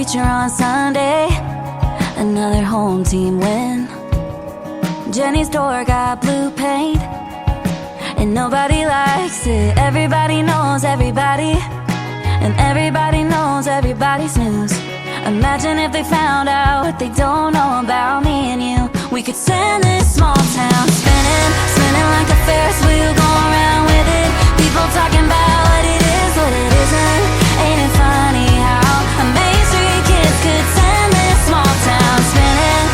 preacher on Sunday. Another home team win. Jenny's door got blue paint, and nobody likes it. Everybody knows everybody, and everybody knows everybody's news. Imagine if they found out what they don't know about me and you. We could send this small town spinning, spinning like a Ferris wheel, going around with it. People talking about what it is, what it isn't. Ain't it funny how a Main Street kids could send this small town spinning,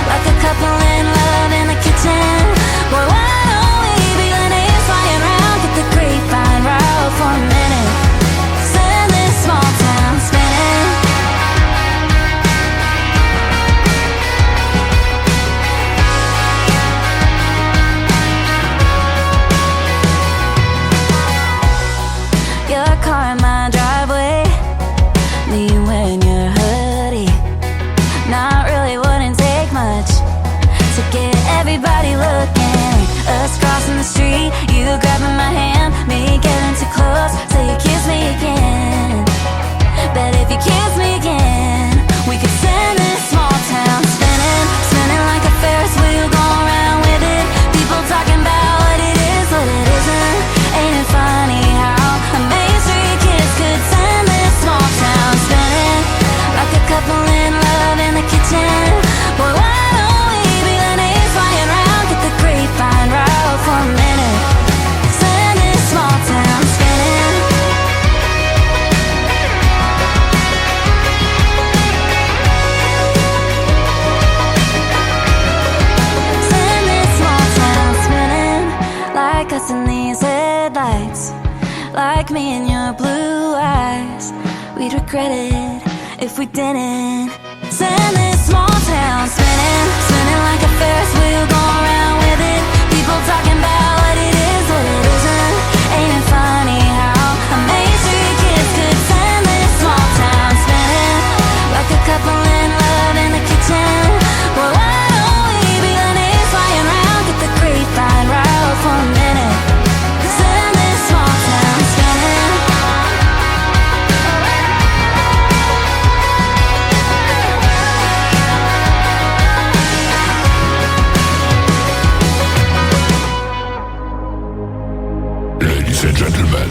like a couple in love in the kitchen. Boy, why don't we be the names flying around? Get the grapevine right for a minute. Send this small town spinning. Your car in my driveway, me wearing your hoodie. Not really, wouldn't take much to get everybody looking. Us crossing the street, you grabbing my hand, me getting too close, so you kiss me again. Bet if you kiss me again, we could send this small town spinning, spinning like a Ferris wheel, going around with it. People talking about what it is, what it isn't. Ain't it funny how a Main Street kids could send this small town spinning, like a couple in love in the kitchen. Boy, why don't we be the names flying around? Get the grapevine right for a minute. Send this small town spinning. Send this small town spinning, like us in these headlights, like me and your blue eyes. We'd regret it if we didn't. Send this small town spinning, spinning like a Ferris wheel, going around with it. People talking about what it is, what it isn't. Ain't it funny how a Main Street kids could send this small town spinning, like a couple in love in the kitchen. Boy, why don't we be the names flying around? Get the grapevine right for a minute. Send this small town spinning. Ladies and gentlemen,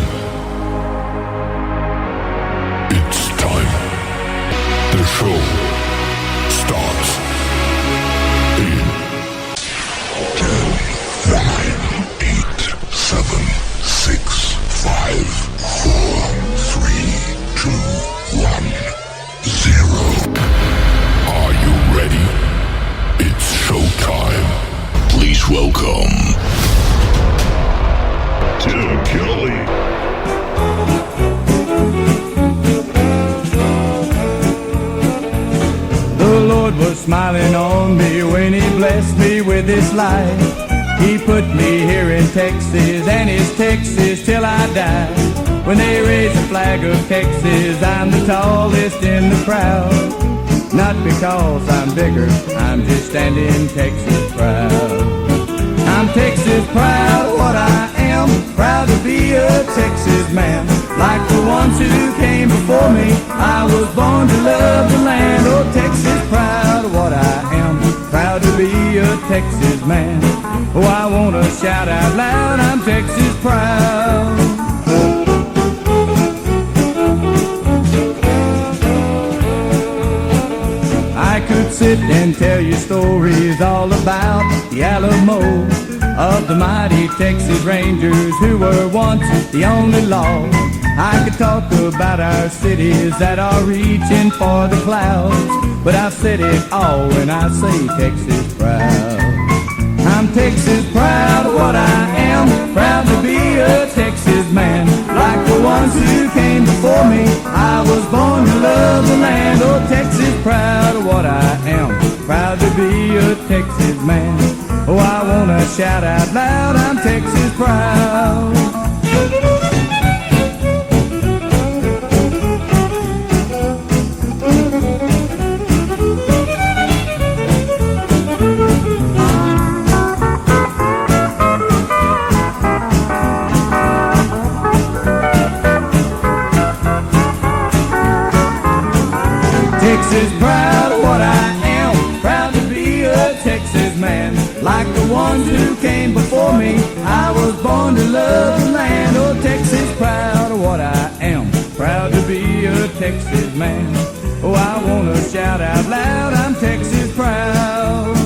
it's time. The show starts in 10, 9, 8, 7, 6, 5, 4, 3, 2, 1, 0. Are you ready? It's showtime. Please welcome Tim Kelly. The Lord was smiling on me when He blessed me with this life. He put me here in Texas, and it's Texas till I die. When they raise the flag of Texas, I'm the tallest in the crowd. Not because I'm bigger, I'm just standing Texas proud. I'm Texas proud, what I am, proud to be a Texas man. Like the ones who came before me, I was born to love the land. Oh, Texas proud, what I am, proud to be a Texas man. Oh, I wanna shout out loud, I'm Texas proud. I could sit and tell you stories all about the Alamo, of the mighty Texas Rangers who were once the only law. I could talk about our cities that are reaching for the clouds, but I've said it all when I say Texas proud. I'm Texas proud of what I am, proud to be a Texas man. Like the ones who came before me, I was born to love the land. Oh, Texas proud of what I am, proud to be a Texas man. Oh, I wanna shout out loud, I'm Texas proud. Texas proud of what I am, proud to be a Texas man. Like the ones who came before me, I was born to love the land. Oh, Texas proud of what I am, proud to be a Texas man. Oh, I wanna shout out loud, I'm Texas proud.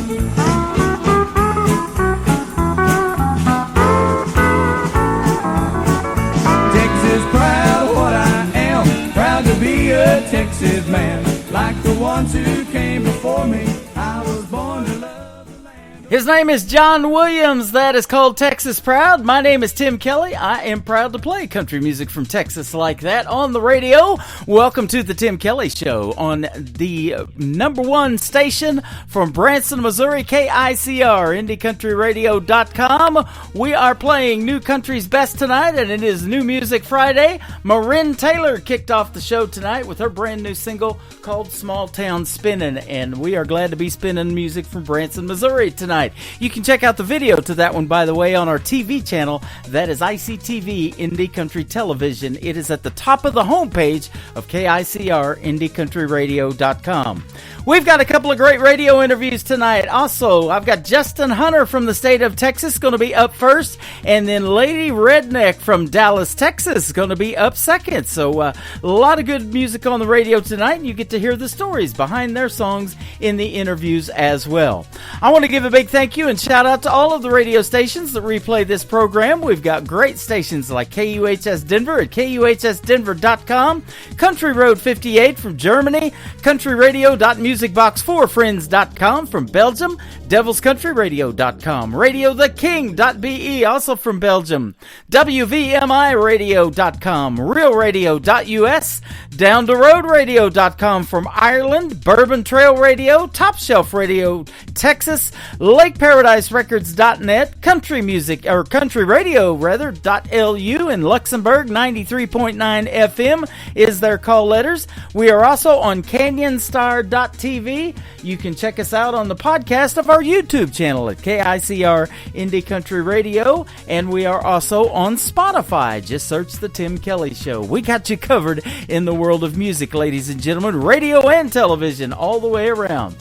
Texas proud of what I am, proud to be a Texas man. Like the ones who came before me, I was born to love the land. His name is John Williams. That is called Texas Proud. My name is Tim Kelly. I am proud to play country music from Texas like that on the radio. Welcome to the Tim Kelly Show on the number one station from Branson, Missouri, KICR, IndieCountryRadio.com. We are playing New Country's Best tonight, and it is New Music Friday. Marin Taylor kicked off the show tonight with her brand new single called Small Town Spinnin', and we are glad to be spinning music from Branson, Missouri tonight. You can check out the video to that one, by the way, on our TV channel. That is ICTV Indie Country Television. It is at the top of the homepage of KICR, IndieCountryRadio.com. We've got a couple of great radio interviews tonight. Also, I've got Justin Hunter from the state of Texas going to be up first, and then Lady Redneck from Dallas, Texas is going to be up second. So a lot of good music on the radio tonight, and you get to hear the stories behind their songs in the interviews as well. I want to give a big thank you and shout out to all of the radio stations that replay this program. We've got great stations like KUHS Denver at KUHSdenver.com, Country Road 58 from Germany, countryradio.musicbox4friends.com from Belgium, devilscountryradio.com, radiotheking.be also from Belgium, WVMIradio.com, realradio.us, downtheroadradio.com from Ireland, Bourbon Trail Radio, Top Shelf Radio, Texas, LakeParadiseRecords.net, Country Music, or Country Radio rather, .lu in Luxembourg, 93.9 FM is their call letters. We are also on CanyonStar.tv. You can check us out on the podcast of our YouTube channel at KICR Indie Country Radio, and we are also on Spotify. Just search The Tim Kelly Show. We got you covered in the world of music, ladies and gentlemen, radio and television, all the way around.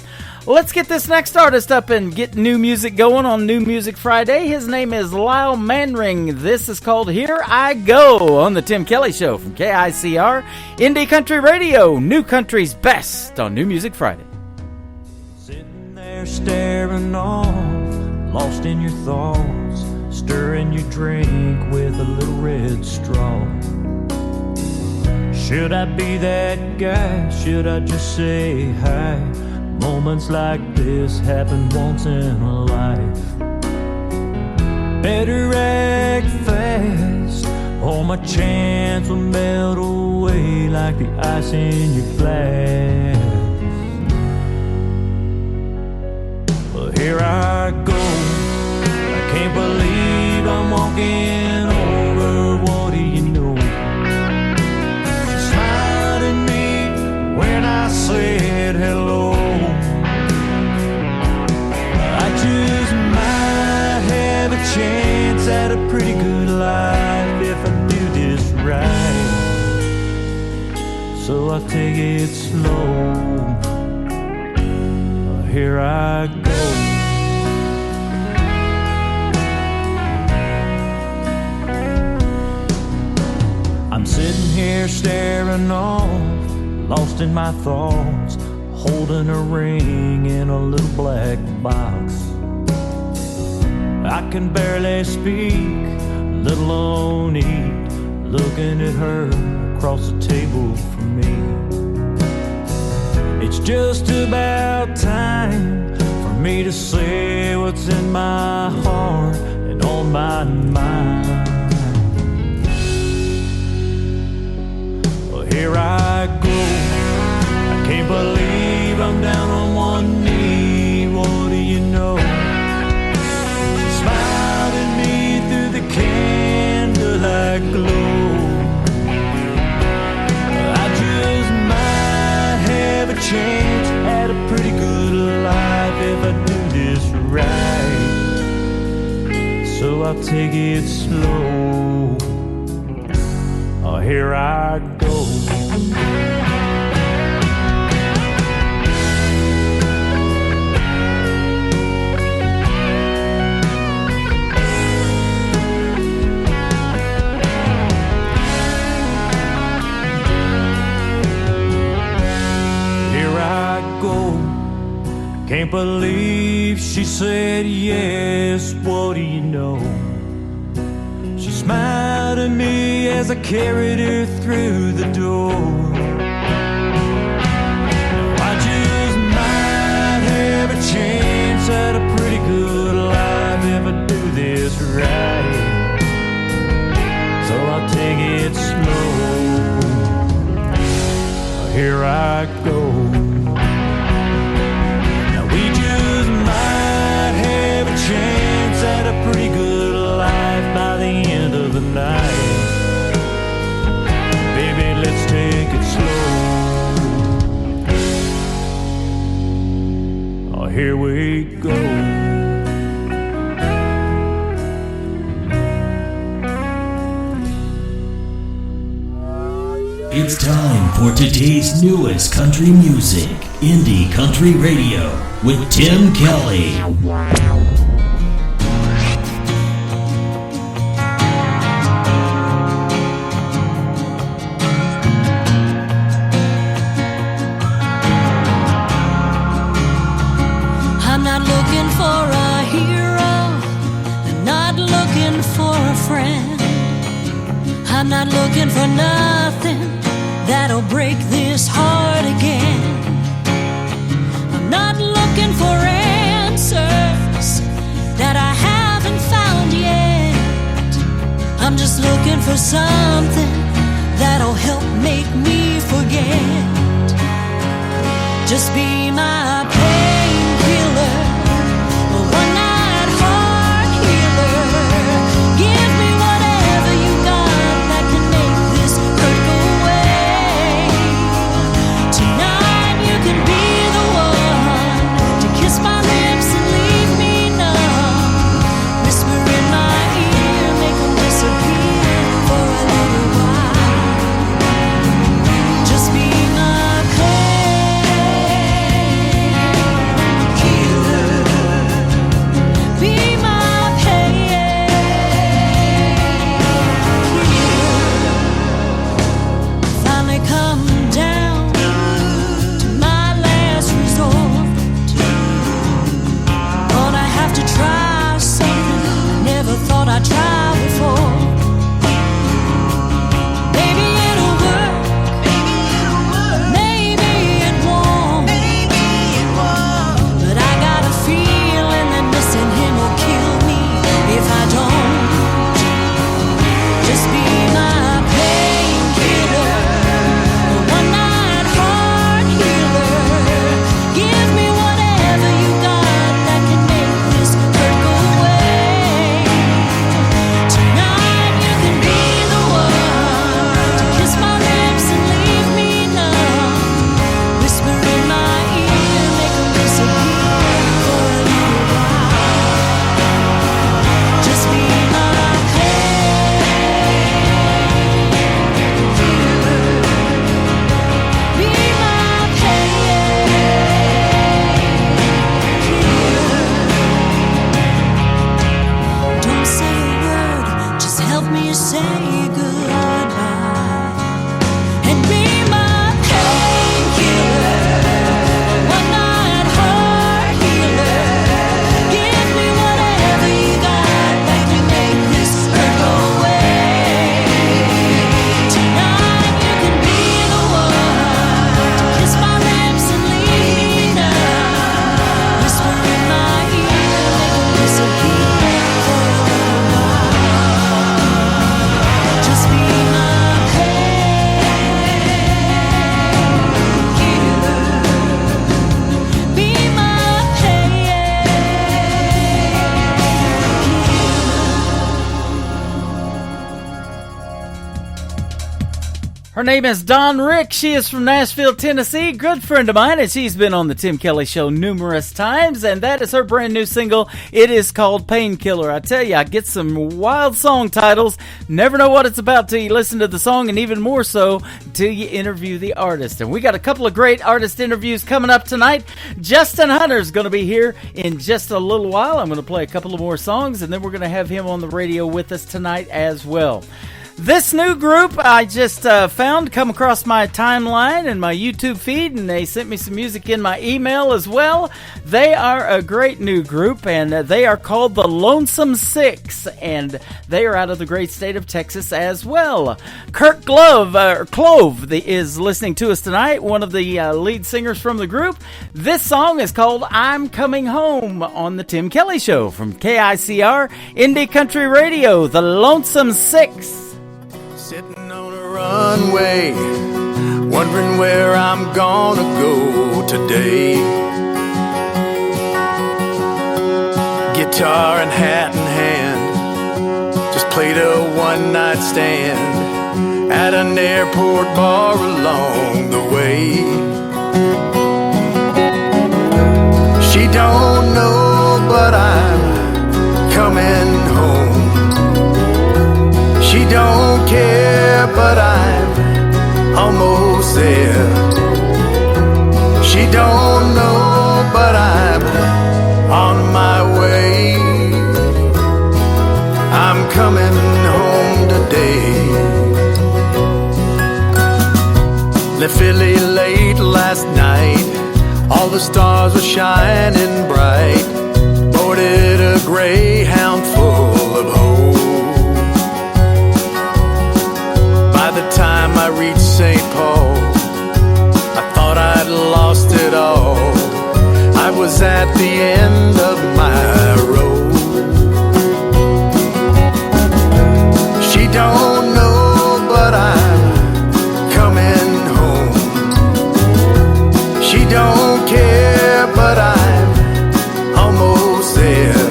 Let's get this next artist up and get new music going on New Music Friday. His name is Lyle Manring. This is called Here I Go on the Tim Kelly Show from KICR, Indie Country Radio, New Country's Best on New Music Friday. Sitting there staring off, lost in your thoughts, stirring your drink with a little red straw. Should I be that guy? Should I just say hi? Moments like this happen once in a life. Better act fast, or my chance will melt away like the ice in your glass. Well, here I go, I can't believe I'm walking over. What do you know? She smiled at me when I said hello. Chance at a pretty good life if I do this right. So I'll take it slow. Here I go. I'm sitting here staring off, lost in my thoughts, holding a ring in a little black box. I can barely speak, let alone eat, looking at her across the table from me. It's just about time for me to say what's in my heart and on my mind. Well, here I go, I can't believe I'm down on one knee. What do you know? Candlelight glow. I just might have a chance at a pretty good life if I do this right. So I'll take it slow. Oh, here I go. go. Can't believe she said yes, what do you know? She smiled at me as I carried her through the door. I just might have a chance at a pretty good life if I do this right. So I'll take it slow. Here I go. Chance at a pretty good life by the end of the night. Baby, let's take it slow. Oh, here we go. It's time for today's newest country music, Indie Country Radio, with Tim Kelly. I'm not looking for a hero, I'm not looking for a friend. I'm not looking for nothing that'll break this heart again. I'm not looking for answers that I haven't found yet. I'm just looking for something that'll help make me forget. Just be my painkiller, a one-night heart healer. Give me whatever you got that can make this hurt go away. Tonight you can be the one to kiss my lips and leave me numb. Whisper in my ear, make them disappear for a little while. Just be my I tried before. Maybe it'll work, maybe it won't. But I got a feeling that missing him will kill me if I don't. Just be my painkiller, a one-night heart healer. Give me whatever you got that can make this hurt go away. Her name is Dawn Rick. She is from Nashville, Tennessee. Good friend of mine, and she's been on the Tim Kelly Show numerous times, and that is her brand new single. It is called Painkiller. I tell you, I get some wild song titles. Never know what it's about till you listen to the song, and even more so till you interview the artist. And we got a couple of great artist interviews coming up tonight. Justin Hunter's going to be here in just a little while. I'm going to play a couple of more songs, and then we're going to have him on the radio with us tonight as well. This new group I just come across my timeline and my YouTube feed, and they sent me some music in my email as well. They are a great new group, and they are called the Lonesome Six, and they are out of the great state of Texas as well. Kirk Clove is listening to us tonight, one of the lead singers from the group. This song is called I'm Coming Home on the Tim Kelly Show from KICR Indie Country Radio, the Lonesome Six. Sitting on a runway, wondering where I'm gonna go today. Guitar and hat in hand, just played a one-night stand at an airport bar along the way. She don't know, but I'm coming home. She don't care, but I'm almost there. She don't know, but I'm on my way. I'm coming home today. Left Philly late last night. All the stars were shining bright. Boarded a Greyhound full of hope. By the time I reached St. Paul, I thought I'd lost it all. I was at the end of my road. She don't know, but I'm coming home. She don't care, but I'm almost there.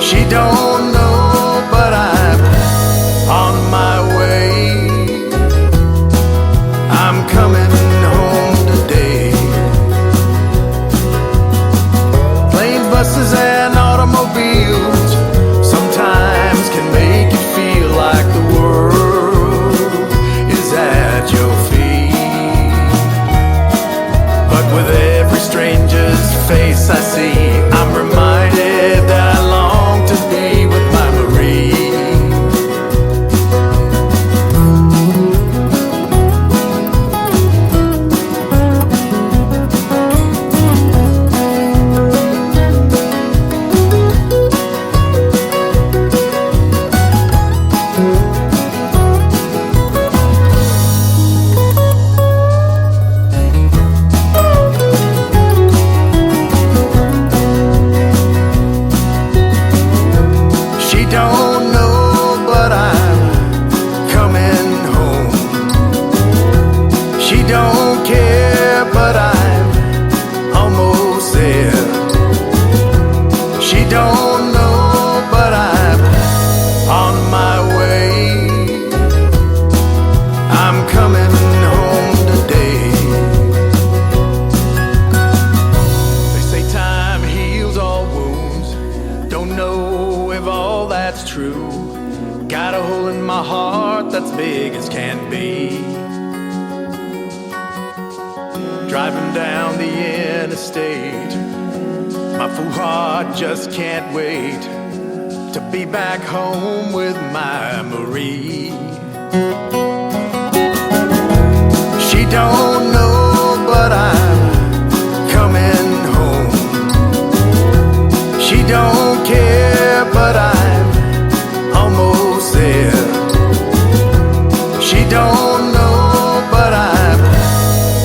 She don't know, but I'm on my way. I'm coming home today. Planes, buses, and automobiles sometimes can make you feel like the world is at your feet. But with every stranger's face I see, I'm reminded that I long to be with my Marie. She don't know, but I'm coming home. She don't care, but I'm almost there. She don't know, but I'm on my way. I'm coming home today. They say time heals all wounds. Don't know if all that's true. Got a hole in my heart that's big as can be. Driving down the interstate, my fool heart just can't wait to be back home with my Marie. She don't know, but I'm coming home. She don't care, but I'm almost there. She don't know, but I'm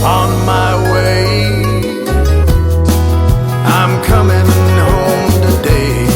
on my way. I'm coming home today.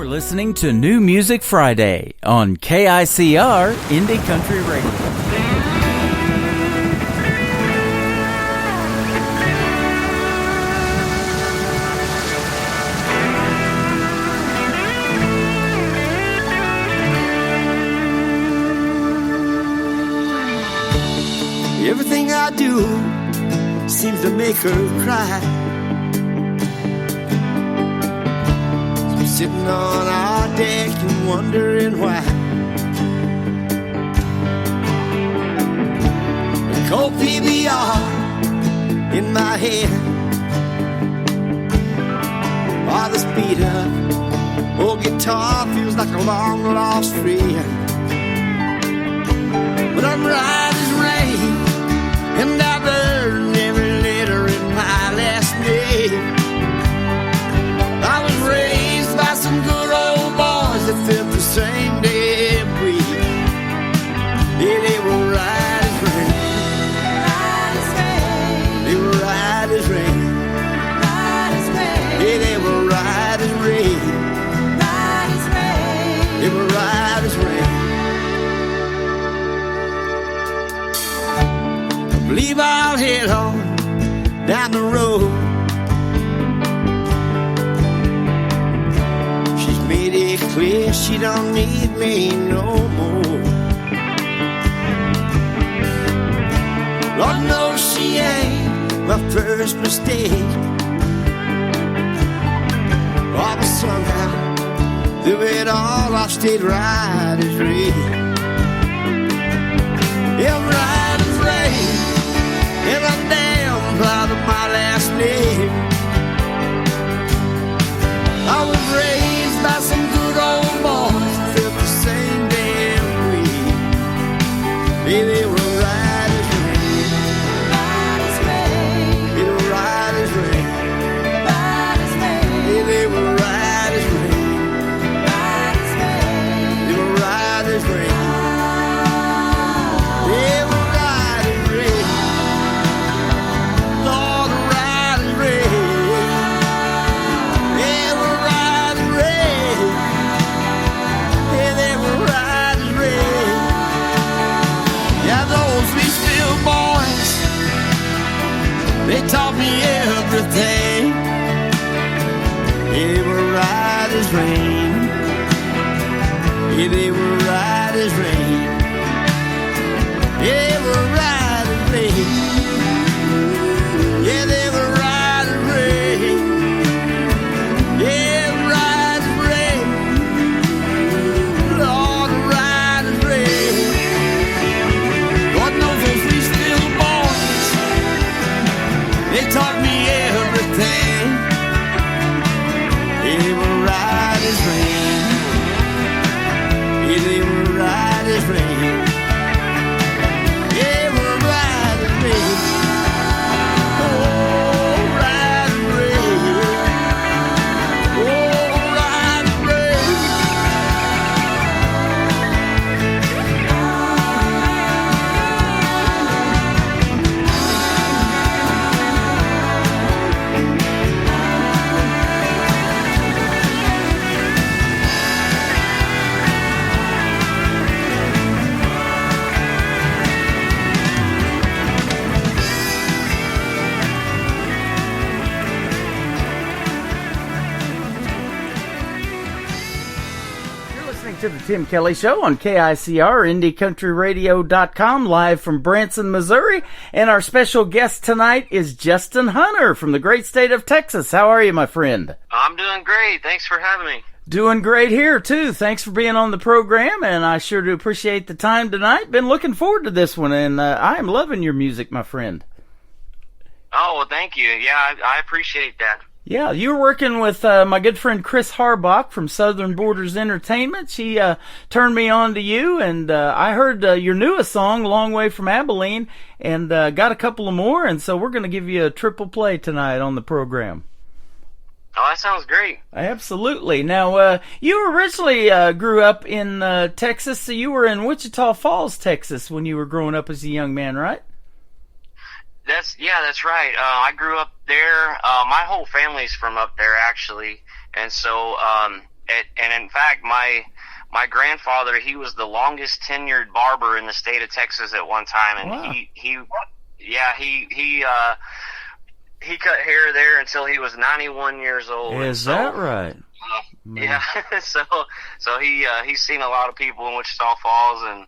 Listening to New Music Friday on KICR Indie Country Radio. seems to make her cry. So I'm sitting on our deck and wondering why. The cold PBR in my head, all this beat up old guitar feels like a long lost friend. But I'm right as rain, and I've earned every letter in my last name. I was raised by some good old boys that felt the same damn way. Yeah, they were right as rain. They were right as rain. Yeah, they were right as rain. They were right as rain. I believe I'll head on down the road. She's made it clear she don't need me no more. Lord knows she ain't my first mistake. Oh, but somehow through it all, I stayed right as rain. Yeah, I'm right as rain, and I'm damn proud of my last name. I was raised by some good old boys that felt the same damn way. Yeah, they were right as rain. They were right as rain. Yeah, they were right as rain. As rain. They were right as rain. Lord, right as rain. They were right as rain. Yeah, they were right as rain. Yeah, those Leesville boys, they taught me everything. They were right as rain. Yeah, they were right as rain. Yeah, they were right as rain. Yeah, they were right as rain. Yeah, right as rain. Lord, right as rain. Lord knows those Leesville boys, they taught me everything. Yeah, they were right as rain. Yeah, they were right as rain. Yeah, they were right as rain. Oh, right as rain. Oh, right as rain. To the Tim Kelly Show on KICR, IndieCountryRadio.com, live from Branson, Missouri. And our special guest tonight is Justin Hunter from the great state of Texas. How are you, my friend? I'm doing great. Thanks for having me. Doing great here, too. Thanks for being on the program, and I sure do appreciate the time tonight. Been looking forward to this one, and I am loving your music, my friend. Oh, well, thank you. Yeah, I appreciate that. Yeah, you were working with my good friend Chris Harbach from Southern Borders Entertainment. She turned me on to you, and I heard your newest song, Long Way from Abilene, and got a couple of more, and so we're going to give you a triple play tonight on the program. Oh, that sounds great. Absolutely. Now, you originally grew up in Texas, so you were in Wichita Falls, Texas, when you were growing up as a young man, right? That's right. I grew up there. My whole family's from up there, actually, and so and in fact, my grandfather, he was the longest tenured barber in the state of Texas at one time, and wow. he cut hair there until he was 91 years old. Is that right? Yeah. So he's seen a lot of people in Wichita Falls, and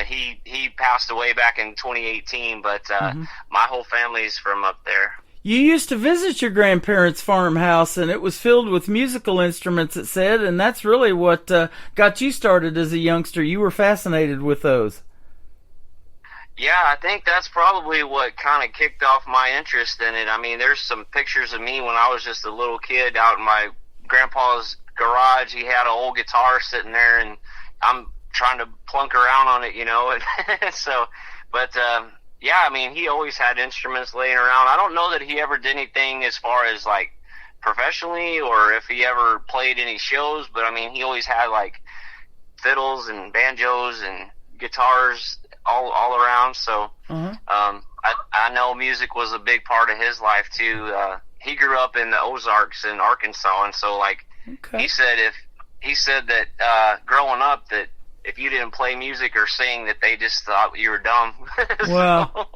He passed away back in 2018, but my whole family's from up there. You used to visit your grandparents' farmhouse, and it was filled with musical instruments, it said, and that's really what got you started as a youngster. You were fascinated with those. Yeah, I think that's probably what kind of kicked off my interest in it. I mean, there's some pictures of me when I was just a little kid out in my grandpa's garage. He had an old guitar sitting there, and I'm trying to plunk around on it, you know. So, but yeah, I mean, he always had instruments laying around. I don't know that he ever did anything as far as like professionally, or if he ever played any shows, but I mean, he always had like fiddles and banjos and guitars all around. So I know music was a big part of his life too. He grew up in the Ozarks in Arkansas, and so like he said that growing up, that if you didn't play music or sing, that they just thought you were dumb. Well,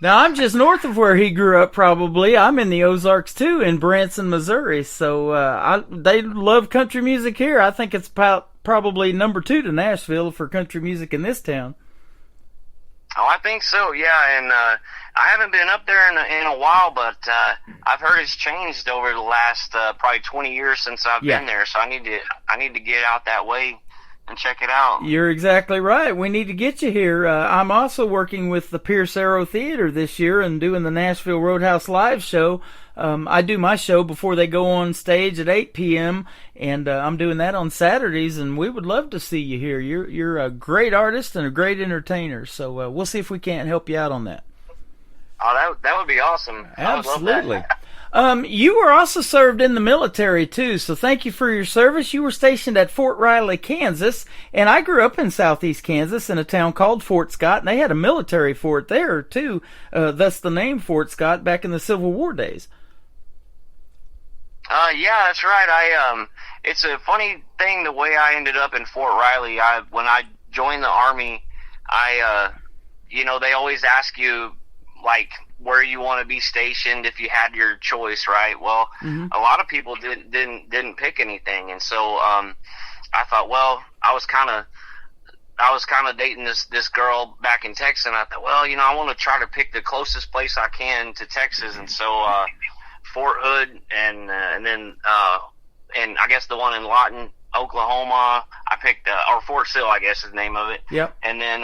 now I'm just north of where he grew up. Probably I'm in the Ozarks too, in Branson, Missouri. So they love country music here. I think it's probably number 2 to Nashville for country music in this town. Oh, I think so, yeah, and I haven't been up there in a while, but I've heard it's changed over the last probably 20 years since I've been there, so I need to get out that way and check it out. You're exactly right. We need to get you here. I'm also working with the Pierce Arrow Theater this year and doing the Nashville Roadhouse Live show. I do my show before they go on stage at 8 p.m., and I'm doing that on Saturdays, and we would love to see you here. You're a great artist and a great entertainer, so we'll see if we can't help you out on that. Oh, that would be awesome. Absolutely. I would love that. You were also served in the military, too, so thank you for your service. You were stationed at Fort Riley, Kansas, and I grew up in southeast Kansas in a town called Fort Scott, and they had a military fort there, too, thus the name Fort Scott back in the Civil War days. Yeah, that's right. It's a funny thing the way I ended up in Fort Riley. When I joined the Army, they always ask you, like, where you want to be stationed if you had your choice, right? Well, a lot of people didn't pick anything, and so I thought, well, I was kind of dating this girl back in Texas, and I thought, well, I want to try to pick the closest place I can to Texas, and so Fort Hood and then and I guess the one in Lawton, Oklahoma, I picked or Fort Sill, I guess is the name of it. Yep. And then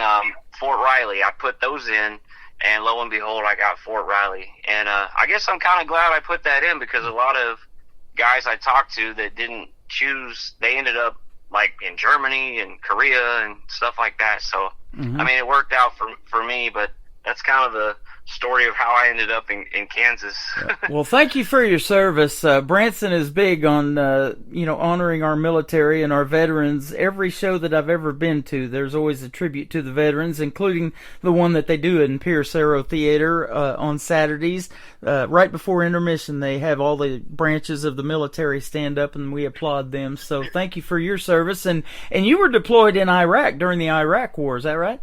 Fort Riley, I put those in. And lo and behold, I got Fort Riley. And I guess I'm kind of glad I put that in, because a lot of guys I talked to that didn't choose, they ended up like in Germany and Korea and stuff like that. So, I mean, it worked out for me, but that's kind of the story of how I ended up in Kansas. Well, thank you for your service. Branson is big on, honoring our military and our veterans. Every show that I've ever been to, there's always a tribute to the veterans, including the one that they do in Pierce Arrow Theater on Saturdays. Right before intermission, they have all the branches of the military stand up, and we applaud them. So thank you for your service. And you were deployed in Iraq during the Iraq War, is that right?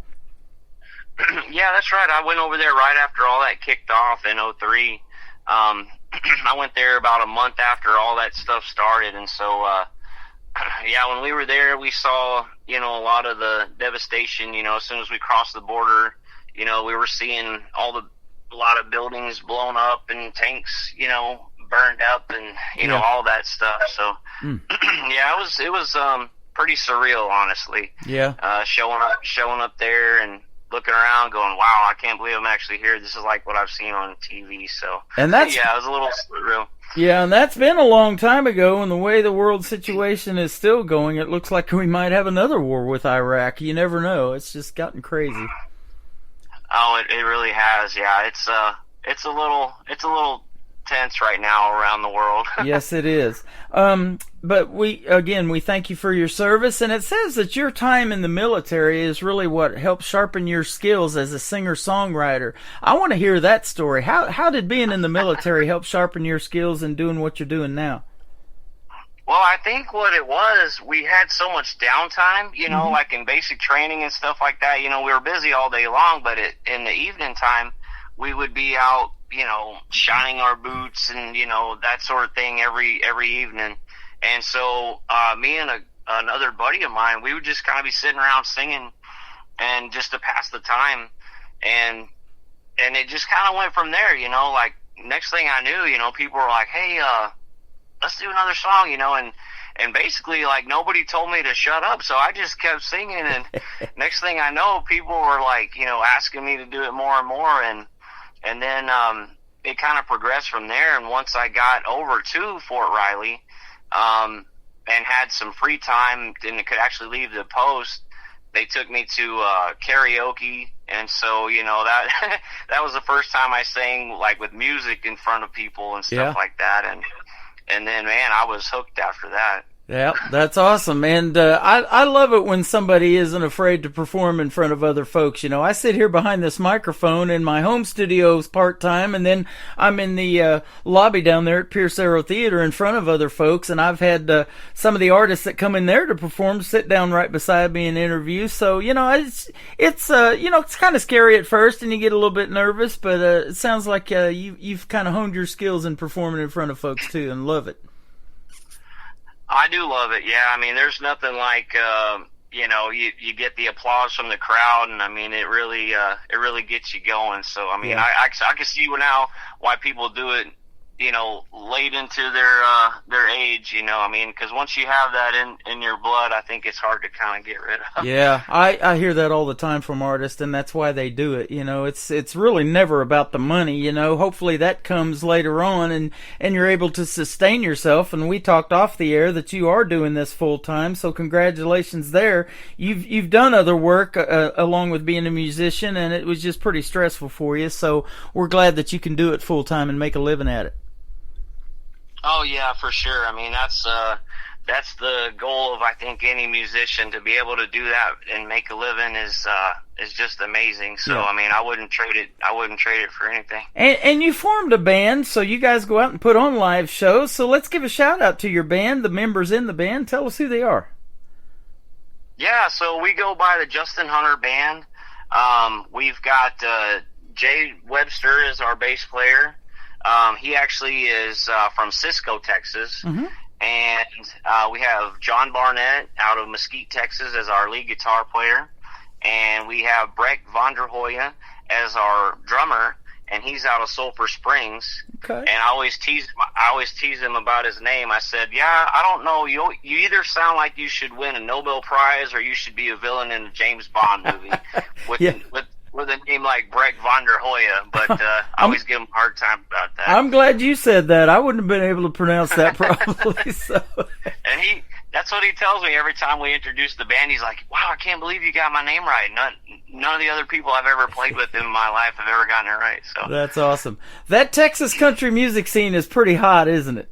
Yeah, that's right. I went over there right after all that kicked off in 2003. I went there about a month after all that stuff started, and so yeah, when we were there, we saw a lot of the devastation. As soon as we crossed the border, we were seeing a lot of buildings blown up and tanks burned up, and all that stuff. So yeah, it was pretty surreal, honestly. Yeah. Showing up there and looking around going, wow, I can't believe I'm actually here. This is like what I've seen on TV. So, and that's, yeah, it was a little surreal. Yeah, and that's been a long time ago, and the way the world situation is still going, it looks like we might have another war with Iraq. You never know. It's just gotten crazy. Oh, it really has. Yeah, it's a little tense right now around the world. Yes, it is. But we thank you for your service, and it says that your time in the military is really what helped sharpen your skills as a singer-songwriter. I want to hear that story. How did being in the military help sharpen your skills in doing what you're doing now? Well, I think what it was, we had so much downtime, like in basic training and stuff like that. We were busy all day long, but in the evening time, we would be out, shining our boots and, that sort of thing every evening. And so me and another buddy of mine, we would just kind of be sitting around singing and just to pass the time. And it just kind of went from there, you know, like next thing I knew, you know, people were like, hey, let's do another song, you know, and basically like nobody told me to shut up. So I just kept singing. And next thing I know, people were like, you know, asking me to do it more and more. And then, it kind of progressed from there. And once I got over to Fort Riley, and had some free time and could actually leave the post, they took me to karaoke. And so, you know, that that was the first time I sang like with music in front of people and stuff like that. And then, man, I was hooked after that. Yeah, that's awesome. And I love it when somebody isn't afraid to perform in front of other folks. You know, I sit here behind this microphone in my home studios part-time, and then I'm in the lobby down there at Pierce Arrow Theater in front of other folks, and I've had some of the artists that come in there to perform sit down right beside me and interview. So, you know, it's you know, it's kind of scary at first, and you get a little bit nervous, but it sounds like you've kind of honed your skills in performing in front of folks, too, and love it. I do love it, yeah. I mean, there's nothing like, you know, you get the applause from the crowd, and I mean, it really gets you going. So, I mean, I can see now why people do it, you know, late into their age, you know. I mean, because once you have that in your blood, I think it's hard to kind of get rid of. Yeah, I hear that all the time from artists, and that's why they do it. You know, it's really never about the money. You know, hopefully that comes later on, and you're able to sustain yourself. And we talked off the air that you are doing this full time, so congratulations there. You've done other work along with being a musician, and it was just pretty stressful for you. So we're glad that you can do it full time and make a living at it. Oh yeah, for sure. I mean, that's the goal of, I think, any musician, to be able to do that and make a living is just amazing. So I mean, I wouldn't trade it for anything. And you formed a band, so you guys go out and put on live shows. So let's give a shout out to your band, the members in the band. Tell us who they are. Yeah, so we go by the Justin Hunter Band. We've got Jay Webster is our bass player. He actually is from Cisco, Texas. Mm-hmm. And we have John Barnett out of Mesquite, Texas as our lead guitar player. And we have Breck Vonderhoya as our drummer, and he's out of Sulphur Springs. Okay. And I always tease him about his name. I said, yeah, I don't know, you either sound like you should win a Nobel Prize or you should be a villain in a James Bond movie with a name like Breck Vonderhoya, but I always give him a hard time about that. I'm glad you said that. I wouldn't have been able to pronounce that probably. So. And that's what he tells me every time we introduce the band. He's like, wow, I can't believe you got my name right. None of the other people I've ever played with in my life have ever gotten it right. So that's awesome. That Texas country music scene is pretty hot, isn't it?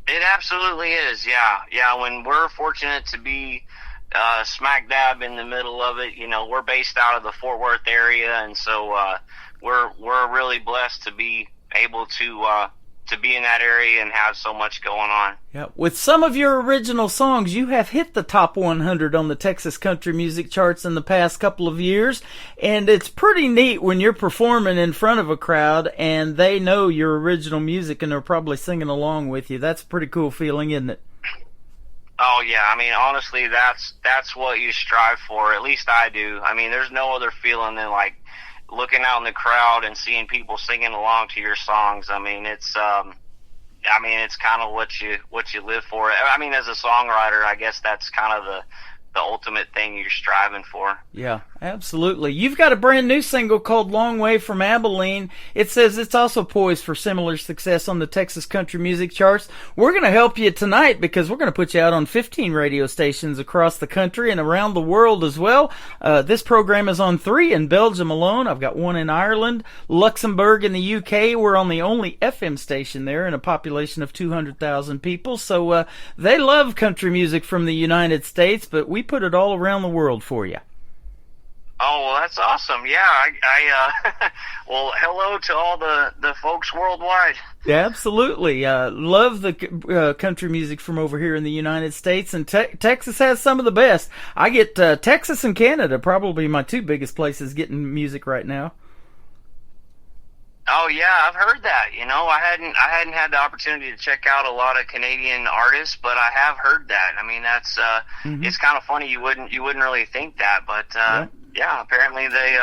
It absolutely is, yeah. Yeah, when we're fortunate to be smack dab in the middle of it, you know, we're based out of the Fort Worth area, and so we're really blessed to be able to be in that area and have so much going on. Yeah, with some of your original songs, you have hit the top 100 on the Texas country music charts in the past couple of years, and it's pretty neat when you're performing in front of a crowd and they know your original music and they're probably singing along with you. That's a pretty cool feeling, isn't it? Oh yeah, I mean, honestly, that's what you strive for. At least I do. I mean, there's no other feeling than like looking out in the crowd and seeing people singing along to your songs. I mean, it's kind of what you live for. I mean, as a songwriter, I guess that's kind of the ultimate thing you're striving for. Yeah, absolutely. You've got a brand new single called Long Way from Abilene. It says it's also poised for similar success on the Texas country music charts. We're going to help you tonight because we're going to put you out on 15 radio stations across the country and around the world as well. This program is on 3 in Belgium alone. I've got 1 in Ireland, Luxembourg in the UK. We're on the only FM station there in a population of 200,000 people. So they love country music from the United States, but we put it all around the world for you. Oh, well, that's awesome. Yeah, well, hello to all the folks worldwide. Yeah, absolutely. Love the country music from over here in the United States, and Texas has some of the best. I get Texas and Canada, probably my 2 biggest places getting music right now. Oh, yeah, I've heard that. You know, I hadn't had the opportunity to check out a lot of Canadian artists, but I have heard that. I mean, that's it's kind of funny. You wouldn't really think that, but yeah, apparently they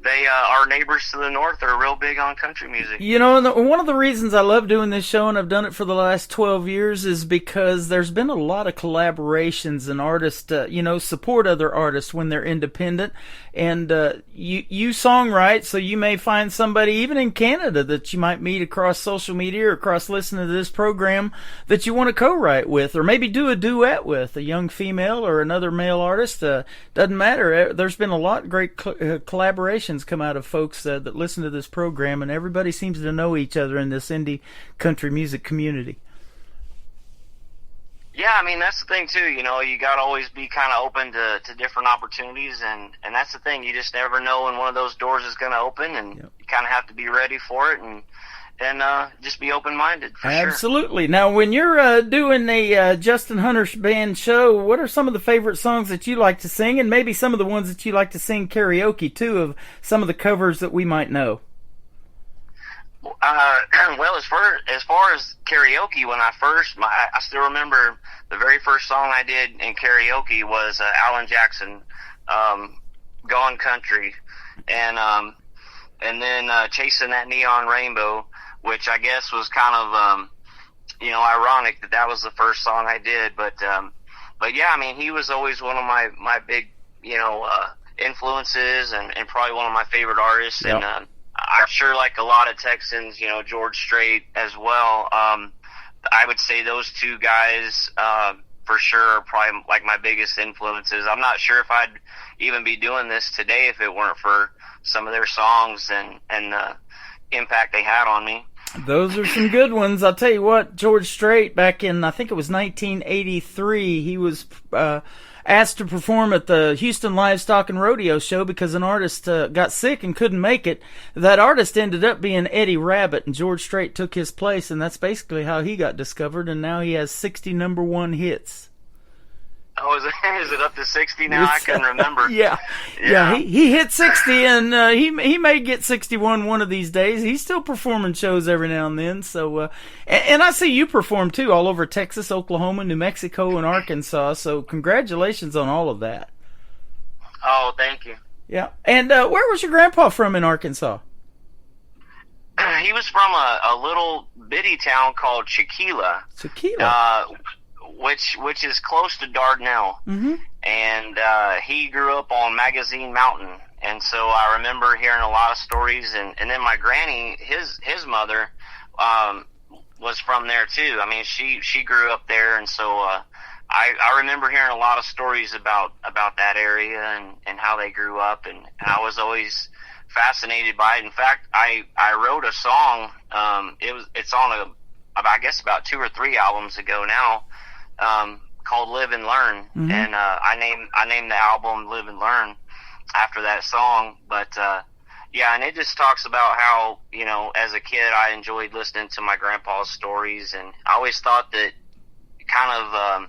they our neighbors to the north are real big on country music. You know, and one of the reasons I love doing this show, and I've done it for the last 12 years, is because there's been a lot of collaborations, and artists, you know, support other artists when they're independent. And you songwrite, so you may find somebody, even in Canada, that you might meet across social media or across listening to this program that you want to co-write with, or maybe do a duet with a young female or another male artist. Doesn't matter. There's been a lot of great collaborations come out of folks that listen to this program, and everybody seems to know each other in this indie country music community. Yeah, I mean, that's the thing, too. You know, you got to always be kind of open to different opportunities, and that's the thing. You just never know when one of those doors is going to open, and you kind of have to be ready for it and just be open-minded, for sure. Absolutely. Now, when you're doing a Justin Hunter Band show, what are some of the favorite songs that you like to sing, and maybe some of the ones that you like to sing karaoke, too, of some of the covers that we might know? Well, as far as karaoke, when I still remember the very first song I did in karaoke was Alan Jackson, "Gone Country," and then "Chasing That Neon Rainbow," which I guess was kind of you know, ironic that was the first song I did, but yeah, I mean, he was always one of my big, you know, influences, and probably one of my favorite artists. Yep. And I'm sure, like a lot of Texans, you know, George Strait as well. I would say those two guys for sure are probably like my biggest influences. I'm not sure if I'd even be doing this today if it weren't for some of their songs and the impact they had on me. Those are some good ones. I'll tell you what, George Strait, back in, I think it was 1983, he was asked to perform at the Houston Livestock and Rodeo Show because an artist got sick and couldn't make it. That artist ended up being Eddie Rabbitt, and George Strait took his place, and that's basically how he got discovered, and now he has 60 number one hits. Oh, is it up to 60 now? I can remember. Yeah. He hit 60, and he may get 61 one of these days. He's still performing shows every now and then. So, and I see you perform too, all over Texas, Oklahoma, New Mexico, and Arkansas. So, congratulations on all of that. Oh, thank you. Yeah. And where was your grandpa from in Arkansas? He was from a little bitty town called Chiquila. Which is close to Dardanelle. Mm-hmm. And he grew up on Magazine Mountain, and so I remember hearing a lot of stories. And then my granny, his mother, was from there too. I mean, she grew up there, and so I remember hearing a lot of stories about that area and how they grew up, and I was always fascinated by it. In fact, I wrote a song. It's on I guess about 2 or 3 albums ago now. Called Live and Learn, mm-hmm. and I named the album Live and Learn after that song. But yeah, and it just talks about how, you know, as a kid I enjoyed listening to my grandpa's stories, and I always thought that kind of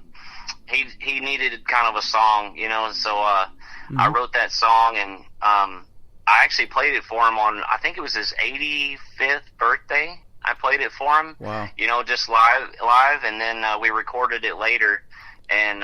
he needed kind of a song, you know, and so mm-hmm. I wrote that song, and I actually played it for him on, I think it was his 85th birthday. I played it for him, wow. You know, just live, and then we recorded it later, and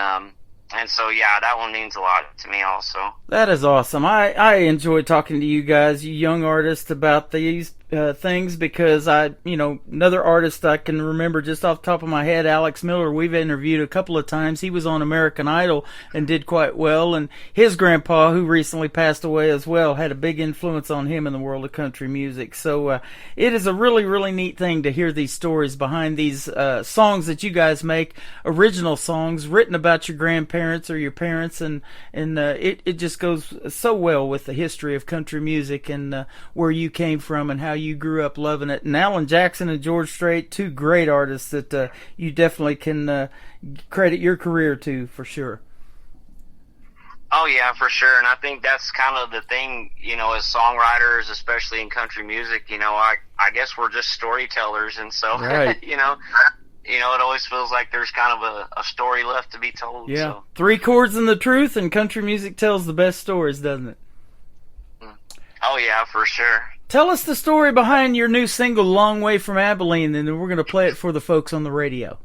so yeah, that one means a lot to me also. That is awesome. I enjoy talking to you guys, you young artists, about these things, because another artist I can remember just off the top of my head, Alex Miller, we've interviewed a couple of times. He was on American Idol and did quite well, and his grandpa, who recently passed away as well, had a big influence on him in the world of country music. So it is a really, really neat thing to hear these stories behind these songs that you guys make, original songs written about your grandparents or your parents, and it just goes so well with the history of country music and where you came from and how you grew up loving it. And Alan Jackson and George Strait, two great artists that you definitely can credit your career to, for sure. Oh yeah, for sure. And I think that's kind of the thing, you know, as songwriters, especially in country music, you know, I guess we're just storytellers, and so right. you know, it always feels like there's kind of a story left to be told. Yeah, so. 3 chords and the truth, and country music tells the best stories, doesn't it? Oh yeah, for sure. Tell us the story behind your new single, Long Way from Abilene, and then we're going to play it for the folks on the radio.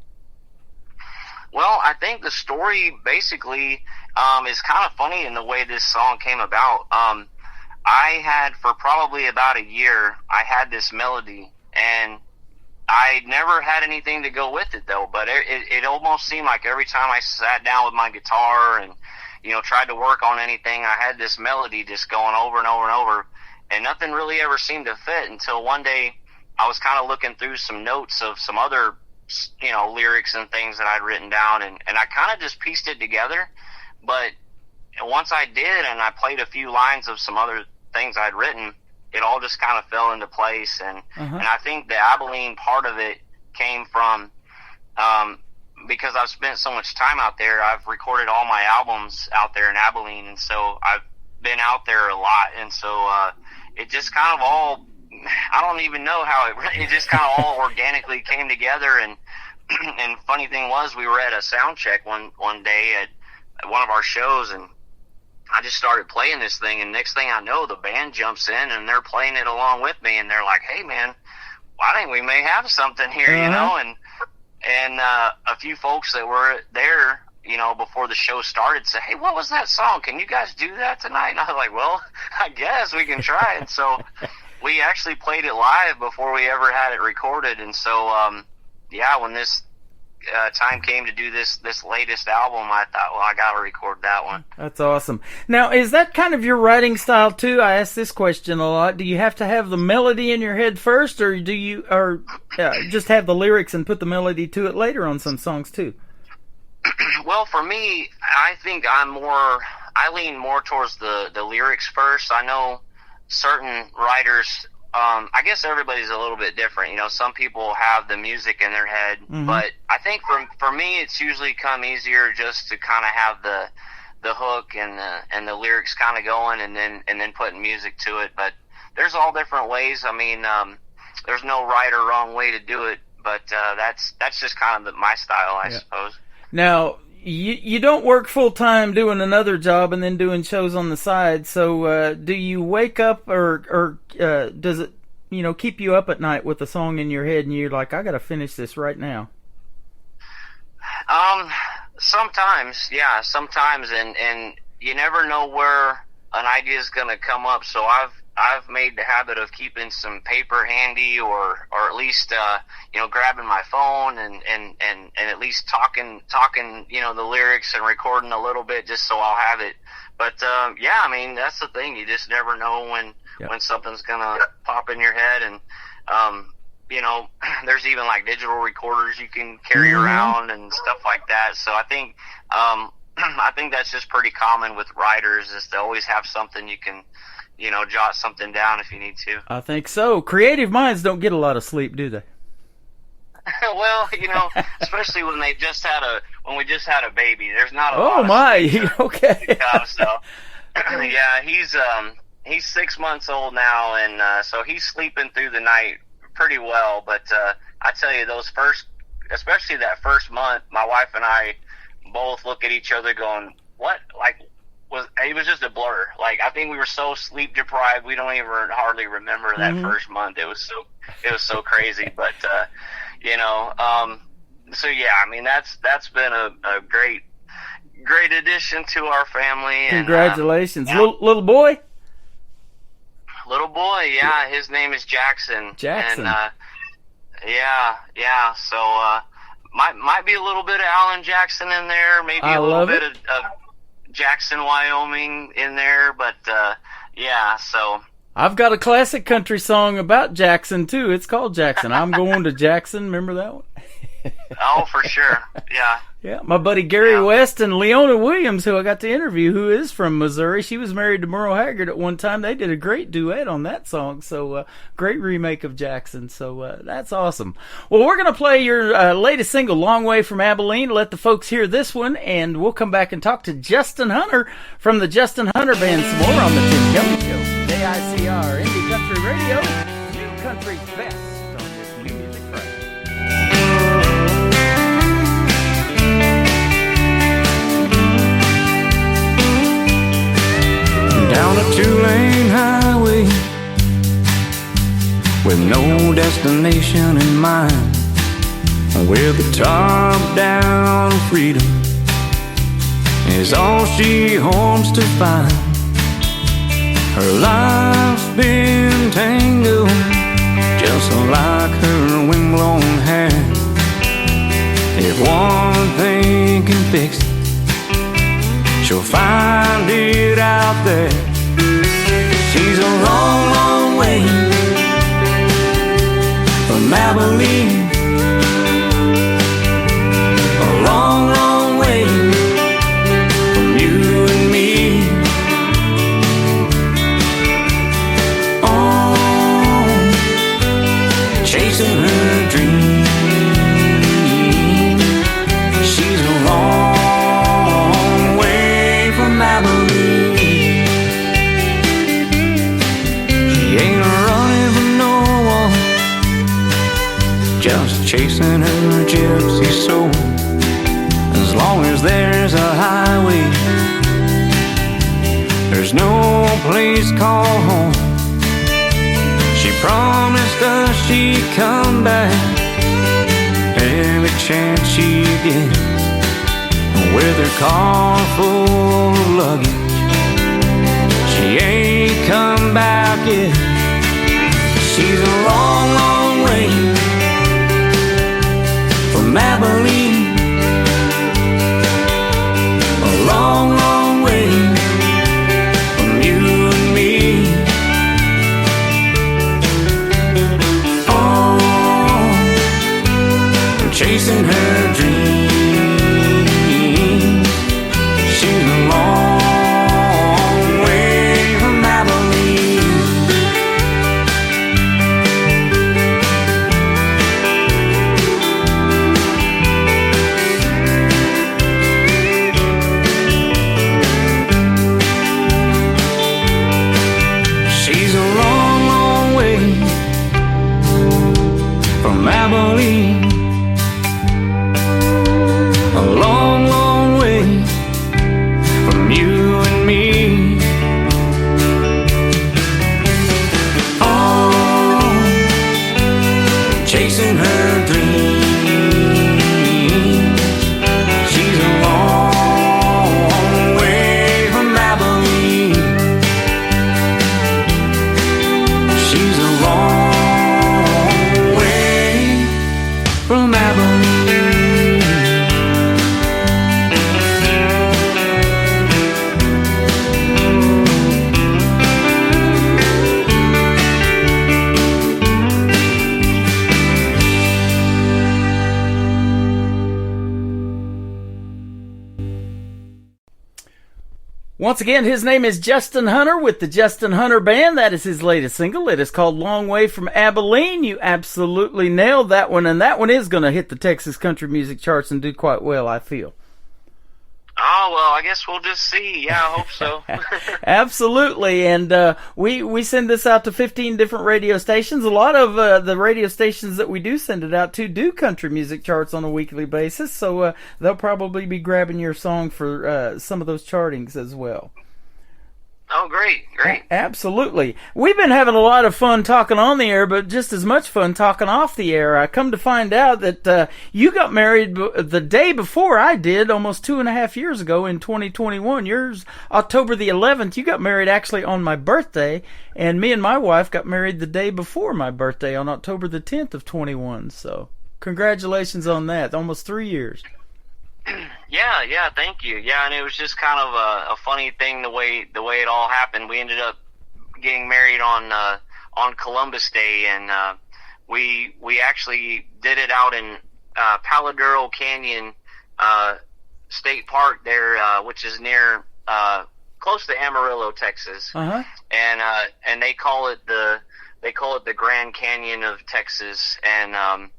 Well, I think the story basically is kind of funny in the way this song came about. I had, for probably about a year, I had this melody, and I never had anything to go with it, though. But it almost seemed like every time I sat down with my guitar and, tried to work on anything, I had this melody just going over and over and over, and nothing really ever seemed to fit until one day I was kind of looking through some notes of some other lyrics and things that I'd written down, and I kind of just pieced it together. But once I did, and I played a few lines of some other things I'd written, it all just kind of fell into place. And I think the Abilene part of it came from, because I've spent so much time out there. I've recorded all my albums out there in Abilene, and so I've been out there a lot, and so it just kind of all, I don't even know how it just kind of all organically came together. And funny thing was, we were at a sound check one day at one of our shows, and I just started playing this thing, and next thing I know, the band jumps in and they're playing it along with me, and they're like, "Hey man, I think we may have something here," and a few folks that were there, before the show started said, "Hey, what was that song? Can you guys do that tonight?" And I was like, "Well, I guess we can try." And so we actually played it live before we ever had it recorded. And so, when this time came to do this latest album, I thought, well, I got to record that one. That's awesome. Now, is that kind of your writing style too? I ask this question a lot. Do you have to have the melody in your head first, or do you, just have the lyrics and put the melody to it later on some songs too? Well, for me, I think I lean more towards the lyrics first. I know certain writers, I guess everybody's a little bit different. Some people have the music in their head, but I think for me, it's usually come easier just to kind of have the hook and the lyrics kind of going, and then putting music to it. But there's all different ways. I mean, there's no right or wrong way to do it, but that's just kind of my style, I suppose. Now, you don't work full time doing another job and then doing shows on the side. So do you wake up or does it keep you up at night with a song in your head and you're like, I got to finish this right now? Sometimes, and you never know where an idea is going to come up. So I've made the habit of keeping some paper handy, or at least grabbing my phone and at least talking the lyrics and recording a little bit just so I'll have it. But I mean, that's the thing, you just never know when something's gonna pop in your head. And there's even like digital recorders you can carry around and stuff like that. So I think that's just pretty common with writers, is to always have something you can jot something down if you need to. I think so. Creative minds don't get a lot of sleep, do they? Well, especially when we just had a baby. There's not a lot. Oh my! Okay. So, yeah, he's 6 months old now, and so he's sleeping through the night pretty well. But I tell you, especially that first month, my wife and I both look at each other going, "What?" It was just a blur. Like, I think we were so sleep deprived, we don't even hardly remember that first month. It was so crazy. But so yeah, I mean, that's been a great addition to our family. Congratulations. And, little boy. Little boy, yeah. His name is Jackson. Jackson. And yeah. So might be a little bit of Alan Jackson in there, maybe a little bit of Jackson, Wyoming in there, but so I've got a classic country song about Jackson too. It's called Jackson. I'm going to Jackson. Remember that one? Oh, for sure. Yeah. Yeah, my buddy Gary West and Leona Williams, who I got to interview, who is from Missouri. She was married to Merle Haggard at one time. They did a great duet on that song. So, great remake of Jackson. So, that's awesome. Well, we're going to play your latest single, Long Way from Abilene. Let the folks hear this one, and we'll come back and talk to Justin Hunter from the Justin Hunter Band some more on the Tim Kelly Show. KICR, Indie Country Radio, New Country's best on this New Music Friday. Down a two-lane highway, with no destination in mind, with the top-down freedom is all she hopes to find. Her life's been tangled just like her windblown hair. If one thing can fix it, she'll find it out there. She's a long, long way from Abilene, a long, long way from you and me. Oh, chasing her dreams. She's a long way from Abilene. She ain't running from no one, just chasing her gypsy soul. As long as there's a highway, there's no place called home. She promised us she'd come back every chance she gets, with her car full of luggage. She ain't come back yet. She's a long, long way from Abilene, a long, long way from you and me. Oh, I'm chasing her dreams. She's a long way from Abilene. She's a long, long way from Abilene, a long, long way from you and me. Oh, chasing her dreams. She's a long way from Abilene. She's a long way from Abilene. Once again, his name is Justin Hunter with the Justin Hunter Band. That is his latest single. It is called Long Way from Abilene. You absolutely nailed that one, and that one is going to hit the Texas country music charts and do quite well, I feel. Oh, well, I guess we'll just see. Yeah, I hope so. Absolutely, and we send this out to 15 different radio stations. A lot of the radio stations that we do send it out to do country music charts on a weekly basis, so they'll probably be grabbing your song for some of those chartings as well. Oh, great. Absolutely. We've been having a lot of fun talking on the air, but just as much fun talking off the air. I come to find out that you got married the day before I did, almost 2.5 years ago in 2021. Yours, October the 11th. You got married actually on my birthday, and me and my wife got married the day before my birthday on October the 10th of 21. So congratulations on that. Almost 3 years. Yeah, thank you. Yeah, and it was just kind of a funny thing the way it all happened. We ended up getting married on Columbus Day, and we actually did it out in Paladuro Canyon State Park there, which is near close to Amarillo, Texas. Uh-huh. And they call it the Grand Canyon of Texas, and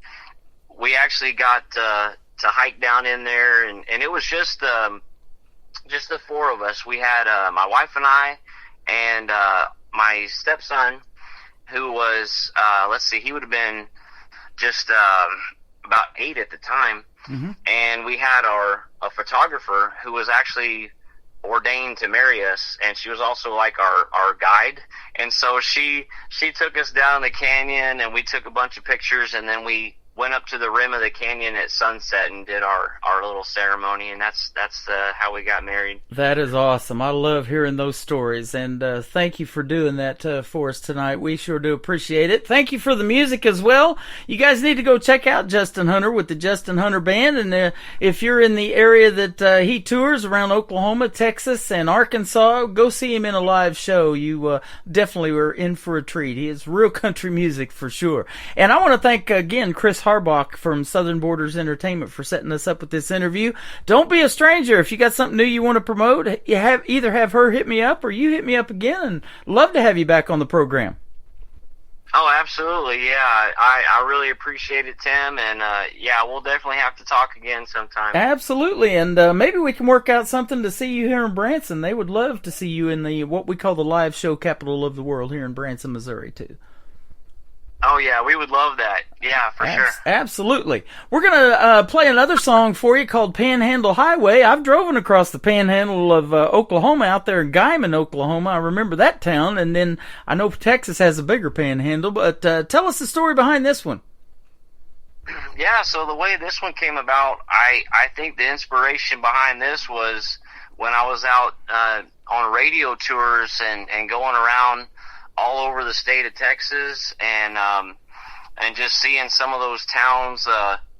we actually got to hike down in there, and it was just the four of us. We had my wife and I, and my stepson, who was he would have been just about 8 at the time. Mm-hmm. And we had a photographer who was actually ordained to marry us, and she was also like our guide. And so she took us down the canyon, and we took a bunch of pictures, and then we went up to the rim of the canyon at sunset and did our little ceremony, and that's how we got married. That is awesome. I love hearing those stories, and thank you for doing that for us tonight. We sure do appreciate it. Thank you for the music as well. You guys need to go check out Justin Hunter with the Justin Hunter Band, and if you're in the area that he tours around Oklahoma, Texas, and Arkansas, go see him in a live show. You definitely were in for a treat. He is real country music for sure. And I want to thank again Chris Harbach from Southern Borders Entertainment for setting us up with this interview. Don't be a stranger. If you got something new you want to promote, you either have her hit me up or you hit me up again, and love to have you back on the program. Oh, absolutely. Yeah, I really appreciate it, Tim, and yeah, we'll definitely have to talk again sometime. Absolutely, and maybe we can work out something to see you here in Branson. They would love to see you in the what we call the live show capital of the world here in Branson, Missouri, too. Oh, yeah, we would love that. Yeah, for sure. Absolutely. We're going to play another song for you called Panhandle Highway. I've driven across the panhandle of Oklahoma out there in Guyman, Oklahoma. I remember that town, and then I know Texas has a bigger panhandle, but tell us the story behind this one. Yeah, so the way this one came about, I think the inspiration behind this was when I was out on radio tours and going around all over the state of Texas, and just seeing some of those towns.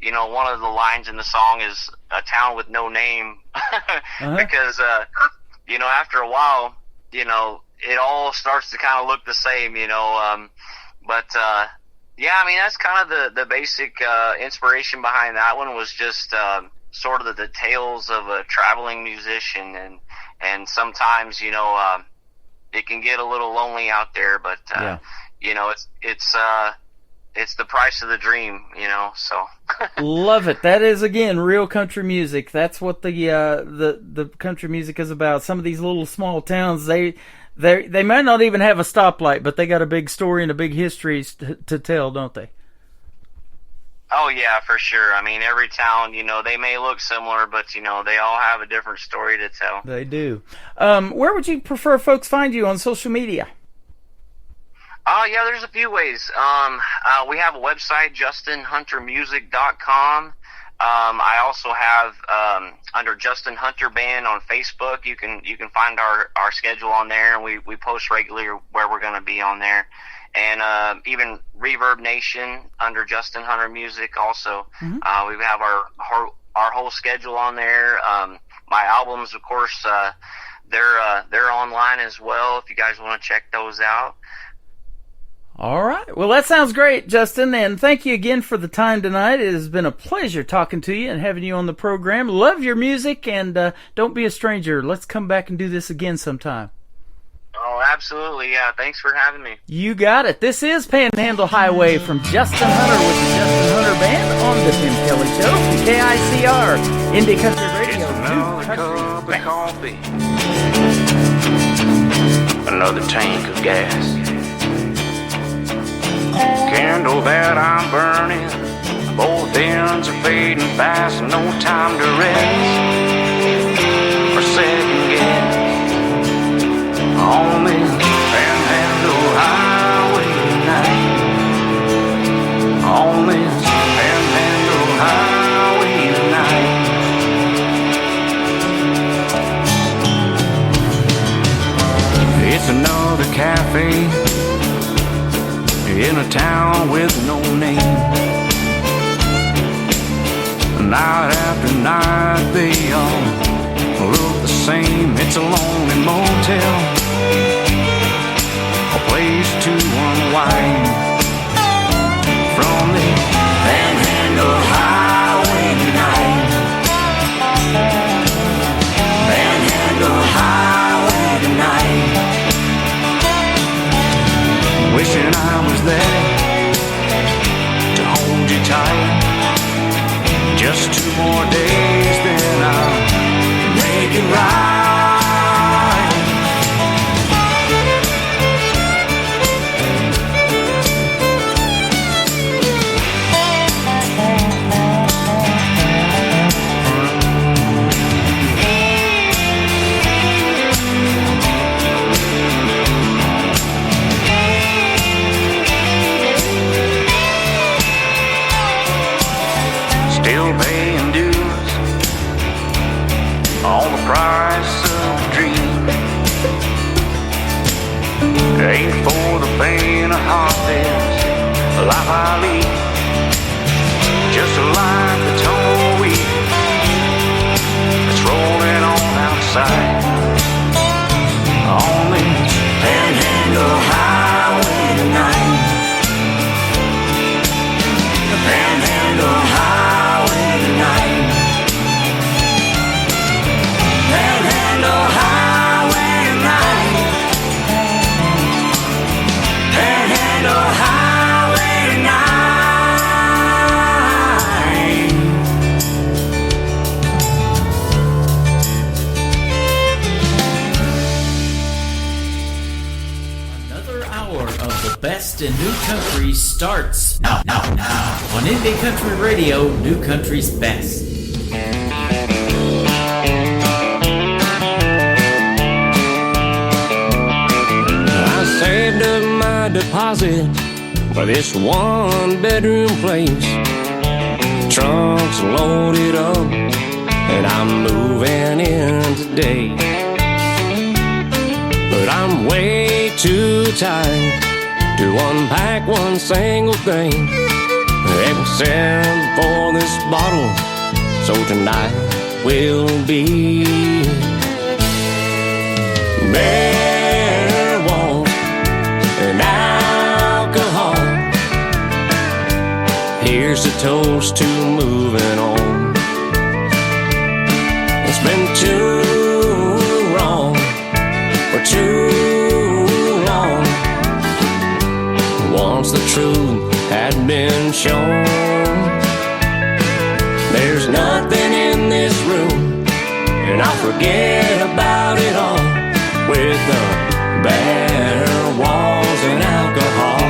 You know, one of the lines in the song is "a town with no name," because you know, after a while, you know, it all starts to kind of look the same. You know, but yeah, I mean, that's kind of the basic inspiration behind that one, was just sort of the tales of a traveling musician, and sometimes, you know, it can get a little lonely out there, but you know, it's the price of the dream, you know. So love it. That is, again, real country music. That's what the country music is about. Some of these little small towns, they might not even have a stoplight, but they got a big story and a big history to tell, don't they? Oh, yeah, for sure. I mean, every town, you know, they may look similar, but, you know, they all have a different story to tell. They do. Where would you prefer folks find you on social media? Yeah, there's a few ways. We have a website, justinhuntermusic.com. I also have, under Justin Hunter Band on Facebook, you can find our schedule on there, and we post regularly where we're going to be on there. And even Reverb Nation under Justin Hunter Music also. We have our whole schedule on there. My albums, of course, they're online as well if you guys want to check those out. All right. Well, that sounds great, Justin, and thank you again for the time tonight. It has been a pleasure talking to you and having you on the program. Love your music, and don't be a stranger. Let's come back and do this again sometime. Oh, absolutely, yeah. Thanks for having me. You got it. This is Panhandle Highway from Justin Hunter with the Justin Hunter Band on the Tim Kelly Show from KICR, Indie Country Radio. Another cup of coffee, another tank of gas, candle that I'm burning, both ends are fading fast, no time to rest or second guess. On this Panhandle Highway tonight, on this Panhandle Highway tonight. It's another cafe in a town with no name. Night after night they all look the same. It's a lonely motel, a place to unwind from the Panhandle Highway tonight. Panhandle Highway tonight. Wishing I was there to hold you tight. Just 2 more days, then I'll make it right. playing a heartless life I lead, just like the tumbleweed that's rolling on outside on this Panhandle Highway tonight. The Panhandle Highway tonight. Panhandle Highway tonight. Panhandle Highway tonight. Another hour of the best in new country starts now on Indie Country Radio, New Country's Best. I saved up my deposit for this one-bedroom place. Trunk's loaded up and I'm moving in today. But I'm way too tired to unpack one single thing except for this bottle. So tonight will be bare walls and alcohol. Here's a toast to moving on. It's been too wrong for too long. Once the truth had been shown, there's nothing in this room, and I'll forget about it all with the bare walls and alcohol.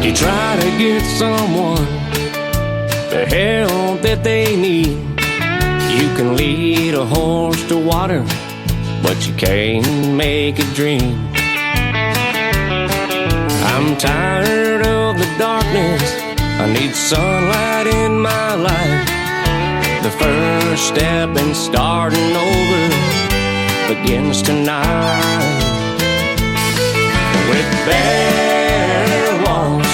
You try to get someone the help that they need. You can lead a horse to water, but you can't make it dream. I'm tired of the darkness, I need sunlight in my life. The first step in starting over begins tonight. With bare walls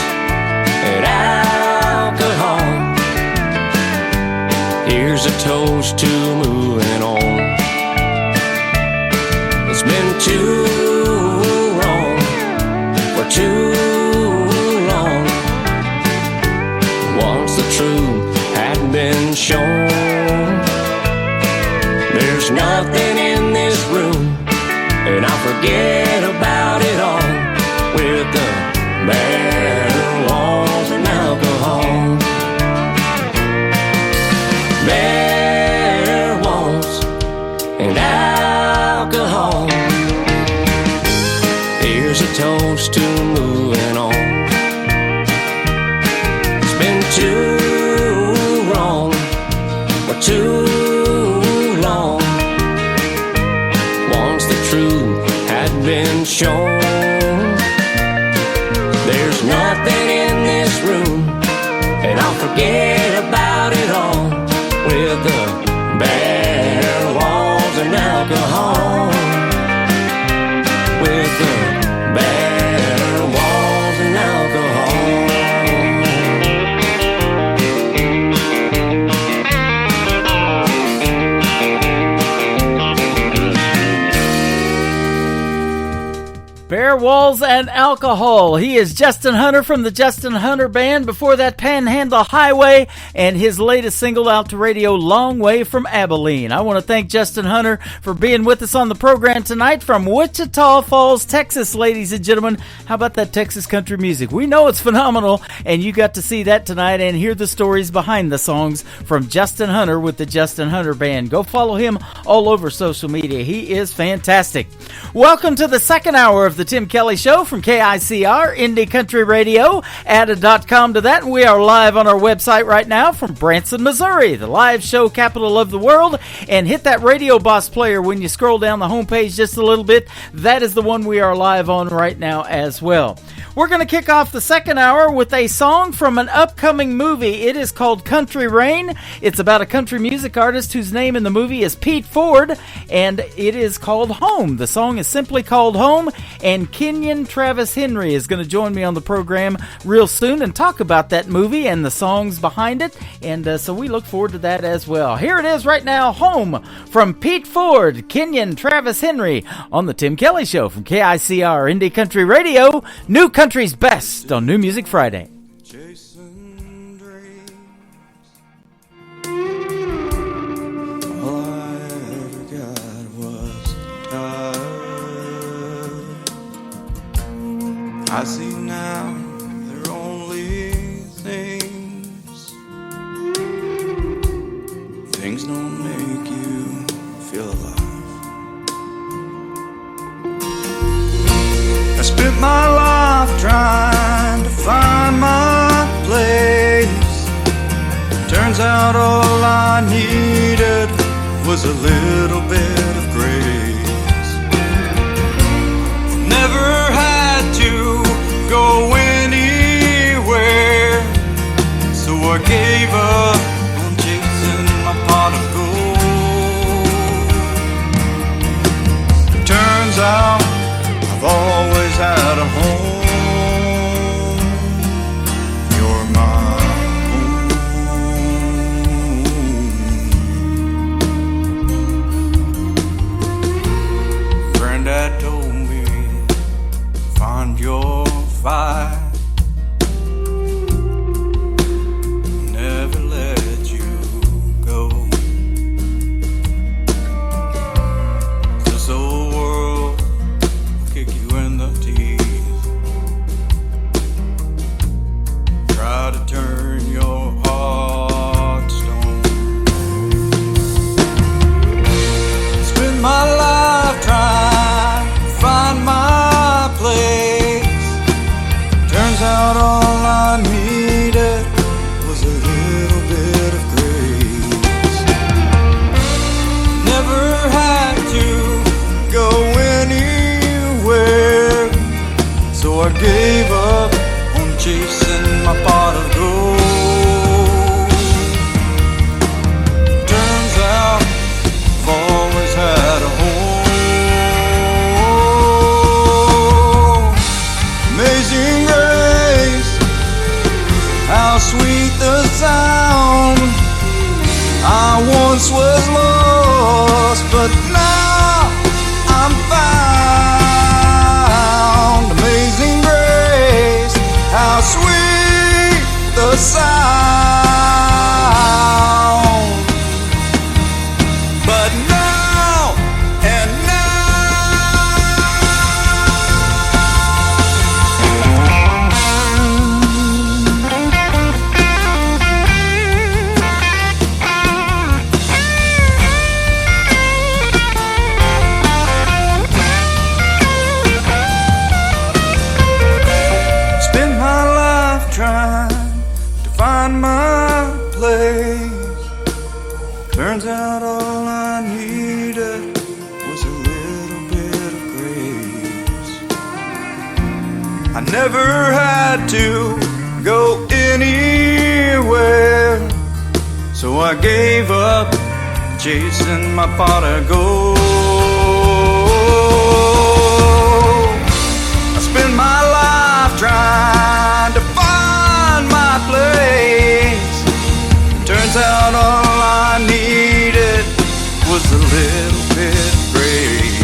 and alcohol, here's a toast to moving on. It's been too wrong for too long. Once the truth had been shown, there's nothing in this room, and I'll forget about it all with the bare walls and alcohol. Bare walls and alcohol. Here's a toast to moving on. It's been too wrong for too long. Once the truth had been shown, there's nothing in this room, and I'll forget about it all with the bare walls and alcohol. With the bare walls and alcohol. Bare Walls and Alcohol. He is Justin Hunter from the Justin Hunter Band. Before that, Panhandle Highway, and his latest single out to radio, Long Way from Abilene. I want to thank Justin Hunter for being with us on the program tonight from Wichita Falls, Texas, ladies and gentlemen. How about that Texas country music? We know it's phenomenal, and you got to see that tonight and hear the stories behind the songs from Justin Hunter with the Justin Hunter Band. Go follow him all over social media. He is fantastic. Welcome to the second hour of of the Tim Kelly Show from KICR, Indie Country Radio. Add a .com to that, and we are live on our website right now from Branson, Missouri, the live show capital of the world. And hit that Radio Boss player when you scroll down the homepage just a little bit. That is the one we are live on right now as well. We're going to kick off the second hour with a song from an upcoming movie. It is called Country Rain. It's about a country music artist whose name in the movie is Pete Ford, and it is called Home. The song is simply called Home, and Kenyon Travis Henry is going to join me on the program real soon and talk about that movie and the songs behind it, and so we look forward to that as well. Here it is right now, Home, from Pete Ford, Kenyon Travis Henry, on the Tim Kelly Show from KICR, Indie Country Radio, New Country's Best on New Music Friday. Chasing dreams. All I ever got was love. I see now they're only things. Things don't make you feel alive. I spent my life trying to find my place. Turns out all I needed was a little bit of grace. Never had to go anywhere, so I gave up on chasing my pot of gold. Turns out I've always had a home. You're my home. Granddad told me, find your fire. Never let you go. This old world kick you in the teeth. Try to turn your heart to stone. Spend my life trying to find my place. Turns out all I needed was a little bit of grace. Never had to go anywhere, so I gave up on chasing my pot of gold. Turns out I've always had a home. Amazing grace, how sweet the sound. I once was lost, but now I'm found. Amazing grace, how sweet the sound. But now and spend my life trying to find my place. Turns out all I needed was a little bit of grace. I never had to go anywhere, so I gave up chasing my pot of gold. I spend my life trying to find my place. Turns out all I needed was a little bit of grace.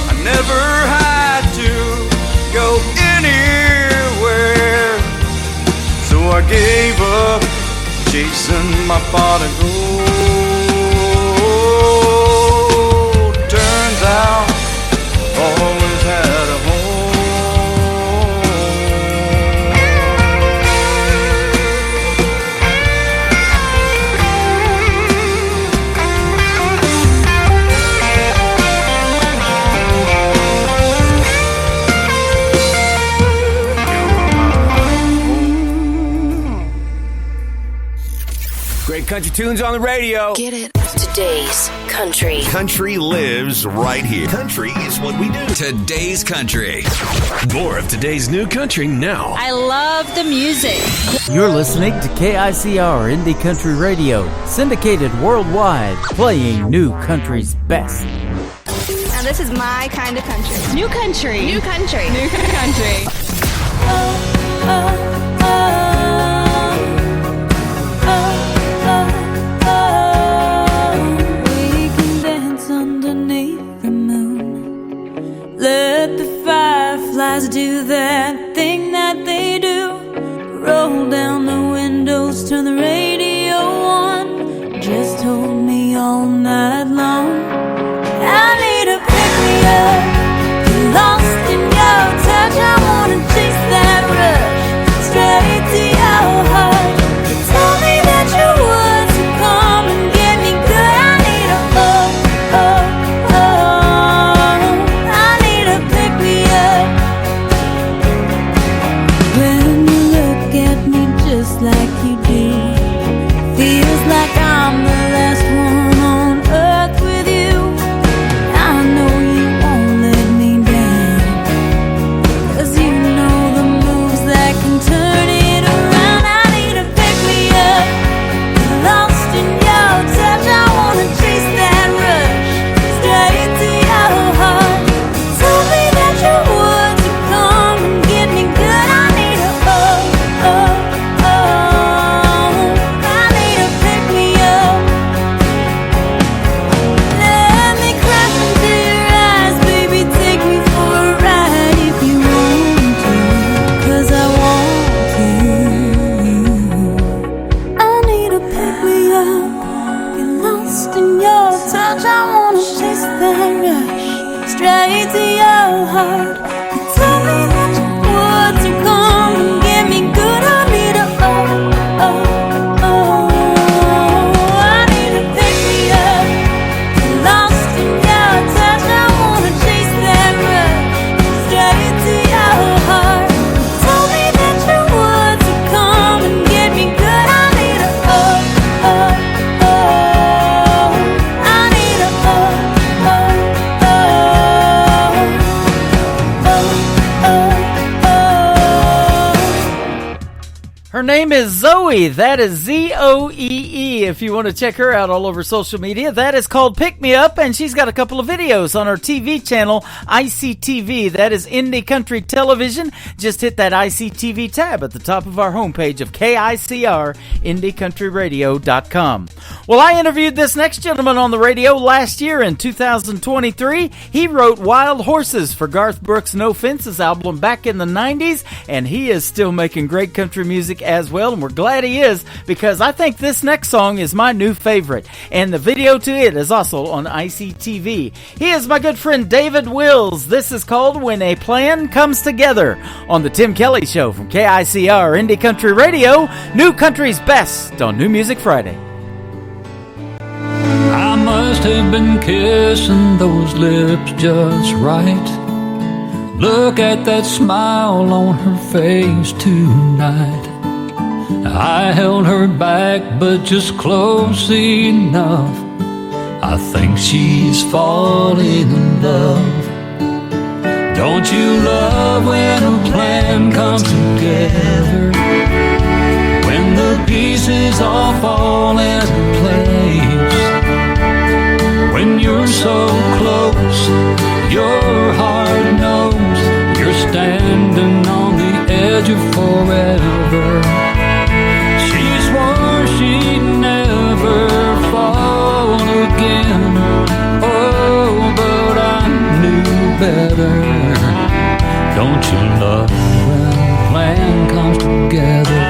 I never had to go anywhere, so I gave up chasing my pot of gold. Turns out always had a home. country tunes on the radio. Get it. Today's country. Country lives right here. Country is what we do. Today's country. More of today's new country now. I love the music. You're listening to KICR Indie Country Radio, syndicated worldwide, playing new country's best. Now this is my kind of country. New country. New country. New country. We can dance underneath the moon. Let the fireflies do that thing that they do. Roll down the windows, turn the radio on. Just hold me all night long. I need to pick me up. Get lost in your touch. I wanna chase that rush straight to your heart. You told me that you would, so come and get me good. I need a I need to pick me up. When you look at me just like you do, feels like I'm the last one on earth with you. I know you won't let me down, 'cause you know the moves that can turn it around. I need to pick me up. Lost in your touch, I wanna chase that rush straight to your heart. Told me that you would, so come and get me good. I need a I need to pick me up. Let me crash into your eyes, baby, take me for a ride if you want to, 'cause I want to. I need to pick me up. Get lost in your touch, I wanna chase that rush straight to your heart. You told me that you would, so come and get me good. I need a I need to pick me up. Get lost in your touch, I wanna chase that rush straight to your heart. You told me that you would, so come and get me good. I need a I need a Her name is Zoe. That is Zoee. If you want to check her out all over social media, that is called Pick Me Up, and she's got a couple of videos on her TV channel, ICTV. That is Indie Country Television. Just hit that ICTV tab at the top of our homepage of KICR, IndieCountryRadio.com. Well, I interviewed this next gentleman on the radio last year in 2023. He wrote Wild Horses for Garth Brooks' No Fences album back in the 90s, and he is still making great country music as well, and we're glad he is, because I think this next song is my new favorite, and the video to it is also on ICTV. He is my good friend David Wills. This is called When a Plan Comes Together on the Tim Kelly Show from KICR Indie Country Radio, New Country's Best on New Music Friday. I must have been kissing those lips just right. Look at that smile on her face tonight. I held her back, but just close enough. I think she's falling in love. Don't you love when a plan comes together? When the pieces all fall into place. When you're so close, your heart knows you're standing on the edge of forever. She swore she'd never fall again. Oh, but I knew better. Don't you love when a plan comes together?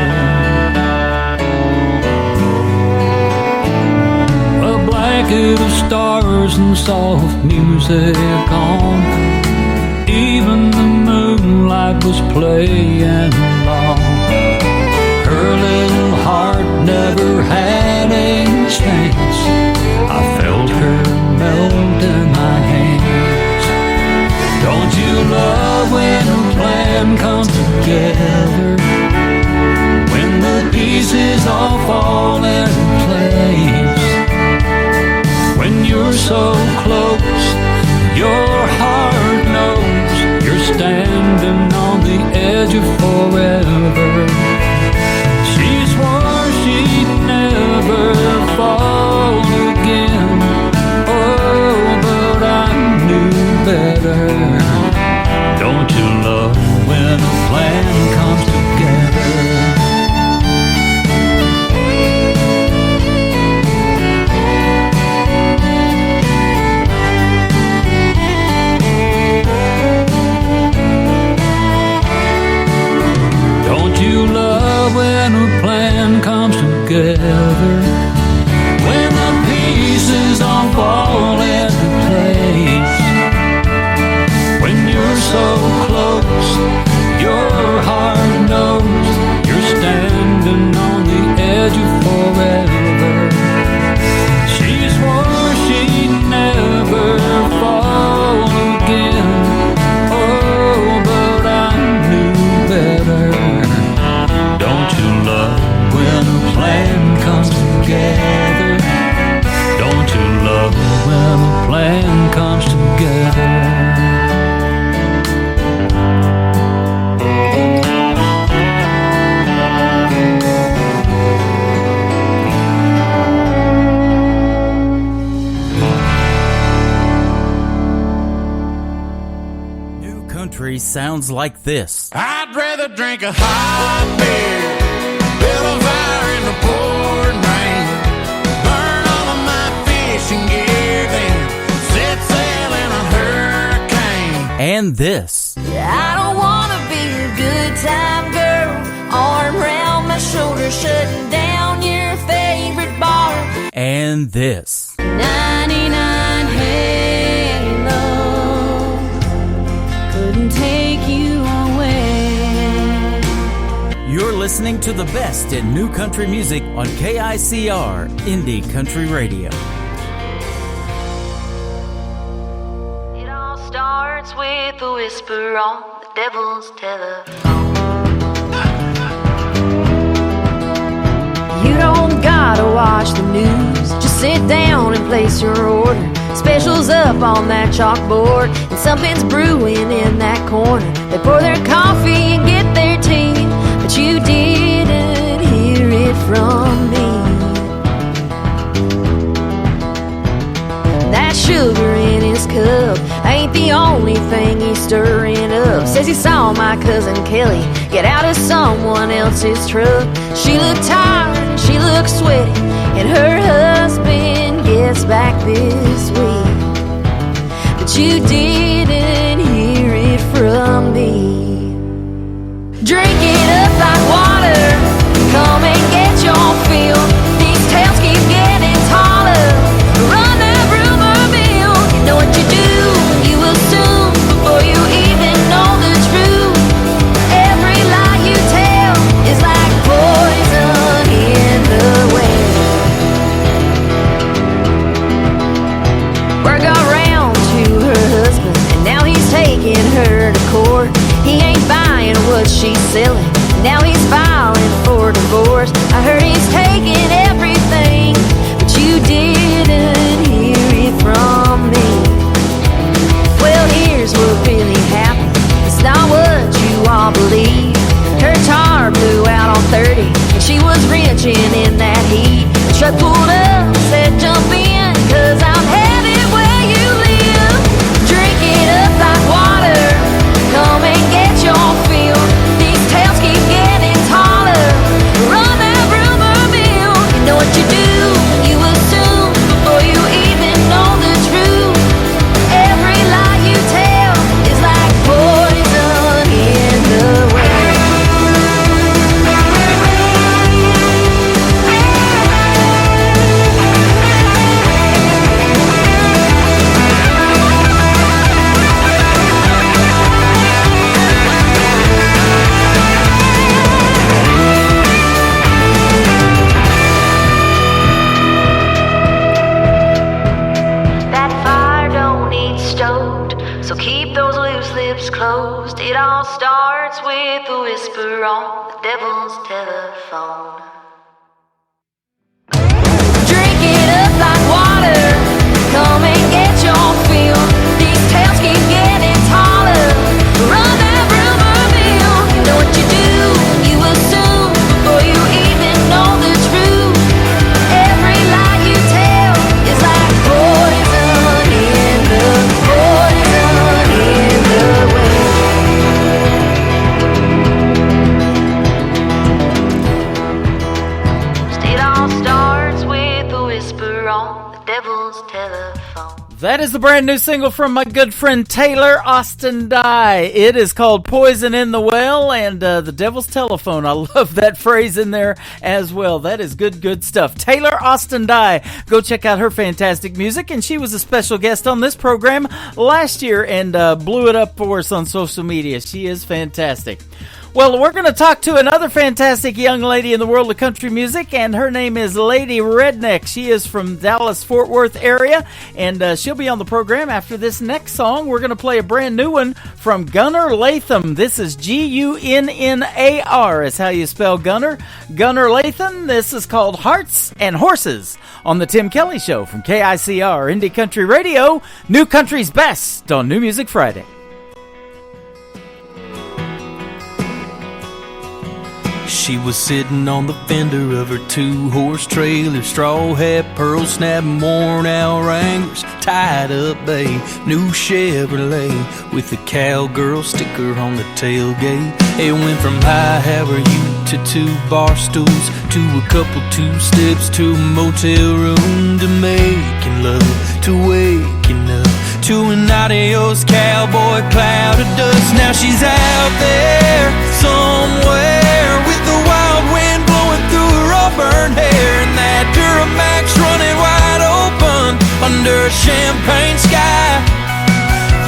A blanket of stars and soft music on. Even the moonlight was playing along. Her little heart never had a chance. I felt her melt in my hands. Don't you love when a plan comes together? When the pieces all fall into place. so close, your heart knows you're standing on the edge of forever. She swore she'd never fall again. Oh, but I knew better. Don't you love when a plan comes together? Don't you love when a plan comes together? When the pieces all fall into place. When you're so close, your heart knows you're standing on the edge of forever. She swore she'd never fall again. Oh, but I knew better. Don't you love when a plan comes together? Don't you love when a plan comes together? Sounds like this. I'd rather drink a hot beer, build a fire in the pouring rain, burn all of my fishing gear, then set sail in a hurricane. And this. I don't wanna be a good time girl, arm around my shoulder, shutting down your favorite bar. And this. 99 Halo couldn't take you away. You're listening to the best in new country music on KICR Indie Country Radio. It all starts with a whisper on the devil's telephone. You don't gotta watch the news, just sit down and place your order. Specials up on that chalkboard, and something's brewing in that corner. They pour their coffee and get their tea, but you didn't hear it from me. That sugar in his cup ain't the only thing he's stirring up. Says he saw my cousin Kelly get out of someone else's truck. She looked tired and she looked sweaty, and her husband gets back this week. But you didn't hear it from me. Drink it up like water, come and get your fill. These tales keep getting taller, run that rumor mill. You know what you do, you assume before you even know the truth. Every lie you tell is like poison in the well. Word got round to her husband, and now he's taking her to court. He ain't buying what she's selling, now he's filing for divorce. I heard he's taking everything, but you didn't hear it from me. Well, here's what really happened, it's not what you all believe. Her tar blew out on 30, and she was wrenching in that heat. The truck pulled up, said jump in, 'cause I'm headed where you live. Drink it up like water, come and get your fill. These tales keep getting taller, run that rumor mill. You know what you do, you assume before you even know the truth. Every lie you tell is like poison in the well. That fire don't need stoked, so keep those loose lips closed. It all starts with a whisper on the devil's telephone. Drink it up like water, come and That is the brand new single from my good friend Taylor Austin Dye. It is called Poison in the Well and The Devil's Telephone. I love that phrase in there as well. That is good stuff. Taylor Austin Dye. Go check out her fantastic music. And she was a special guest on this program last year and blew it up for us on social media. She is fantastic. Well, we're going to talk to another fantastic young lady in the world of country music, and her name is Lady Redneck. She is from Dallas-Fort Worth area, and she'll be on the program after this next song. We're going to play a brand new one from Gunnar Latham. This is Gunnar is how you spell Gunnar. Gunnar Latham. This is called Hearts and Horses on the Tim Kelly Show from KICR Indie Country Radio, New Country's Best on New Music Friday. She was sitting on the fender of her two-horse trailer, straw hat, pearl snap, worn-out Wranglers, tied up a new Chevrolet with the cowgirl sticker on the tailgate. It went from hi, how are you, to 2 bar stools, to a couple 2 steps, to a motel room, to making love, to waking up, to an adios cowboy cloud of dust. Now she's out there somewhere with the wild wind blowing through her auburn hair, and that Duramax running wide open under a champagne sky.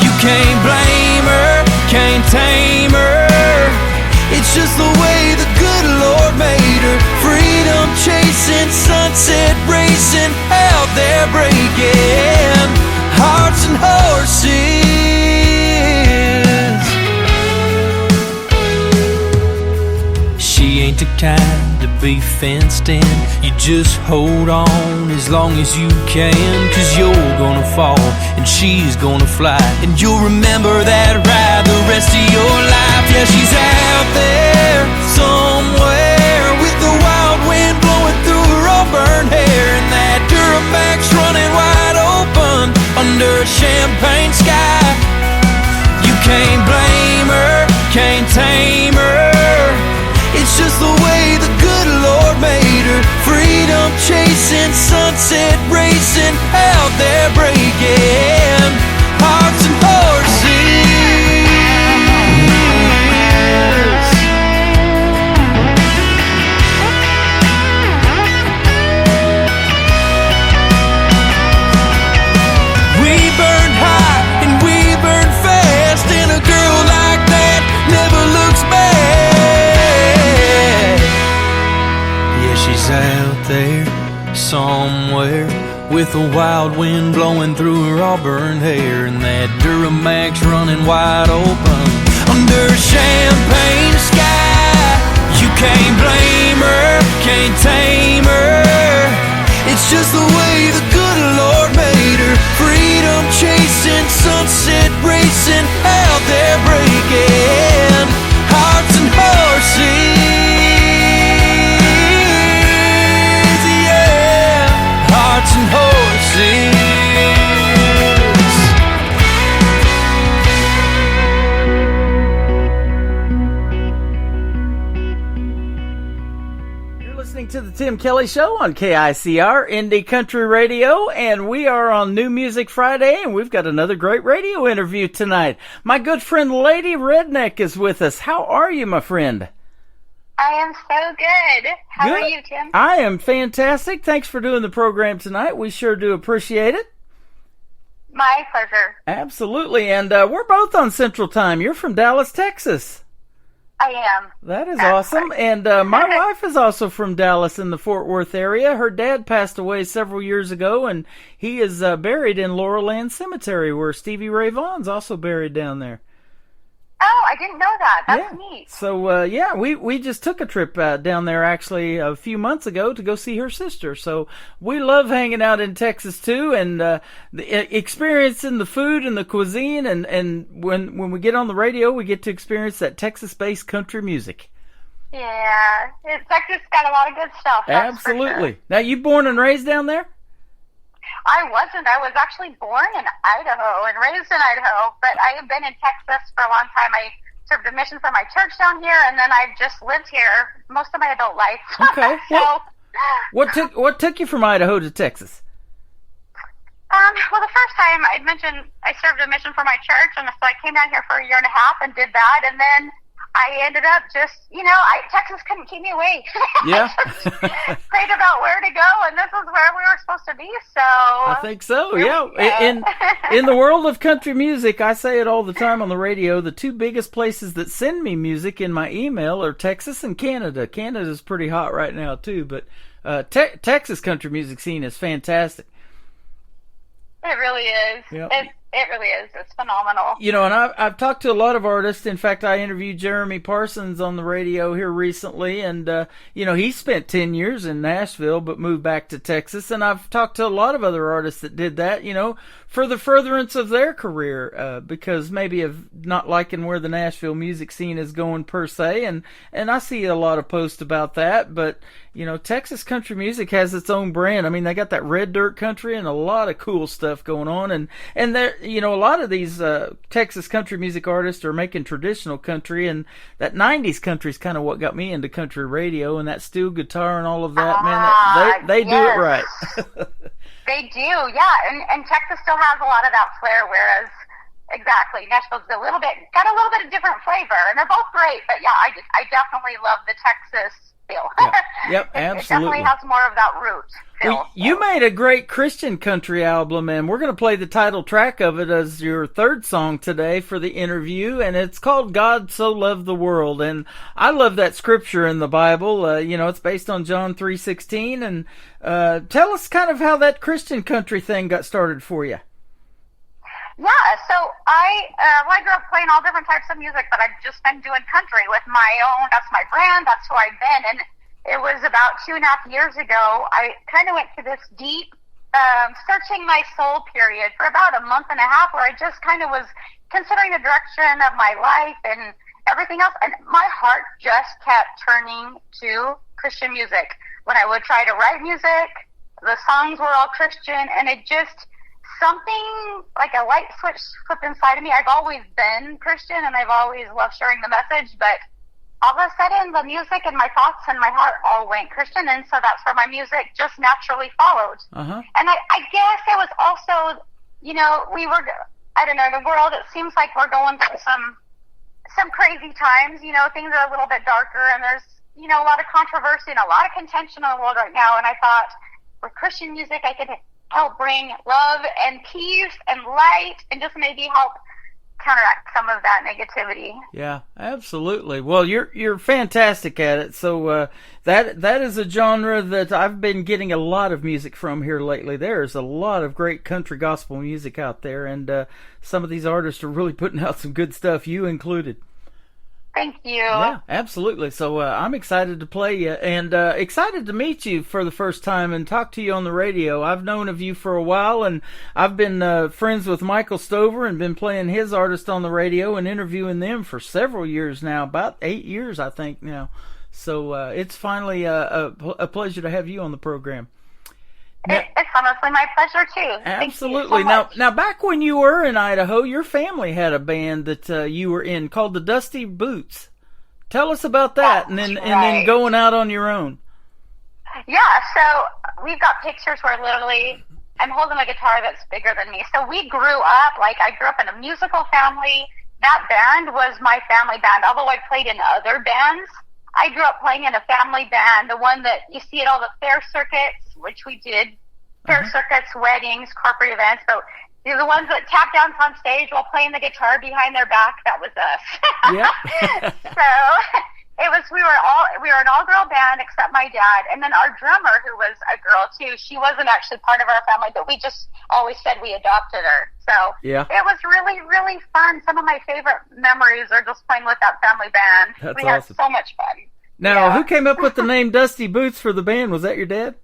You can't blame her, can't tame her. It's just the way the good Lord made her. Freedom chasing, sunset racing, out there breaking hearts and horses. She ain't the kind to be fenced in. You just hold on as long as you can, 'cause you're gonna fall and she's gonna fly, and you'll remember that ride the rest of your life. Yeah, she's out there somewhere with the wild wind blowing through her auburn hair, and that Duramax running wide open under a champagne sky. You can't blame her, can't tame her. It's just the way the good Lord made her. Freedom chasing, sunset racing, out there breaking hearts and horses. We burned hot and we burned fast, and a girl like that never looks back. She's out there somewhere with a wild wind blowing through her auburn hair, and that Duramax running wide open under a champagne sky. You can't blame her, can't tame her. It's just the way the good Lord made her. Freedom chasing, sunset racing, out there breaking hearts and horses. Hearts and horses. You're listening to the Tim Kelly Show on KICR Indie Country Radio, and we are on New Music Friday, and we've got another great radio interview tonight. My good friend Lady Redneck is with us. How are you, my friend? I am so good. How are you, Tim? I am fantastic. Thanks for doing the program tonight. We sure do appreciate it. My pleasure. Absolutely. And we're both on Central Time. You're from Dallas, Texas. I am. That is awesome. And my wife is also from Dallas in the Fort Worth area. Her dad passed away several years ago, and he is buried in Laurel Land Cemetery, where Stevie Ray Vaughan's also buried down there. Oh, I didn't know that. That's neat. So, we just took a trip down there actually a few months ago to go see her sister. So we love hanging out in Texas, too, and experiencing the food and the cuisine. And when we get on the radio, we get to experience that Texas-based country music. Yeah, Texas got a lot of good stuff. Absolutely. Sure. Now, you born and raised down there? I wasn't. I was actually born in Idaho and raised in Idaho, but I have been in Texas for a long time. I served a mission for my church down here, and then I've just lived here most of my adult life. Okay. So, what took you from Idaho to Texas? Well, the first time I'd mentioned I served a mission for my church, and so I came down here for a year and a half and did that, and then I ended up just, Texas couldn't keep me away. Yeah. Prayed about where to go, and this is where we were supposed to be, so. I think so, yeah. In the world of country music, I say it all the time on the radio, the two biggest places that send me music in my email are Texas and Canada. Canada's pretty hot right now, too, but Texas country music scene is fantastic. It really is. Yep. It really is. It's phenomenal. And I've talked to a lot of artists. In fact, I interviewed Jeremy Parsons on the radio here recently, and he spent 10 years in Nashville but moved back to Texas. And I've talked to a lot of other artists that did that, for the furtherance of their career, because maybe of not liking where the Nashville music scene is going per se. And I see a lot of posts about that, but Texas country music has its own brand. I mean, they got that red dirt country and a lot of cool stuff going on, and there, a lot of these Texas country music artists are making traditional country, and that 90s country is kind of what got me into country radio, and that steel guitar and all of that. Man, they do it right. They do, yeah, and Texas still has a lot of that flair, whereas exactly Nashville's got a little bit of different flavor, and they're both great. But yeah, I definitely love the Texas feel. Yep, absolutely. It definitely has more of that root feel. Well, you made a great Christian country album, and we're going to play the title track of it as your third song today for the interview, and it's called God So Loved the World. And I love that scripture in the Bible. It's based on John 3:16, and tell us kind of how that Christian country thing got started for you. Yeah, so I grew up playing all different types of music, but I've just been doing country with my own. That's my brand. That's who I've been. And it was about 2.5 years ago, I kind of went through this deep searching my soul period for about a month and a half, where I just kind of was considering the direction of my life and everything else. And my heart just kept turning to Christian music. When I would try to write music, the songs were all Christian, and it just... something like a light switch flipped inside of me. I've always been Christian, and I've always loved sharing the message, but all of a sudden the music and my thoughts and my heart all went Christian, and so that's where my music just naturally followed. And I guess it was also, the world, it seems like we're going through some crazy times, things are a little bit darker, and there's, a lot of controversy and a lot of contention in the world right now, and I thought with Christian music I could help bring love and peace and light, and just maybe help counteract some of that negativity. Yeah, absolutely. Well, you're fantastic at it. So that is a genre that I've been getting a lot of music from here lately. There's a lot of great country gospel music out there, and some of these artists are really putting out some good stuff, you included. Thank you. Yeah, absolutely. So I'm excited to play you, and excited to meet you for the first time and talk to you on the radio. I've known of you for a while, and I've been friends with Michael Stover and been playing his artists on the radio and interviewing them for several years now, about 8 years, I think, now. So it's finally a pleasure to have you on the program. It's honestly my pleasure, too. Absolutely. Thank you so much. Now, back when you were in Idaho, your family had a band that you were in called the Dusty Boots. Tell us about that, and then going out on your own. Yeah, so we've got pictures where literally I'm holding a guitar that's bigger than me. So we grew up, I grew up in a musical family. That band was my family band, although I played in other bands. I grew up playing in a family band, the one that you see at all the fair circuits, which we did, fair circuits, weddings, corporate events. So they're the ones that tap dance on stage while playing the guitar behind their back. That was us. Yep. So it was, we were an all-girl band except my dad. And then our drummer, who was a girl too, she wasn't actually part of our family, but we just always said we adopted her. So yeah, it was really, really fun. Some of my favorite memories are just playing with that family band. That's we awesome. had so much fun. Now, who came up with the name Dusty Boots for the band? Was that your dad?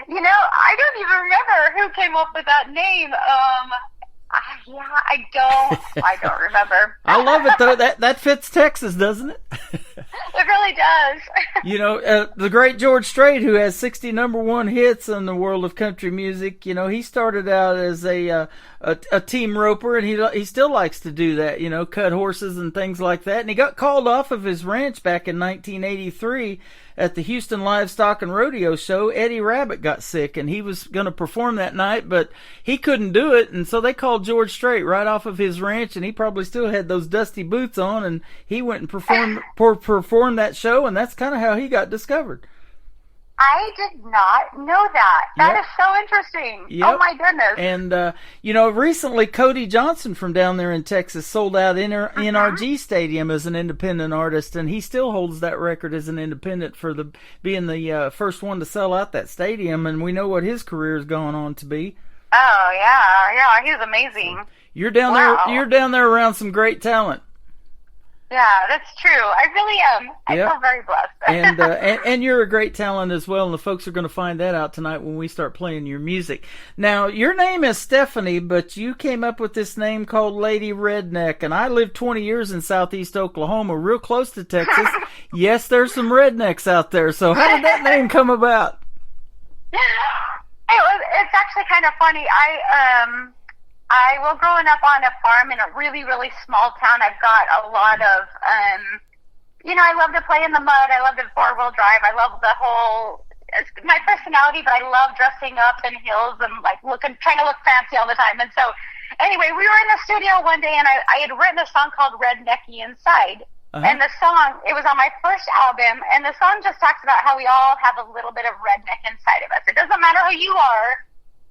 I don't even remember who came up with that name. I don't remember. I love it, though. That fits Texas, doesn't it? It really does. The great George Strait, who has 60 number one hits in the world of country music, he started out as a team roper, and he still likes to do that, cut horses and things like that. And he got called off of his ranch back in 1983 at the Houston Livestock and Rodeo Show, Eddie Rabbit got sick, and he was going to perform that night, but he couldn't do it, and so they called George Strait right off of his ranch, and he probably still had those dusty boots on, and he went and performed that show, and that's kind of how he got discovered. I did not know that. That Yep. is so interesting. Yep. Oh, my goodness. And, recently Cody Johnson from down there in Texas sold out NRG Stadium as an independent artist, and he still holds that record as an independent for being the first one to sell out that stadium, and we know what his career has gone on to be. Oh, yeah, he's amazing. You're down there around some great talent. Yeah, that's true. I really am. I feel very blessed. And you're a great talent as well, and the folks are going to find that out tonight when we start playing your music. Now, your name is Stephanie, but you came up with this name called Lady Redneck, and I lived 20 years in southeast Oklahoma, real close to Texas. Yes, there's some rednecks out there, so how did that name come about? It's actually kind of funny. Growing up on a farm in a really, really small town, I've got a lot of, I love to play in the mud. I love to four-wheel drive. I love my personality, but I love dressing up in heels and trying to look fancy all the time. And so anyway, we were in the studio one day, and I had written a song called Rednecky Inside. And the song, it was on my first album, and the song just talks about how we all have a little bit of redneck inside of us. It doesn't matter who you are.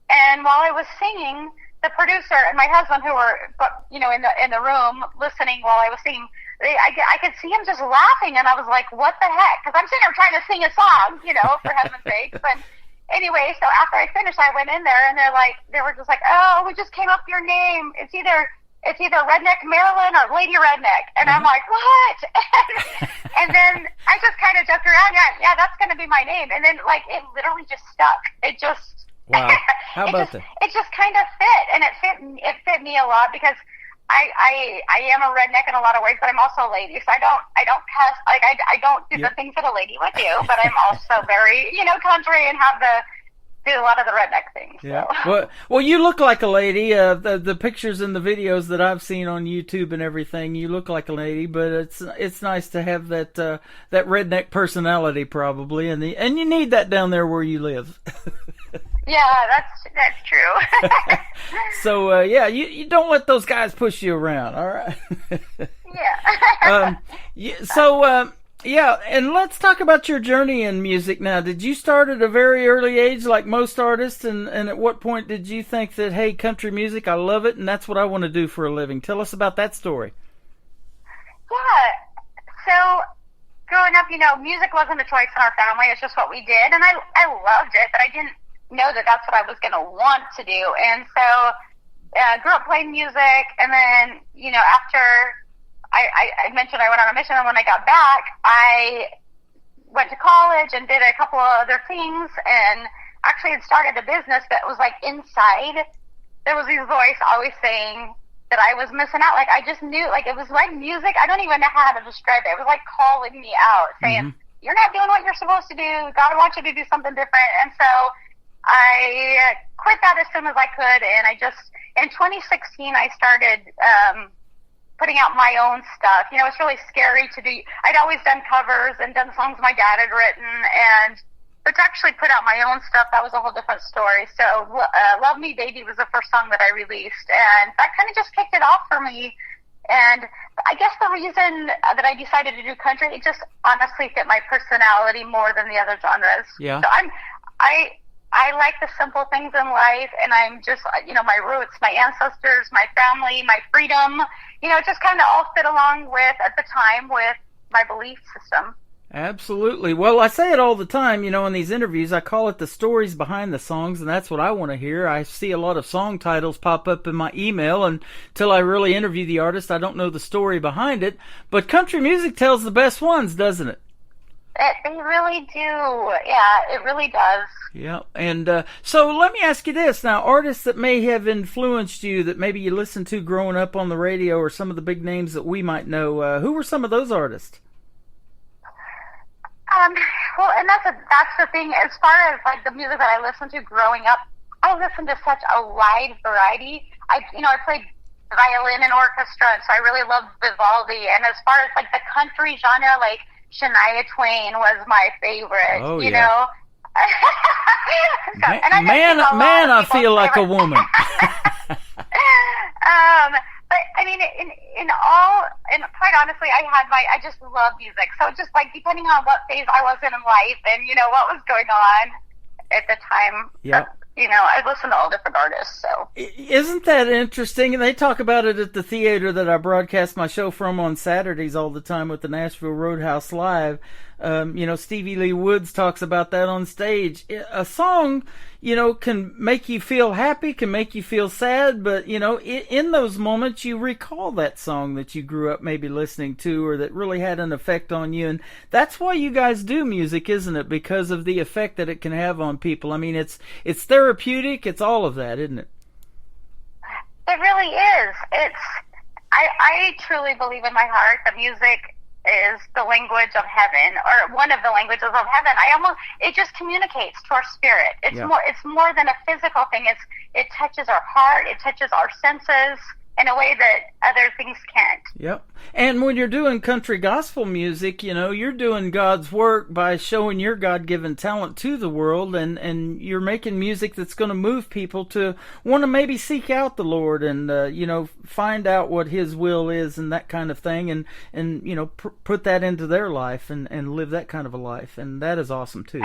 And while I was singing, the producer and my husband, who were, in the room listening while I was singing, I could see him just laughing, and I was like, "What the heck?" Because I'm sitting there trying to sing a song, for heaven's sake. But anyway, so after I finished, I went in there, and they were just like, "Oh, we just came up with your name. It's either Redneck Marilyn or Lady Redneck." And I'm like, "What?" And then I just kind of joked around, yeah, that's going to be my name. And then it literally just stuck. It just. Wow. How about that? It just kind of fit, and it fit me a lot because I am a redneck in a lot of ways, but I'm also a lady, so I don't cuss, I don't do the things that a lady would do, but I'm also very country and do a lot of the redneck things. Yeah. So. Well, you look like a lady. The pictures and the videos that I've seen on YouTube and everything, you look like a lady. But it's nice to have that redneck personality, probably, and you need that down there where you live. Yeah, that's true. So you don't let those guys push you around. All right. Yeah. Yeah, and let's talk about your journey in music now. Did you start at a very early age like most artists, and at what point did you think that, hey, country music, I love it, and that's what I want to do for a living? Tell us about that story. Yeah, so growing up, music wasn't a choice in our family. It's just what we did, and I loved it, but I didn't know that that's what I was going to want to do. And so I grew up playing music, and then, after I mentioned I went on a mission, and when I got back, I went to college and did a couple of other things, and actually had started a business that was inside. There was this voice always saying that I was missing out. I just knew, it was like music. I don't even know how to describe it. It was calling me out, saying, you're not doing what you're supposed to do. God wants you to do something different. And so I quit that as soon as I could, and in 2016, I started putting out my own stuff. It's really scary to do. I'd always done covers and done songs my dad had written, but to actually put out my own stuff, that was a whole different story. So Love Me Baby was the first song that I released, and that kind of just kicked it off for me. And I guess the reason that I decided to do country, it just honestly fit my personality more than the other genres. Yeah. So I like the simple things in life, and I'm just, my roots, my ancestors, my family, my freedom, it just kind of all fit along at the time with my belief system. Absolutely. Well, I say it all the time, in these interviews. I call it the stories behind the songs, and that's what I want to hear. I see a lot of song titles pop up in my email, and until I really interview the artist, I don't know the story behind it. But country music tells the best ones, doesn't it? They really do. Yeah, it really does. Yeah, and so let me ask you this. Now, artists that may have influenced you, that maybe you listened to growing up on the radio, or some of the big names that we might know, who were some of those artists? Well, and that's the thing. As far as the music that I listened to growing up, I listened to such a wide variety. I played violin in orchestra, and so I really loved Vivaldi. And as far as the country genre, Shania Twain was my favorite. Oh, you yeah. know. So, and I know Man, she's a lot man, of I people's feel like a favorite. woman. But I mean, in quite honestly, I just love music. So just like depending on what phase I was in life and, you know, what was going on at the time. Yep. You know, I listen to all different artists, so. Isn't that interesting? And they talk about it at the theater that I broadcast my show from on Saturdays all the time with the Nashville Roadhouse Live. You know, Stevie Lee Woods talks about that on stage. A song, you know, can make you feel happy, can make you feel sad, but, you know, in those moments you recall that song that you grew up maybe listening to or that really had an effect on you. And that's why you guys do music, isn't it? Because of the effect that it can have on people. I mean, it's therapeutic, it's all of that, isn't it? It really is. I truly believe in my heart that music is the language of heaven, or one of the languages of heaven. It just communicates to our spirit. It's more than a physical thing. It touches our heart, it touches our senses in a way that other things can't. Yep. And when you're doing country gospel music, you know, you're doing God's work by showing your God-given talent to the world, and you're making music that's going to move people to want to maybe seek out the Lord and, you know, find out what His will is and that kind of thing, and you know, put that into their life and live that kind of a life. And that is awesome, too.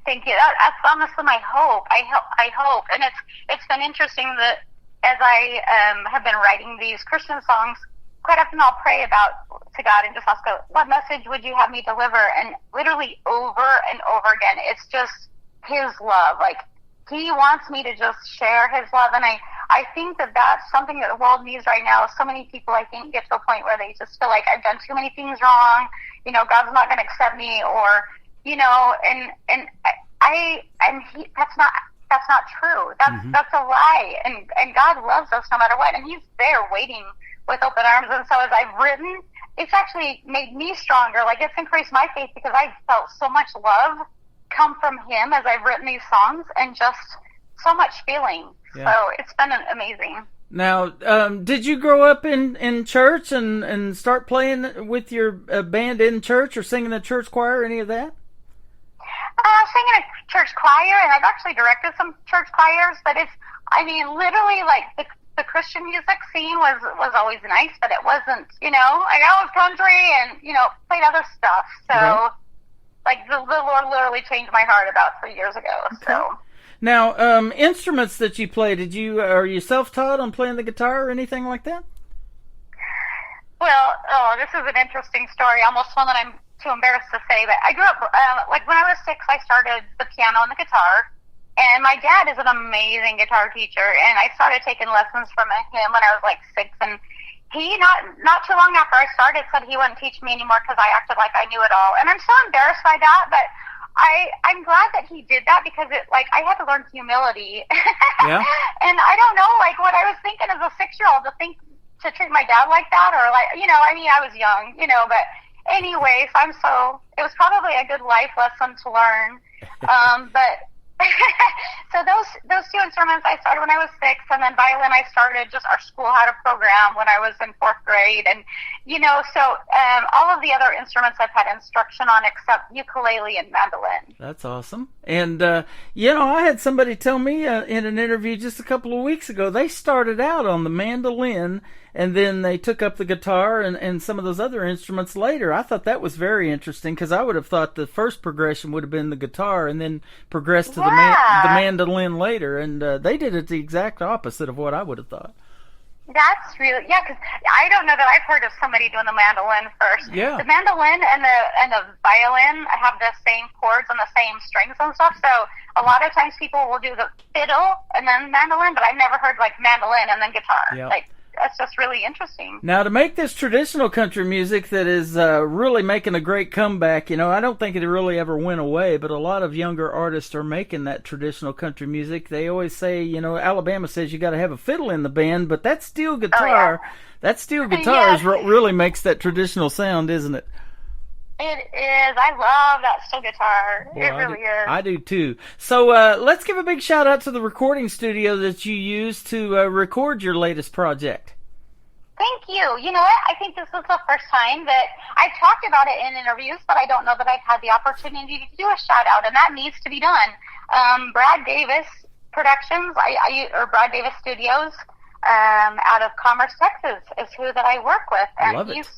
Thank you. That's honestly my hope. I hope. And it's been interesting that as I have been writing these Christian songs, quite often I'll pray to God and just ask God, what message would you have me deliver? And literally over and over again, it's just His love. Like, He wants me to just share His love. And I think that that's something that the world needs right now. So many people, I think, get to a point where they just feel like I've done too many things wrong. You know, God's not going to accept me, or, you know, that's not true. That's a lie. And God loves us no matter what. And He's there waiting with open arms. And so as I've written, it's actually made me stronger. Like, it's increased my faith because I've felt so much love come from Him as I've written these songs, and just so much feeling. Yeah. So it's been amazing. Now, did you grow up in church and start playing with your band in church or singing in church choir, any of that? Singing a church choir, and I've actually directed some church choirs, but literally, like, the Christian music scene was always nice, but it wasn't, you know, like, I was country and, you know, played other stuff, so, right. Like, the Lord literally changed my heart about 3 years ago, so. Now, instruments that you play, are you self-taught on playing the guitar or anything like that? Well, this is an interesting story, almost one that I'm too embarrassed to say, but I grew up, like, when I was 6, I started the piano and the guitar, and my dad is an amazing guitar teacher, and I started taking lessons from him when I was, like, 6, and he, not too long after I started, said he wouldn't teach me anymore because I acted like I knew it all, and I'm so embarrassed by that, but I'm glad that he did that, because I had to learn humility, yeah. And I don't know, like, what I was thinking as a 6-year-old, to treat my dad like that, or, like, you know, I mean, I was young, you know, but anyway, it was probably a good life lesson to learn. But so those two instruments I started when I was 6, and then violin I started, just our school had a program when I was in 4th grade, and, you know, so all of the other instruments I've had instruction on except ukulele and mandolin. That's awesome. And, you know, I had somebody tell me in an interview just a couple of weeks ago, they started out on the mandolin, and then they took up the guitar and some of those other instruments later. I thought that was very interesting, because I would have thought the first progression would have been the guitar and then progressed to the mandolin later. And they did it the exact opposite of what I would have thought. That's really, yeah, because I don't know that I've heard of somebody doing the mandolin first. Yeah. The mandolin and the violin have the same chords and the same strings and stuff, so a lot of times people will do the fiddle and then mandolin, but I've never heard, like, mandolin and then guitar. Yep. Like, that's just really interesting. Now, to make this traditional country music that is really making a great comeback, you know, I don't think it really ever went away, but a lot of younger artists are making that traditional country music. They always say, you know, Alabama says you got to have a fiddle in the band, but that steel guitar, that steel guitar is what really makes that traditional sound, isn't it? It is. I love that steel guitar. Well, it really is. I do too. So let's give a big shout out to the recording studio that you used to record your latest project. Thank you. You know what? I think this is the first time that I've talked about it in interviews, but I don't know that I've had the opportunity to do a shout out, and that needs to be done. Brad Davis Productions, or Brad Davis Studios, out of Commerce, Texas, is who that I work with, and Love it.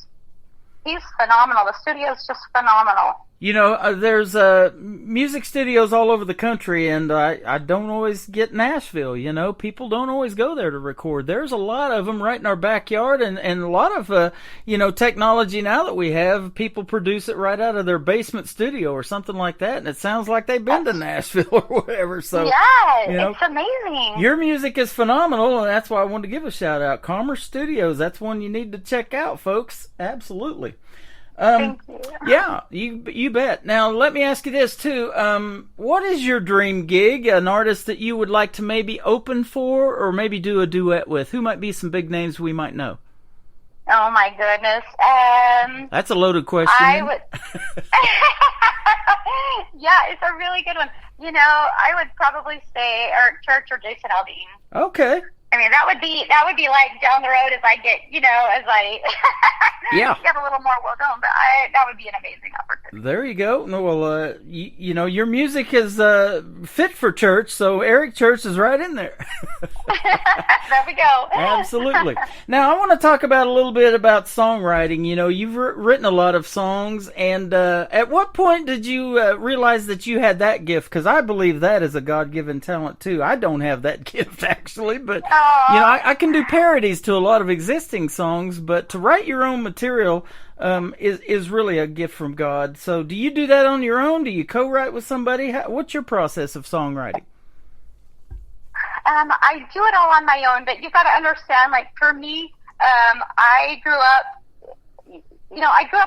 He's phenomenal. The studio's just phenomenal. You know, there's music studios all over the country, and I don't always get Nashville, you know. People don't always go there to record. There's a lot of them right in our backyard, and a lot of, you know, technology now that we have. People produce it right out of their basement studio or something like that, and it sounds like they've been to Nashville or whatever. So, yeah, you know, it's amazing. Your music is phenomenal, and that's why I wanted to give a shout-out. Commerce Studios, that's one you need to check out, folks. Absolutely. Thank you. Yeah, you bet. Now, let me ask you this, too. What is your dream gig, an artist that you would like to maybe open for or maybe do a duet with? Who might be some big names we might know? Oh, my goodness. That's a loaded question. I would... Yeah, it's a really good one. You know, I would probably say Eric Church or Jason Aldean. Okay. I mean, that would be like down the road as I get, you know, as I get a little more well known. But that would be an amazing opportunity. There you go. No, well, you know, your music is fit for church, so Eric Church is right in there. There we go. Absolutely. Now, I want to talk about a little bit about songwriting. You know, you've written a lot of songs, and at what point did you realize that you had that gift? Because I believe that is a God-given talent, too. I don't have that gift, actually, but... You know, I can do parodies to a lot of existing songs, but to write your own material is really a gift from God. So do you do that on your own? Do you co-write with somebody? What's your process of songwriting? I do it all on my own, but you've got to understand, like, for me, I grew up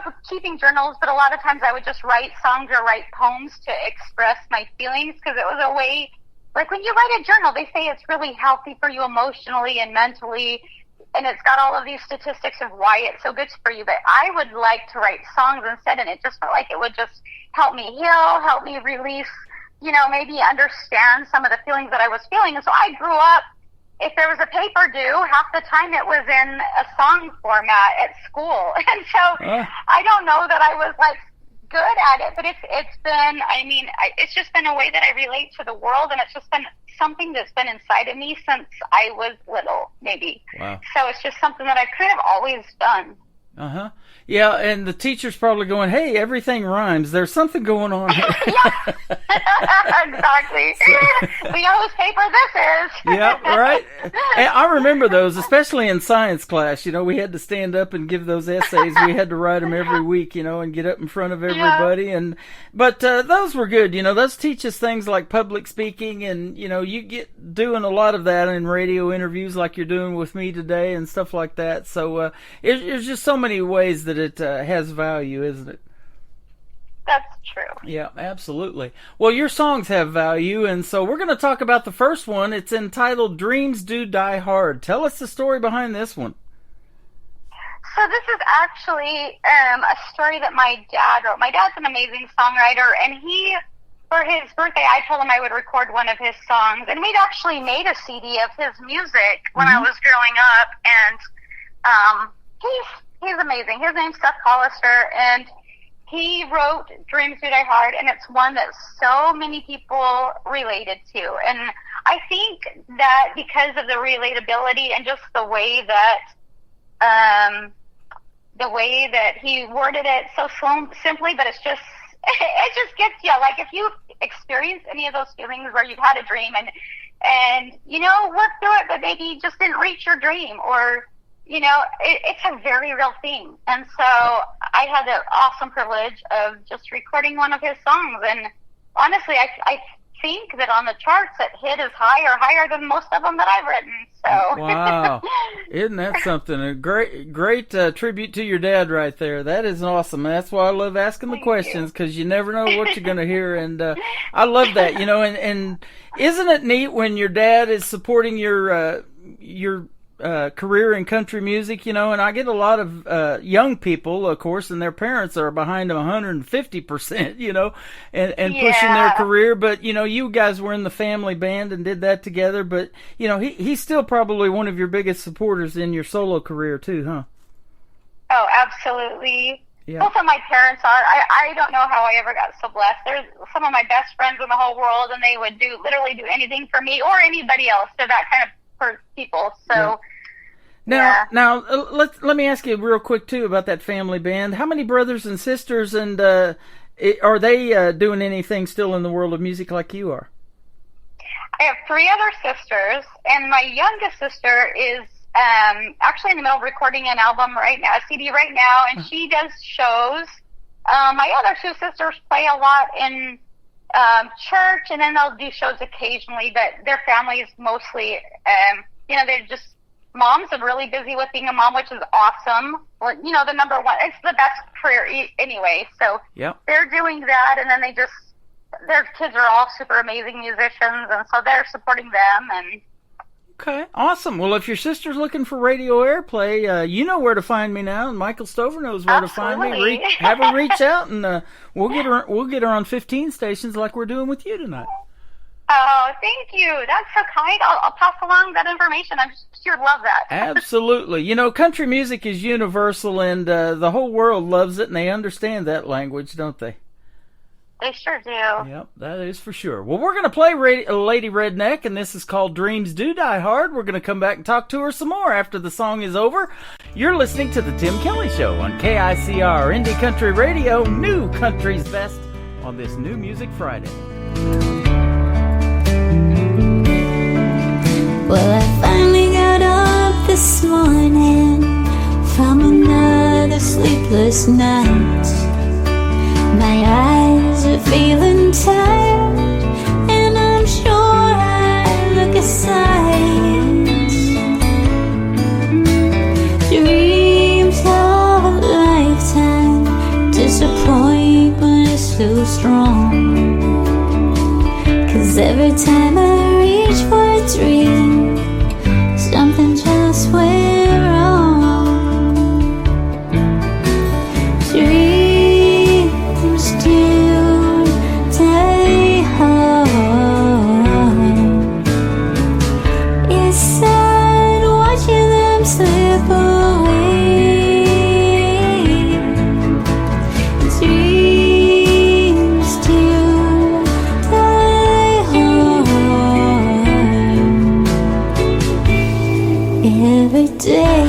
with keeping journals, but a lot of times I would just write songs or write poems to express my feelings, because it was a way... Like, when you write a journal, they say it's really healthy for you emotionally and mentally, and it's got all of these statistics of why it's so good for you. But I would like to write songs instead, and it just felt like it would just help me heal, help me release, you know, maybe understand some of the feelings that I was feeling. And so I grew up, if there was a paper due, half the time it was in a song format at school. And so I don't know that I was, like, good at it, but it's been, I mean, it's just been a way that I relate to the world, and it's just been something that's been inside of me since I was little, maybe. Wow. So it's just something that I've kind of always done. Uh-huh. Yeah, and the teacher's probably going, hey, everything rhymes. There's something going on here. Exactly. We know whose paper this is. Yeah, right. And I remember those, especially in science class. You know, we had to stand up and give those essays. We had to write them every week, you know, and get up in front of everybody. Yeah. But those were good. You know, those teach us things like public speaking, and, you know, you get doing a lot of that in radio interviews like you're doing with me today and stuff like that. So there's just so many ways that it has value, isn't it? That's true. Yeah, absolutely. Well, your songs have value, and so we're going to talk about the first one. It's entitled Dreams Do Die Hard. Tell us the story behind this one. So this is actually a story that my dad wrote. My dad's an amazing songwriter, and for his birthday, I told him I would record one of his songs, and we'd actually made a CD of his music when I was growing up, and he's amazing. His name's Seth Hollister, and he wrote Dreams Do Die Hard, and it's one that so many people related to. And I think that because of the relatability and just the way that he worded it so simply, but it just gets you. Like, if you experience any of those feelings where you've had a dream and you know, worked through it, but maybe you just didn't reach your dream, or you know, it's a very real thing. And so I had the awesome privilege of just recording one of his songs. And honestly, I think that on the charts it hit as higher than most of them that I've written. So wow. Isn't that something? A great tribute to your dad right there. That is awesome. That's why I love asking the questions, because you never know what you're going to hear. And I love that, you know, and isn't it neat when your dad is supporting your career in country music, and I get a lot of young people, of course, and their parents are behind them 150%, and pushing their career. But, you guys were in the family band and did that together. But, he's still probably one of your biggest supporters in your solo career, too, huh? Oh, absolutely. Yeah. Both of my parents are. I don't know how I ever got so blessed. They're some of my best friends in the whole world, and they would literally do anything for me or anybody else. They're that kind of people. So, Now, let me ask you real quick too about that family band. How many brothers and sisters, and are they doing anything still in the world of music like you are? I have 3 other sisters, and my youngest sister is actually in the middle of recording an album right now, a CD right now, and she does shows. My other 2 sisters play a lot in church, and then they'll do shows occasionally, but their family is mostly, they're just moms and really busy with being a mom, which is awesome. Well, the number one, it's the best career anyway, so they're doing that, and then their kids are all super amazing musicians, and so they're supporting them, and okay, awesome. Well, if your sister's looking for radio airplay, you know where to find me now, and Michael Stover knows where to find me. Have her reach out, and we'll get her on 15 stations like we're doing with you tonight. Oh, thank you. That's so kind. I'll pass along that information. I'm sure you'd love that. Absolutely. Country music is universal, and the whole world loves it, and they understand that language, don't they? They sure do. Yep, that is for sure. Well, we're going to play Lady Redneck, and this is called Dreams Do Die Hard. We're going to come back and talk to her some more after the song is over. You're listening to The Tim Kelly Show on KICR Indie Country Radio, New Country's Best, on this New Music Friday. Well, I finally got up this morning from another sleepless night. My eyes are feeling tired, and I'm sure I look a sight. Dreams of a lifetime, disappointment is so strong. 'Cause every time I reach for a dream, something just went wrong. Dreams do die hard. It's sad watching them slip away. Dreams do die hard every day.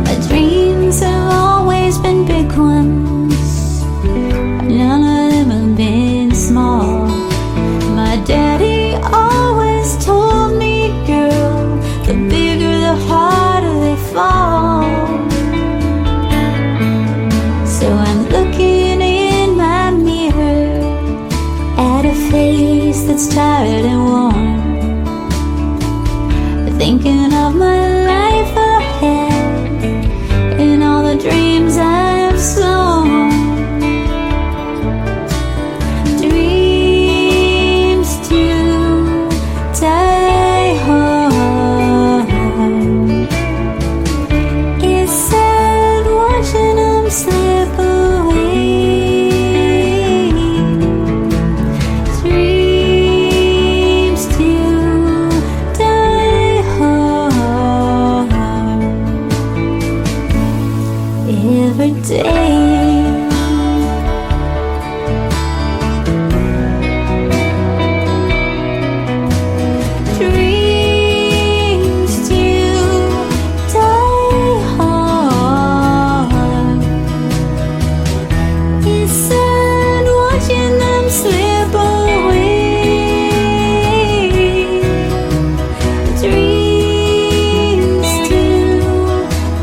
My dreams have always been big ones. None of them have been small. My daddy always told me, girl, the bigger the harder they fall. So I'm looking in my mirror at a face that's tired and worn, thinking of my life ahead and all the dreams I've sown. Dreams do die hard. It's sad watching them slip away. Dreams do die hard every day. Dreams do die hard. It's sad watching them slip away. Dreams do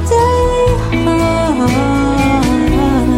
die hard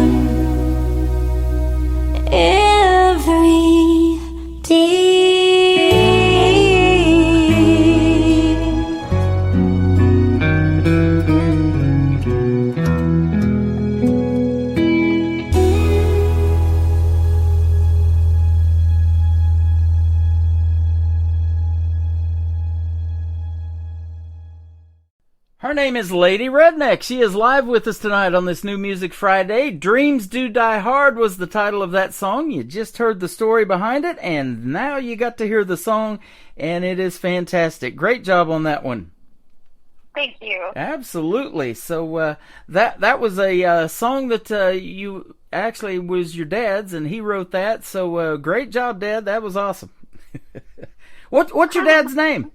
name is Lady Redneck. She is live with us tonight on this New Music Friday. Dreams Do Die Hard was the title of that song. You just heard the story behind it, and now you got to hear the song, and it is fantastic. Great job on that one. Thank you. Absolutely. So that was a song that you actually was your dad's, and he wrote that. So great job, Dad. That was awesome. What's your dad's name?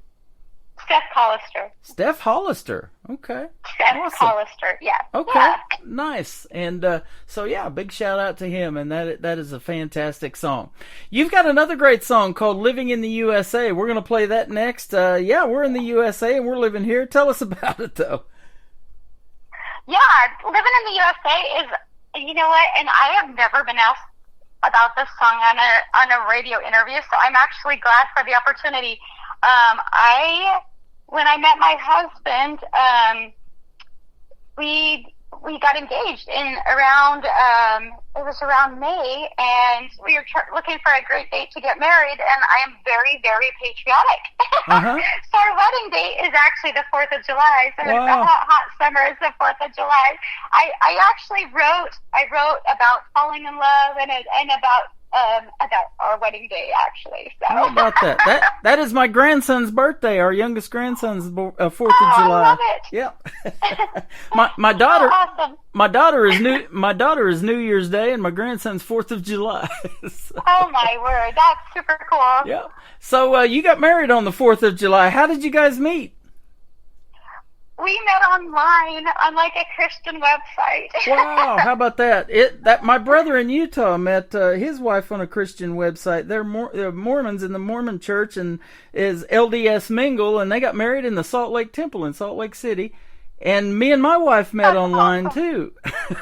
Steph Hollister. Steph Hollister. Okay. Steph awesome. Hollister, yeah. Okay. Yeah. Nice. And so, yeah, big shout out to him. And that is a fantastic song. You've got another great song called Living in the USA. We're going to play that next. Yeah, we're in the USA and we're living here. Tell us about it, though. Yeah, living in the USA is, you know what, and I have never been asked about this song on a radio interview, so I'm actually glad for the opportunity. When I met my husband, we got engaged in around it was around May, and we were looking for a great date to get married. And I am very, very patriotic. Uh-huh. So our wedding date is actually the 4th of July. So Wow. it's the hot summer is the 4th of July. I actually wrote about falling in love and about our wedding day, actually. So. How about that? That is my grandson's birthday. Our youngest grandson's 4th of July. I love it. Yep. my daughter. Oh, awesome. My daughter is New Year's Day, and my grandson's 4th of July. So, oh my word, that's super cool. yeah. So you got married on the 4th of July. How did you guys meet? We met online on like a Christian website. Wow, how about that? My brother in Utah met his wife on a Christian website. They're Mormons in the Mormon church, and is LDS Mingle, and they got married in the Salt Lake Temple in Salt Lake City. And me and my wife met online too.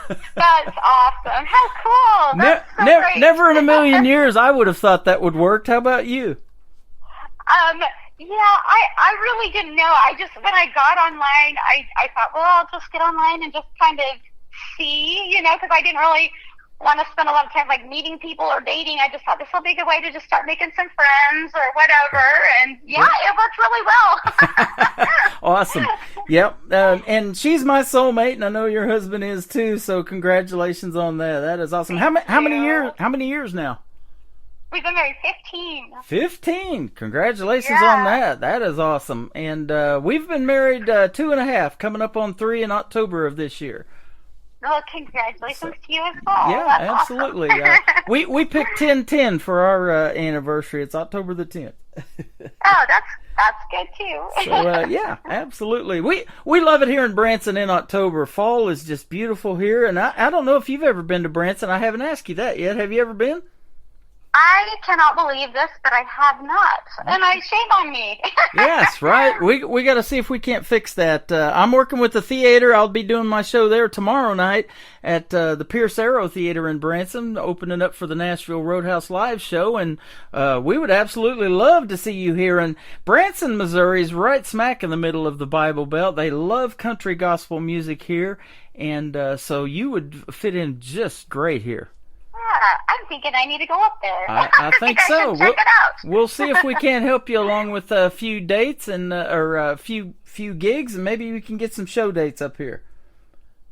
That's awesome. How cool. That's so great. Never in a million years I would have thought that would work. How about you? Yeah, I really didn't know. When I got online, I thought, well, I'll just get online and just kind of see, because I didn't really want to spend a lot of time like meeting people or dating. I just thought this will be a good way to just start making some friends or whatever. And yeah, it worked really well. Awesome. Yep. And she's my soulmate, and I know your husband is too. So congratulations on that. That is awesome. How many years now? We've been married 15. 15. Congratulations on that. That is awesome. And we've been married 2.5, coming up on 3 in October of this year. Well, congratulations to you as well. Yeah, that's absolutely. Awesome. We picked 10/10 for our anniversary. It's October the 10th. Oh, that's good too. So yeah, absolutely. We love it here in Branson in October. Fall is just beautiful here, and I don't know if you've ever been to Branson. I haven't asked you that yet. Have you ever been? I cannot believe this, but I have not, and shame on me. Yes, right. We got to see if we can't fix that. I'm working with the theater. I'll be doing my show there tomorrow night at the Pierce Arrow Theater in Branson, opening up for the Nashville Roadhouse Live show, and we would absolutely love to see you here. And Branson, Missouri is right smack in the middle of the Bible Belt. They love country gospel music here, and so you would fit in just great here. I'm thinking I need to go up there. I think so. Check it out. We'll see if we can't help you along with a few dates and or a few gigs, and maybe we can get some show dates up here.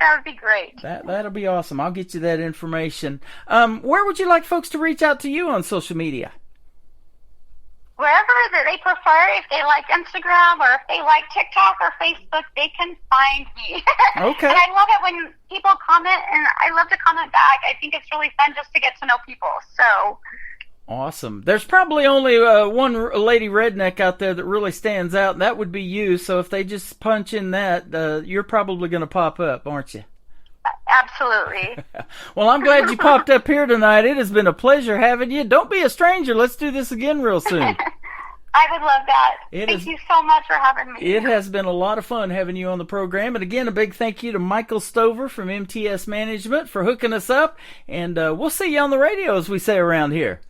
That would be great. That'll be awesome. I'll get you that information. Where would you like folks to reach out to you on social media? Wherever that they prefer. If they like Instagram or if they like TikTok or Facebook, they can find me. Okay. And I love it when people comment, and I love to comment back. I think it's really fun just to get to know people. So. Awesome. There's probably only one Lady Redneck out there that really stands out, and that would be you. So if they just punch in that, you're probably going to pop up, aren't you? Absolutely. Well, I'm glad you popped up here tonight. It has been a pleasure having you. Don't be a stranger. Let's do this again real soon. I would love that. Thank you so much for having me. It has been a lot of fun having you on the program. And again, a big thank you to Michael Stover from MTS Management for hooking us up. And we'll see you on the radio, as we say around here.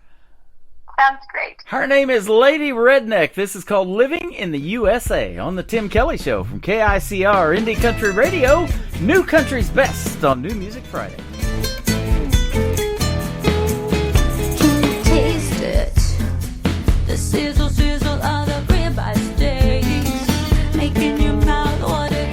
Sounds great. Her name is Lady Redneck. This is called Living in the USA on the Tim Kelly Show from KICR Indie Country Radio. New Country's best on New Music Friday. Can you taste it? The sizzle of the ribeye steaks, making your mouth water.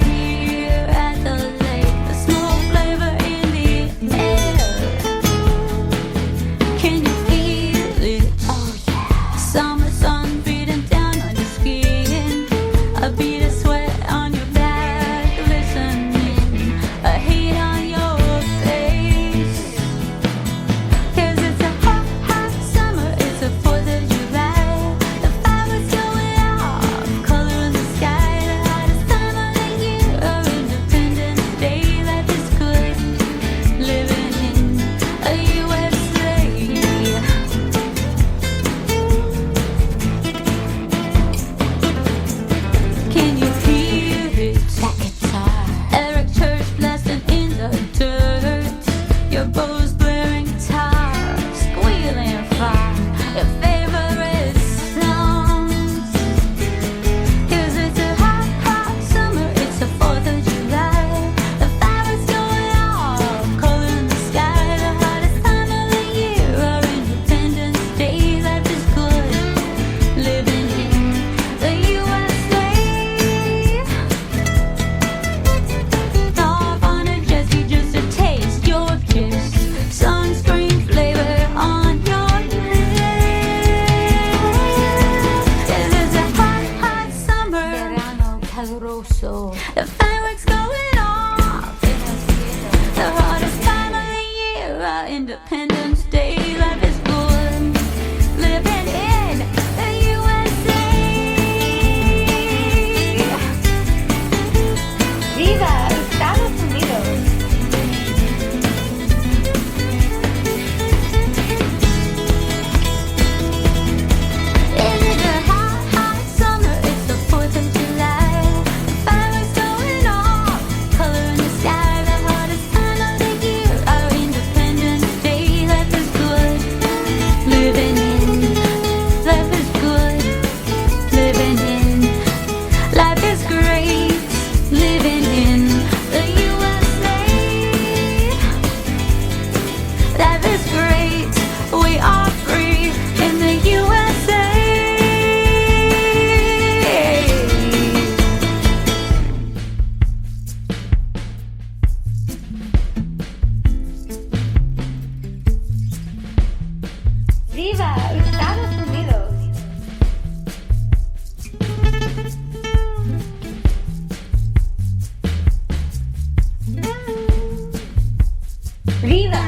Vida.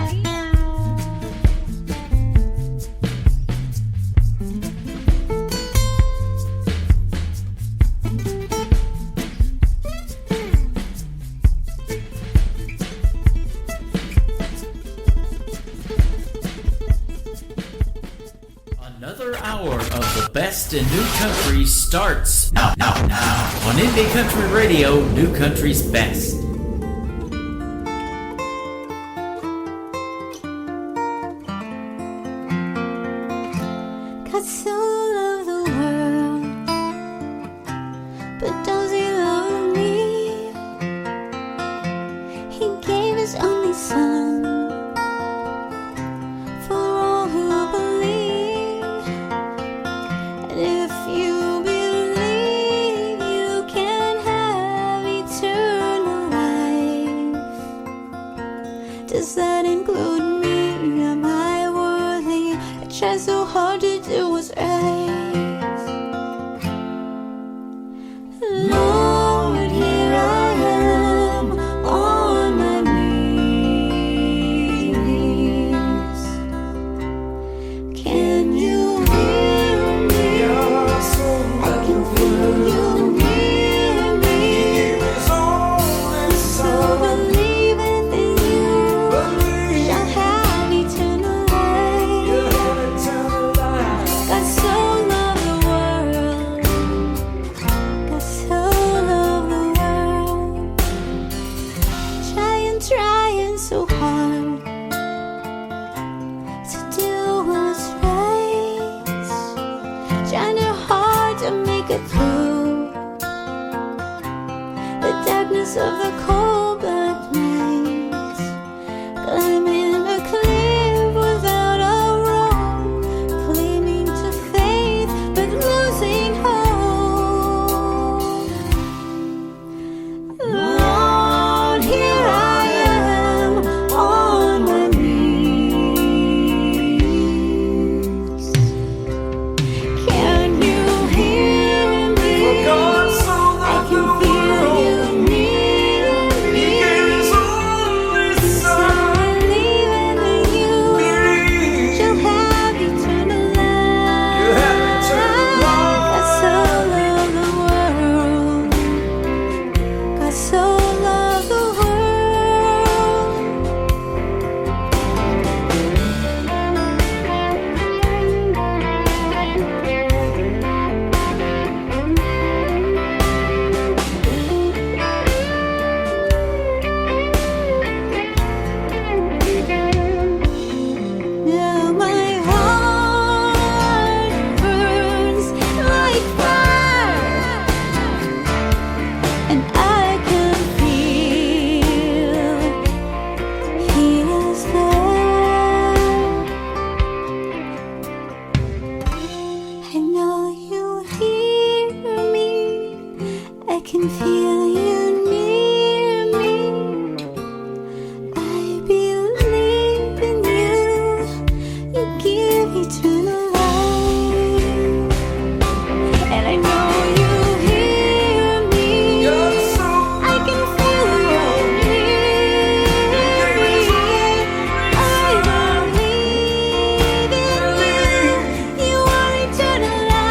Another hour of the best in new country starts now on Indie Country Radio, New Country's Best. God so loved the world, but does he love me? He gave his only son for all who believe. And if you believe, you can have eternal life. Does that include me? Am I worthy? I try so hard to do what's right. Lord, here I am on my knees. Can you hear me? I can feel you near me. So believing that you shall have eternal life. God so loved the world. God so loved the world. Trying so hard to do what's right. Trying hard to make it through the darkness of the cold black nights. Climbing a cliff without a rope, clinging to faith but losing hope. Lord, here I am on my knees. Can you hear me? I can feel you near me. So believing that you shall have eternal life. God so loved the world. God so loved the world. Now my heart burns like fire, and I can feel He is there. I know you hear me. I can feel you near me. I believe in you. You give eternal life. And I know you hear me. I can feel you near me. I believe in you. You are eternal life.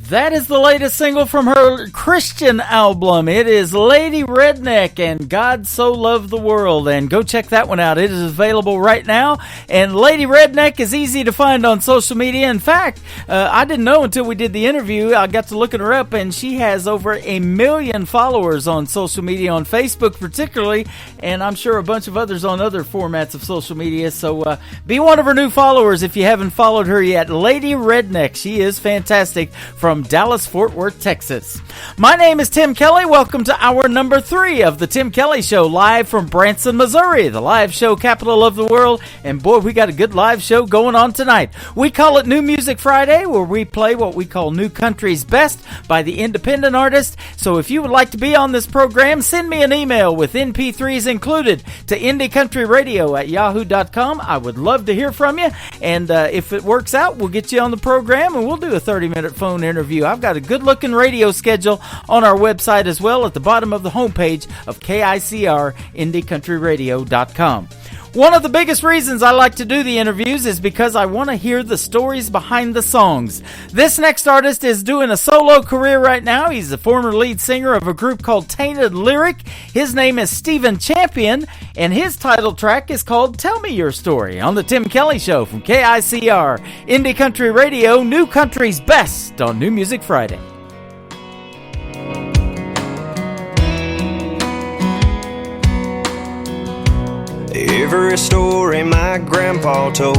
That is the latest single from her Christian album. It is Lady Redneck and God So Loved the World. And go check that one out. It is available right now. And Lady Redneck is easy to find on social media. In fact, I didn't know until we did the interview. I got to looking her up, and she has over 1 million followers on social media, on Facebook particularly, and I'm sure a bunch of others on other formats of social media. So be one of her new followers if you haven't followed her yet. Lady Redneck. She is fantastic from from Dallas-Fort Worth, Texas. My name is Tim Kelly. Welcome to hour number 3 of the Tim Kelly Show, live from Branson, Missouri, the live show capital of the world. And boy, we got a good live show going on tonight. We call it New Music Friday, where we play what we call New Country's Best by the independent artist. So if you would like to be on this program, send me an email with MP3s included to IndieCountryRadio@yahoo.com. I would love to hear from you. And if it works out, we'll get you on the program and we'll do a 30-minute phone interview. I've got a good-looking radio schedule on our website as well at the bottom of the homepage of KICR, IndieCountryRadio.com. One of the biggest reasons I like to do the interviews is because I want to hear the stories behind the songs. This next artist is doing a solo career right now. He's the former lead singer of a group called Tainted Lyric. His name is Stephen Champion, and his title track is called Tell Me Your Story on the Tim Kelly Show from KICR, Indie Country Radio, New Country's Best on New Music Friday. Every story my grandpa told,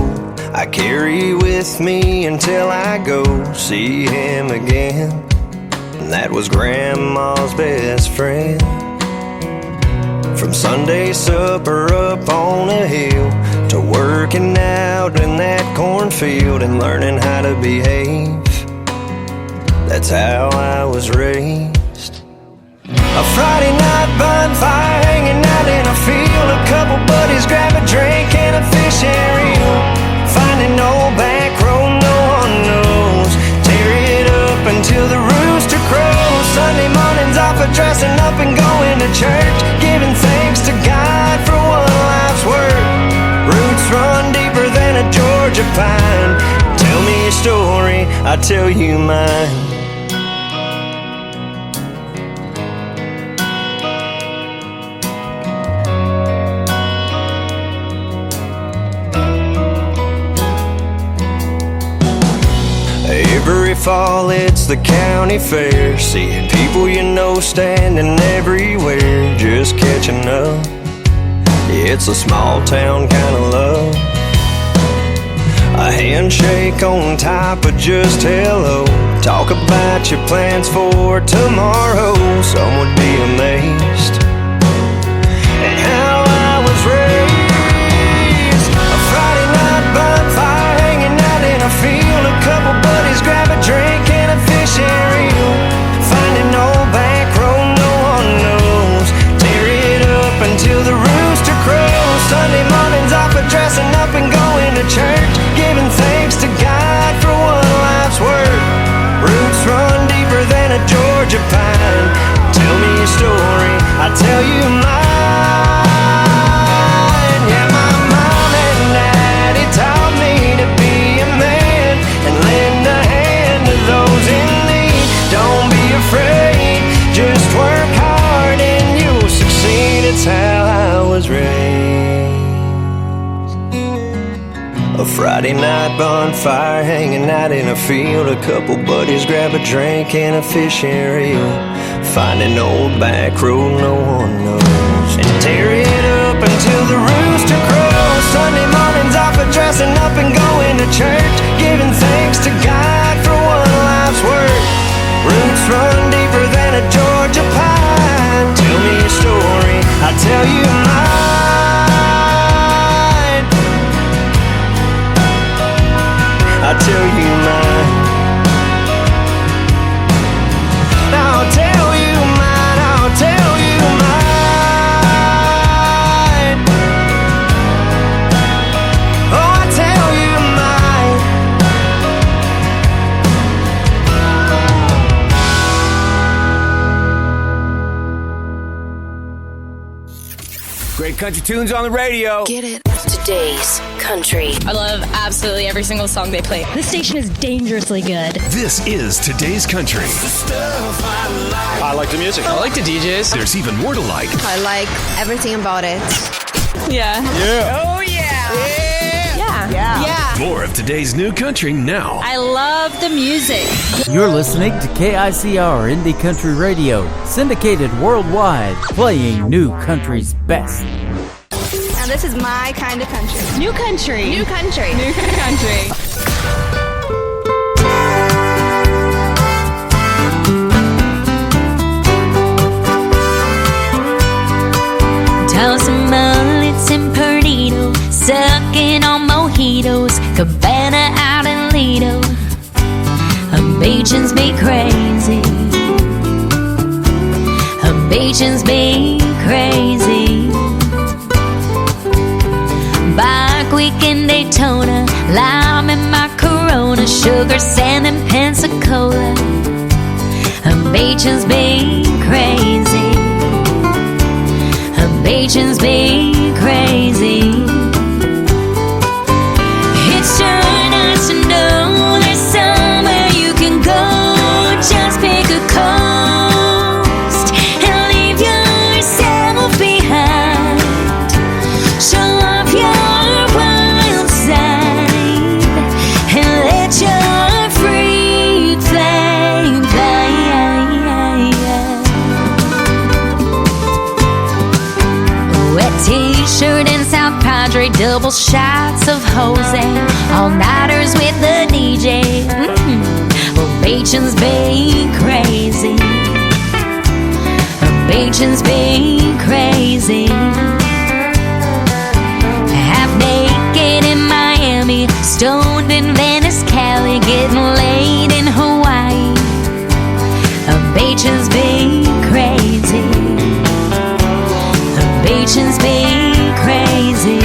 I carry with me until I go see him again. And that was Grandma's best friend. From Sunday supper up on a hill to working out in that cornfield and learning how to behave, that's how I was raised. A Friday night bonfire hanging out in a field, a couple buddies grab a drink and a fish and reel. Finding old back road no one knows, tear it up until the rooster crows. Sunday mornings off of dressing up and going to church, giving thanks to God for one life's work. Roots run deeper than a Georgia pine. Tell me your story, I'll tell you mine. Every fall it's the county fair, seeing people you know standing everywhere, just catching up. Yeah, it's a small town kind of love. A handshake on top of just hello. Talk about your plans for tomorrow. Some would be amazed at how I was raised. A Friday night bonfire hanging out in a field, a couple buddies grab a drink and a fish and reel. Finding old back road no one knows, tear it up until the rooster crows. Sunday mornings off of dressing up and going to church, giving thanks to God for one life's work. Roots run deeper than a Georgia pine. Tell me your story, I'll tell you mine. Yeah, my mom and daddy taught me to be a man and lend a hand to those in need. Don't be afraid, just work hard and you'll succeed. It's how I was raised. A Friday night bonfire hanging out in a field, a couple buddies grab a drink and a fish and reel. Find an old back road no one knows, and tear it up until the rooster crows. Sunday mornings off of dressing up and going to church, giving thanks to God for one life's work. Roots run deeper than a Georgia pine. Tell me your story, I'll tell you mine. I'll tell you mine. I'll tell you mine. I'll tell you mine. Oh, I'll tell you mine. Great country tunes on the radio. Get it? Today's country. I love absolutely every single song they play. This station is dangerously good. This is Today's Country. I like the music. I like the DJs. There's even more to like. I like everything about it. Yeah. Yeah. Oh, yeah. Yeah. More of today's new country now. I love the music. You're listening to KICR Indie Country Radio, syndicated worldwide, playing New Country's Best. Now this is my kind of country. New country. New country. New country. Tossing mullets and Perdido, sucking on mojitos, Cabana out in Lido. Beaches be crazy. Beaches be crazy. Bike week in Daytona, lime in my Corona, sugar sand and Pensacola. Beaches be crazy. Beaches be crazy. It's sure nice to know there's somewhere you can go. Just pick a coast and leave yourself behind. Show off your wild side and let your free flame fly. Wet t-shirt and South Padre, double shots of Jose, all-nighters with the DJ. Well, Beachin's be crazy. Beachin's be crazy. Half naked in Miami, stoned in Venice, Cali, getting laid in Hawaii. Beachin's be crazy. Beachin's be crazy.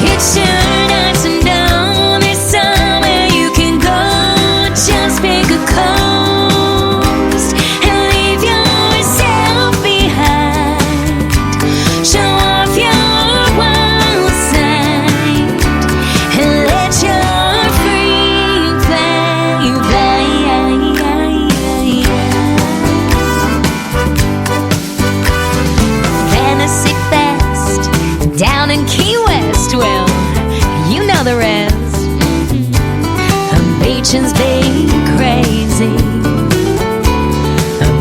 It's sure nice to know there's somewhere you can go. Just pick a coast and leave yourself behind. Show off your wild side and let your free flame fly. Fantasy Fest down in Key West, well, you know the rest. Beachin's be crazy.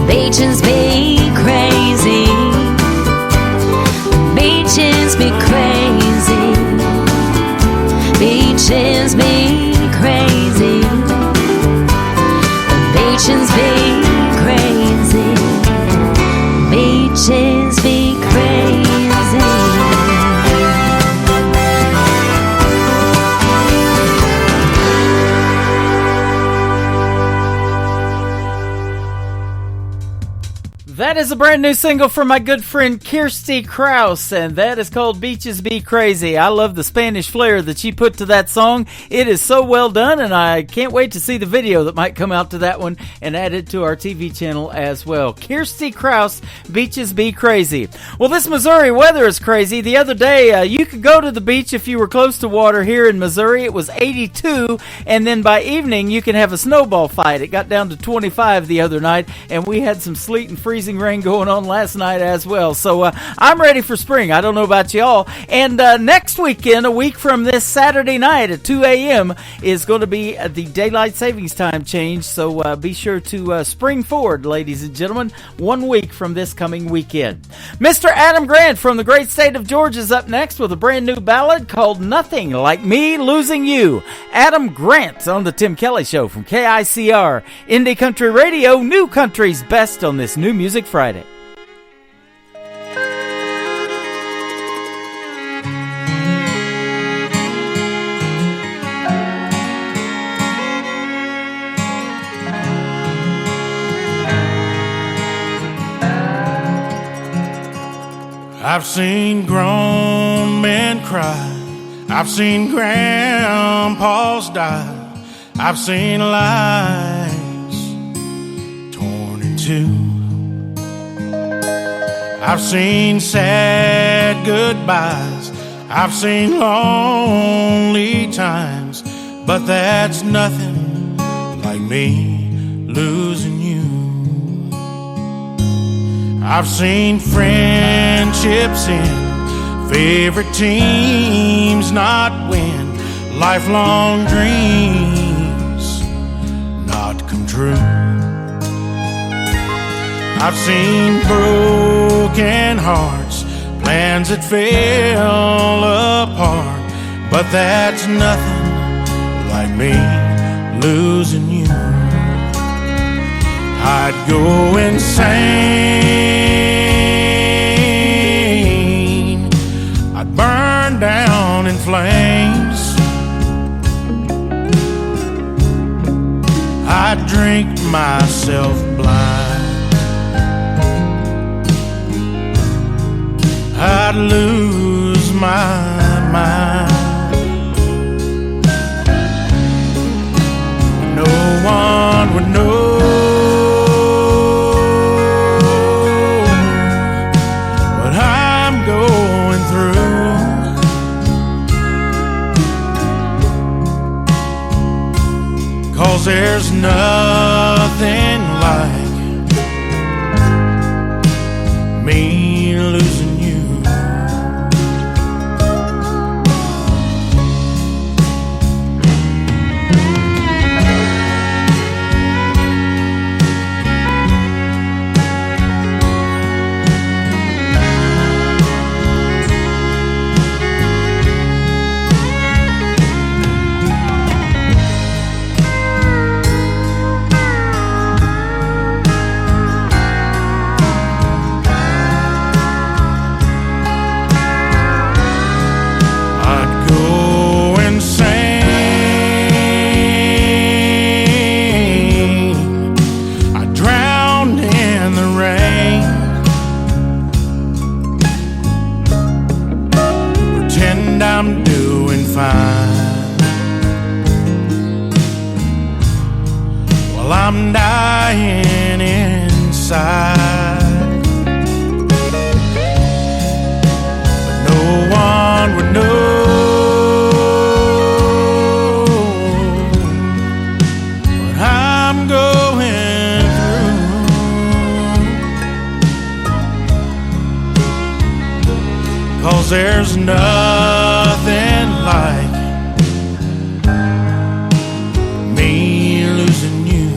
Beachin's be crazy. Beaches be crazy. Beaches be crazy. Beaches be crazy. Beaches be crazy. That is a brand new single from my good friend Kirsty Krause, and that is called Beaches Be Crazy. I love the Spanish flair that she put to that song. It is so well done, and I can't wait to see the video that might come out to that one and add it to our TV channel as well. Kirsty Krause, Beaches Be Crazy. Well, this Missouri weather is crazy. The other day, you could go to the beach if you were close to water here in Missouri. It was 82, and then by evening, you can have a snowball fight. It got down to 25 the other night, and we had some sleet and freezing rain going on last night as well. So I'm ready for spring. I don't know about y'all. And next weekend, a week from this Saturday night at 2 a.m. is going to be the daylight savings time change. So be sure to spring forward, ladies and gentlemen, 1 week from this coming weekend. Mr. Adam Grant from the great state of Georgia is up next with a brand new ballad called Nothing Like Me Losing You. Adam Grant on the Tim Kelly Show from KICR, Indie Country Radio, New Country's best on this New Music Friday. I've seen grown men cry. I've seen grandpas die. I've seen lives torn in two. I've seen sad goodbyes. I've seen lonely times. But that's nothing like me losing you. I've seen friendships end, favorite teams not win, lifelong dreams not come true. I've seen broken hearts, plans that fell apart, but that's nothing like me losing you. I'd go insane, I'd burn down in flames, I'd drink myself blind, I'd lose my mind. No one would know what I'm going through. 'Cause there's nothing like me losing you. I'm doing fine while I'm dying inside, but no one would know what I'm going through. 'Cause there's nothing like me losing you.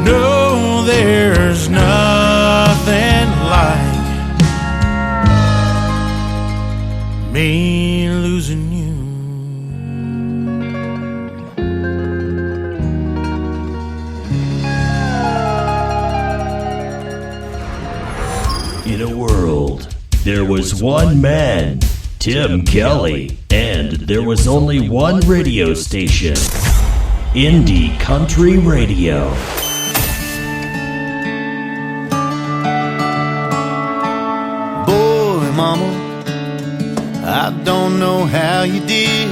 No, there's nothing like me losing you. In a world, there was one man, Tim Kelly, and there was only one radio station, Indie Country Radio. Boy, mama, I don't know how you did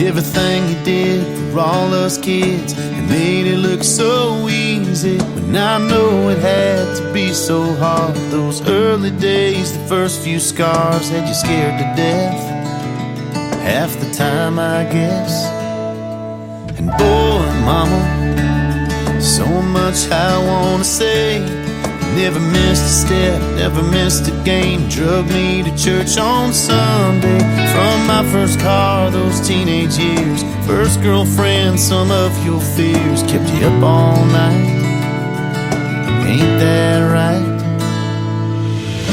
everything you did for all us kids. You made it look so easy when I know it had to be so hard. Those early days, the first few scars had you scared to death half the time, I guess. And boy, mama, so much I wanna say. Never missed a step, never missed a game. Drug me to church on Sunday. From my first car, those teenage years. First girlfriend, some of your fears. Kept you up all night, ain't that right?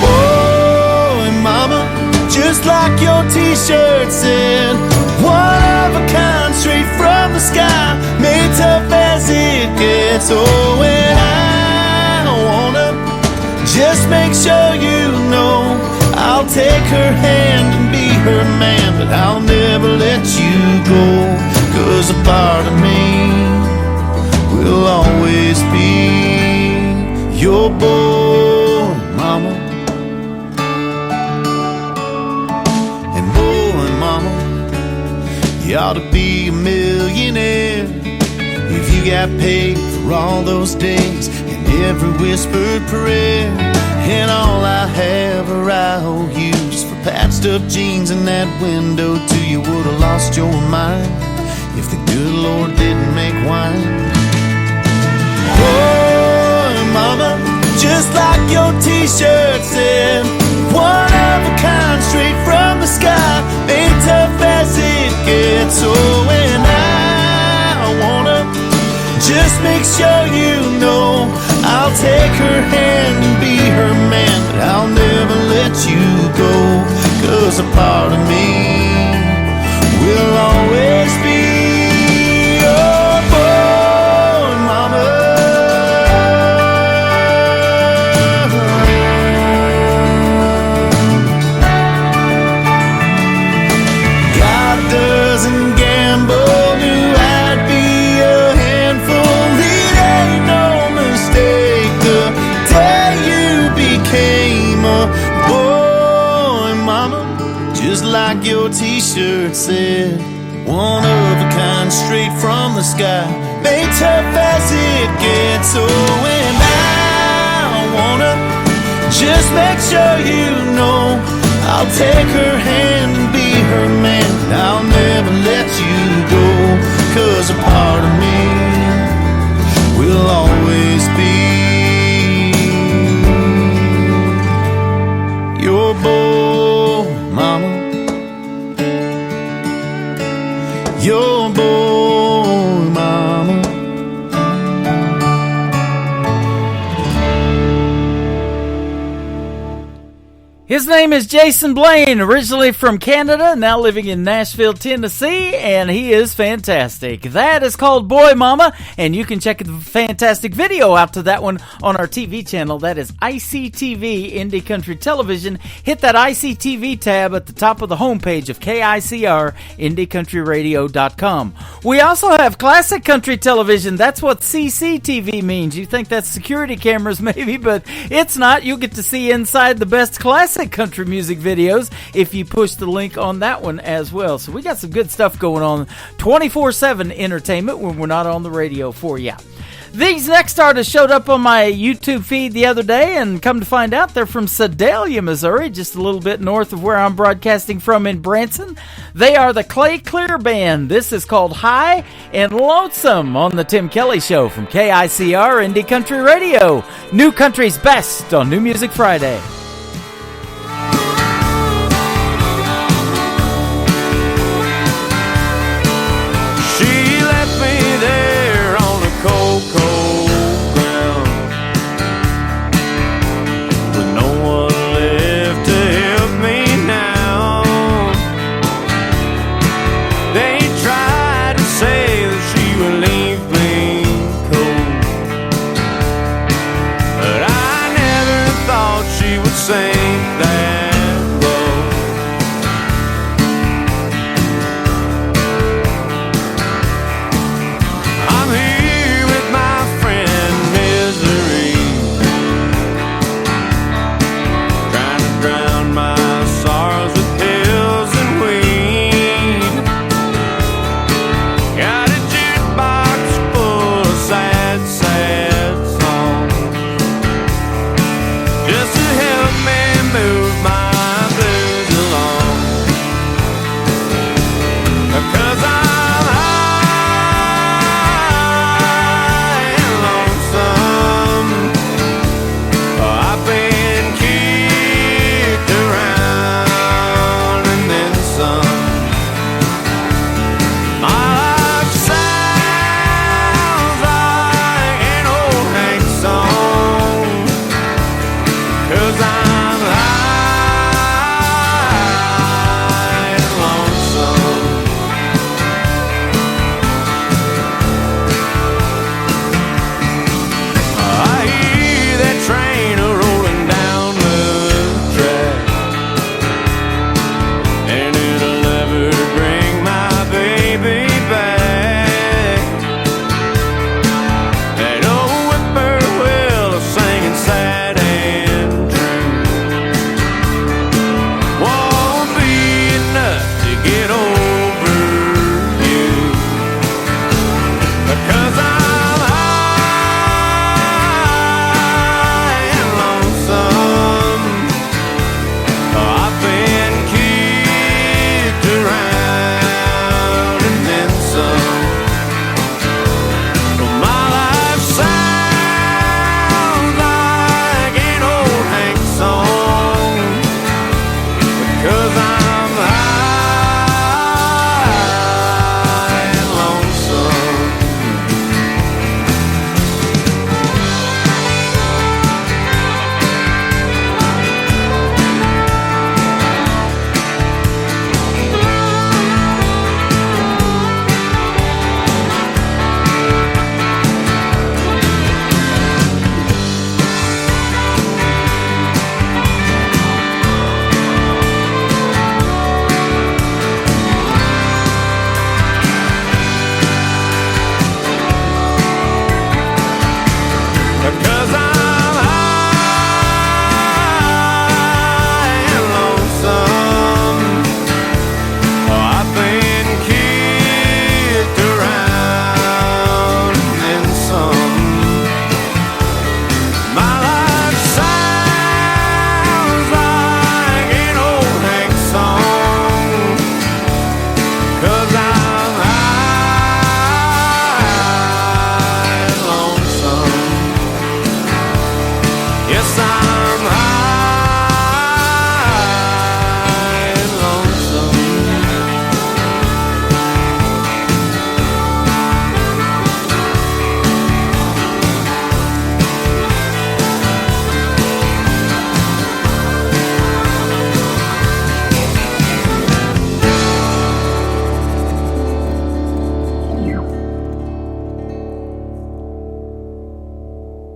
Oh, and mama, just like your t-shirt said, one of a kind, straight from the sky, made tough as it gets. Oh, and I wanna just make sure you know I'll take her hand and be her man, but I'll never let you go. 'Cause a part of me will always be your boy, mama. And boy, mama, you ought to be a millionaire if you got paid for all those days and every whispered prayer. And all I have are I owe you, just for patched up jeans and that window till you would have lost your mind if the good Lord didn't make wine. Oh, mama, just like your t-shirt said, one of a kind, straight from the sky, made tough as it gets. Oh, and I wanna Just make sure you know I'll take her hand and be her man, but I'll never let you go, 'cause a part of me will always be your boy, mama. God doesn't gamble, knew I'd be a handful. It ain't no mistake the day you became a boy, mama. Just like your t-shirt said, one of a kind, straight from the sky, made tough as it gets. Oh, and I wanna just make sure you know I'll take her hand and be her man. I'll never let you go, 'cause a part of me will always be your boy, mama. Your boy, mama. His name is Jason Blaine, originally from Canada, now living in Nashville, Tennessee, and he is fantastic. That is called Boy Mama, and you can check the fantastic video out to that one on our TV channel. That is ICTV, Indie Country Television. Hit that ICTV tab at the top of the homepage of KICR, IndieCountryRadio.com. We also have Classic Country Television. That's what CCTV means. You think that's security cameras maybe, but it's not. You'll get to see inside the best classic country music videos if you push the link on that one as well. So we got some good stuff going on. 24/7 entertainment when we're not on the radio for you. These next artists showed up on my YouTube feed the other day, and come to find out they're from Sedalia, Missouri, just a little bit north of where I'm broadcasting from in Branson. They are the Clay Clear Band. This is called High and Lonesome on the Tim Kelly Show from KICR Indie Country Radio. New Country's best on New Music Friday. Cold, cold ground, with no one left to help me now. They tried to say that she would leave me cold, but I never thought she would sing that low. I'm here just to help me Yes, I'm high and lonesome.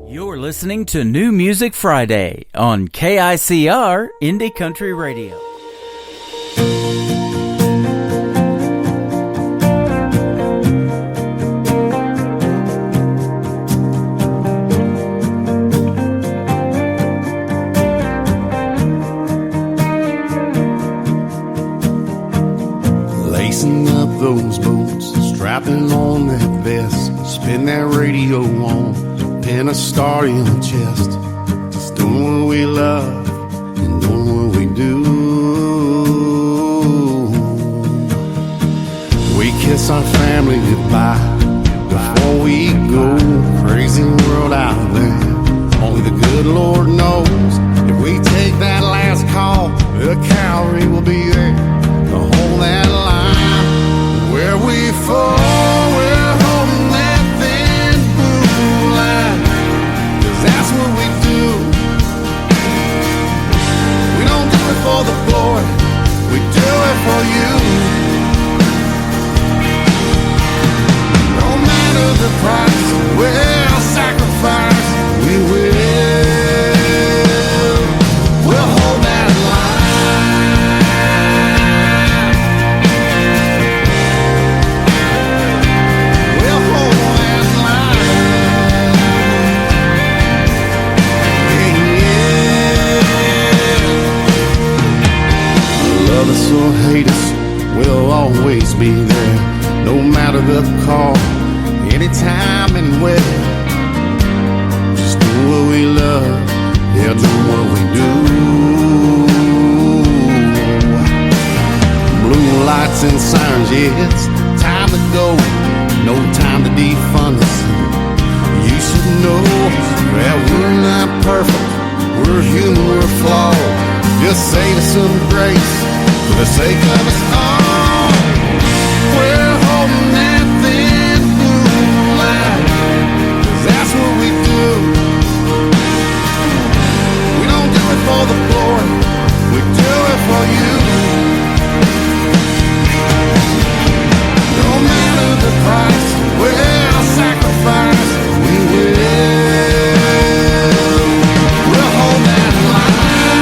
You're listening to New Music Friday on KICR Indie Country Radio. Lacing up those boots, strapping on that vest, spin that radio on, pin a star in the chest. Just doing what we love and doing what we do. We kiss our family goodbye before we go. Crazy world out there, only the good Lord knows. If we take that last call, the cavalry will be there to hold that line. Where we fall, we're holding that thin blue line, 'cause that's what we do. We don't do it for the glory, we do it for you. No matter the price, we'll sacrifice, we will. We'll hold that line. We'll hold that line. Yeah. Love us or hate us, we'll always be there. No matter the call, anytime and where. Just do what we love, yeah, do what we do. Blue lights and sirens, yeah, it's time to go. No time to defund us. You should know that we're not perfect. We're human, we're flawed. Just say to some grace for the sake of us all. We're holding that thin blue line, 'cause that's what we do. We don't do it for the glory, we do it for you. No matter the price, we'll sacrifice, we will. We'll hold that line.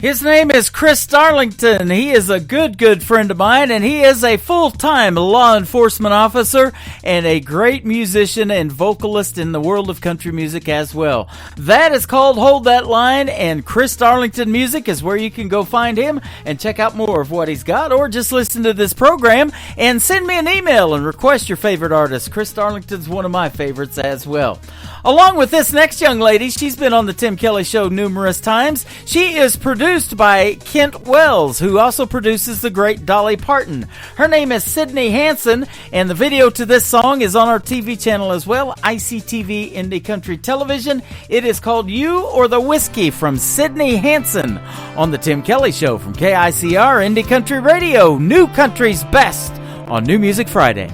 His name is Chris Darlington. He is a good friend of mine, and he is a full-time law enforcement officer and a great musician and vocalist in the world of country music as well. That is called Hold That Line, and Chris Darlington Music is where you can go find him and check out more of what he's got, or just listen to this program and send me an email and request your favorite artist. Chris Darlington's one of my favorites as well. Along with this next young lady, she's been on the Tim Kelly Show numerous times. She is produced by Kent Wells, who also produces the great Dolly Parton. Her name is Sydney Hansen, and the video to this song is on our TV channel as well, ICTV Indie Country Television. It is called You or the Whiskey from Sydney Hansen on the Tim Kelly Show from KICR Indie Country Radio, New Country's Best on New Music Friday.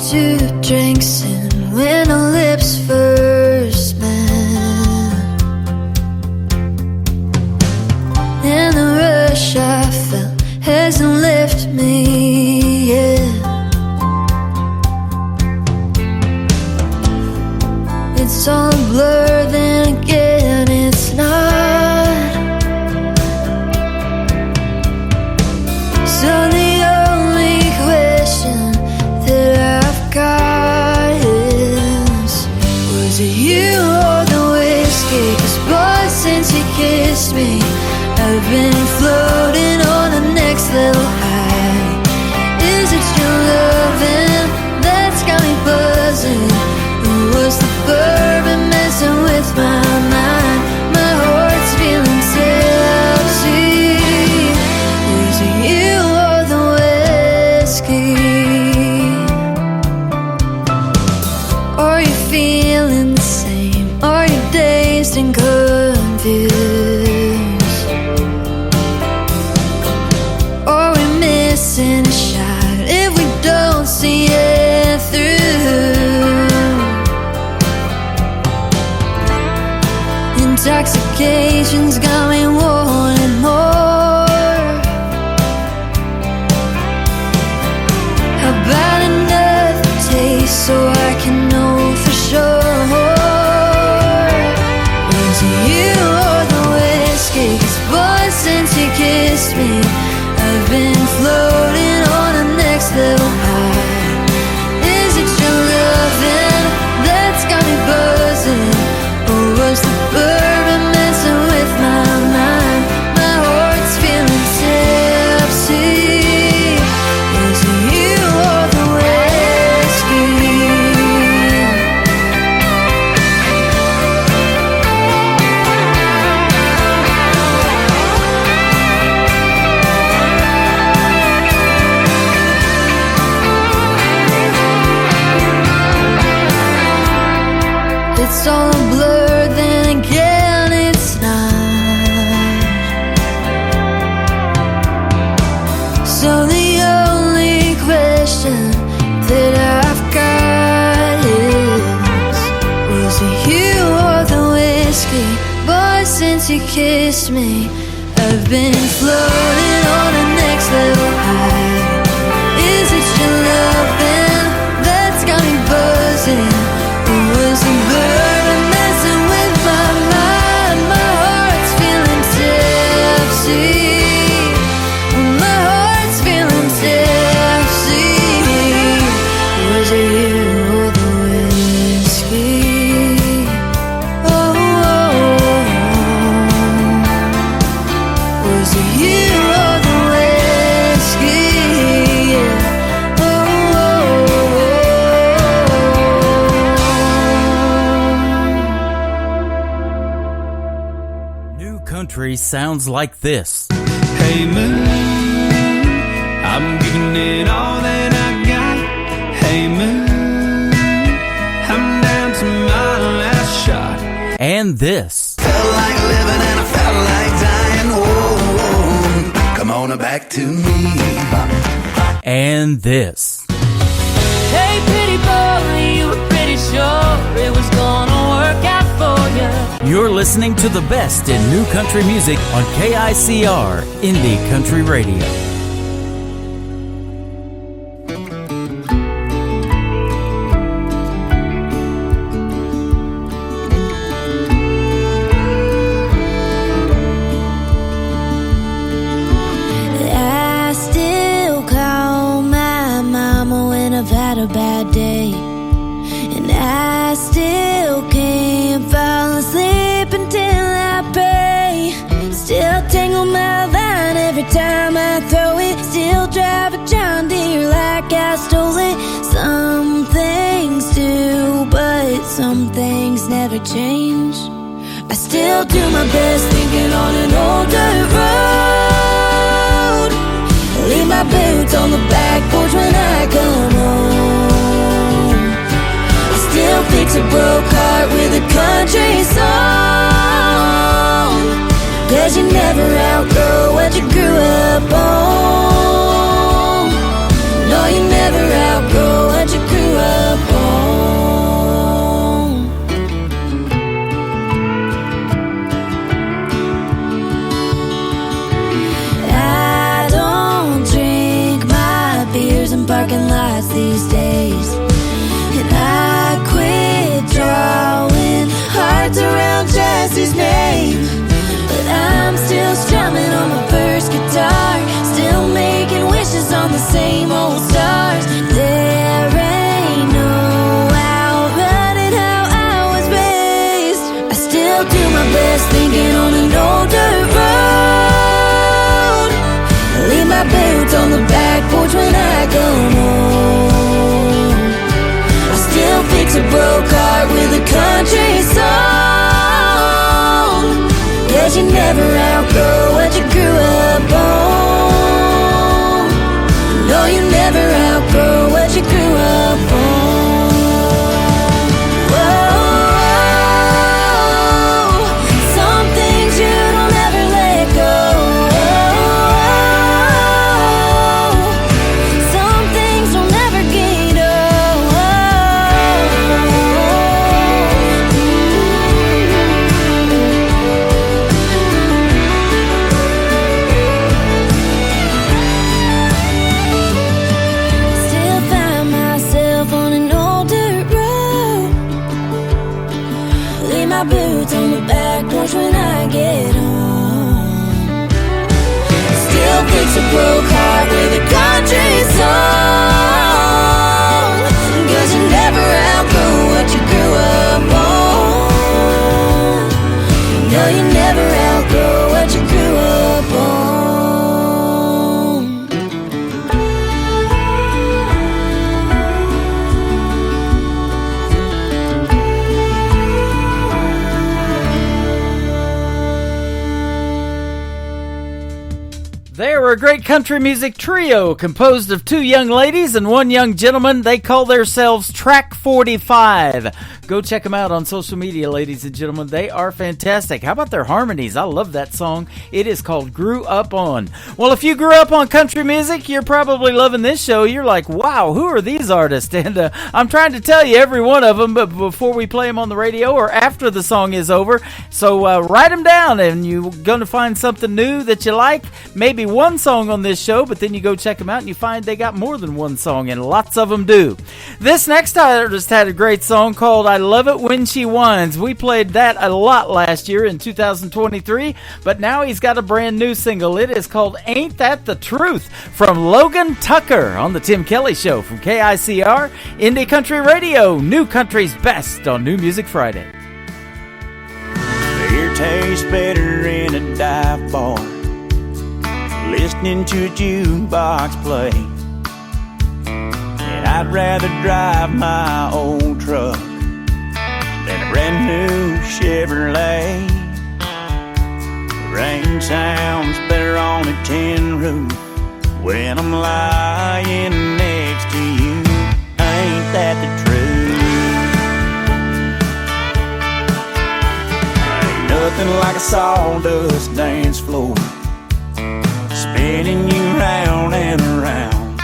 Two drinks in when our lips first met, and the rush I felt hasn't left me yet. It's all a blur, then again it's not. So the only question that I've got is, was it you or the whiskey? 'Cause boy, since you kissed me, I've been floating on the next level high. Is it your loving that's got me buzzing? Or was the bourbon messing with my mind? My heart's feeling tipsy. Was it you or the whiskey? Are you feeling the same? Are you dazed and confused? Are we missing a shot if we don't see it through? Intoxication's got me wanting more. How about another taste so I can know for sure? Was it you or the whiskey? 'Cause boy, since you kissed me, I've been floating on the next level high. Is it your loving that's got me buzzing? Or was the bourbon messing with my mind? My heart's feeling tipsy. Was it you or the whiskey? It's all a blur, then again it's not. So the only question that I've got is, was it you or the whiskey? Boy, since you kissed me, I've been floating on the next level high. Is it your loving that's got me buzzing? Or was the bourbon messing with my mind? My heart's feeling tipsy. My heart's feeling tipsy. Was it you or the whiskey? Oh, was it you or the whiskey? New country sounds like this. Hey moon, I'm giving it all that I got. Hey moon, I'm down to my last shot. And this. Felt like living and I felt like dying. Oh, come on back to me. And this. Hey, pretty boy, you were pretty sure it was gonna work out for you. You're listening to the best in new country music on KICR Indie Country Radio. still can't fall asleep until I pray. Still tingle my line every time I throw it. Still drive a John Deere like I stole it. Some things do, but some things never change. I still do my best thinking on an old dirt road. Leave my boots on the back porch when I come home. I still fix a broke heart with a country song. 'Cause you never outgrow what you grew up on. No, you never outgrow what you grew up on. Parking lots these days, and I quit drawing hearts around Jesse's name. But I'm still strumming on my first guitar, still making wishes on the same old stars. There ain't no outrunning how I was raised. I still do my best thinking on an old dirt road. Leave my boots on the back porch when I come home. I still fix a broke heart with a country song. 'Cause you never outgrow what you grew up on. No, you never outgrow what you grew up on. Whoa, some things you don't ever let go. On the back porch when I get home. Still fix a broke heart with a country song. 'Cause you never outgrow what you grew up on. No, you never outgrow what you grew up on. They were a great country music trio composed of two young ladies and one young gentleman. They call themselves Track 45. Go check them out on social media, ladies and gentlemen. They are fantastic. How about their harmonies? I love that song. It is called Grew Up On. Well, if you grew up on country music, you're probably loving this show. You're like, wow, who are these artists? And I'm trying to tell you every one of them, but before we play them on the radio or after the song is over. So write them down, and you're going to find something new that you like. Maybe one song on this show, but then you go check them out and you find they got more than one song, and lots of them do. This next artist had a great song called I Love It When She Whines. We played that a lot last year in 2023, but now he's got a brand new single. It is called Ain't That the Truth from Logan Tucker on the Tim Kelly Show from KICR, Indie Country Radio, New Country's Best on New Music Friday. Beer tastes better in a dive bar, listening to a jukebox play. And I'd rather drive my old truck than a brand new Chevrolet. Rain sounds better on a tin roof when I'm lying next to you. Ain't that the truth? Ain't nothing like a sawdust dance floor, spinning you round and around,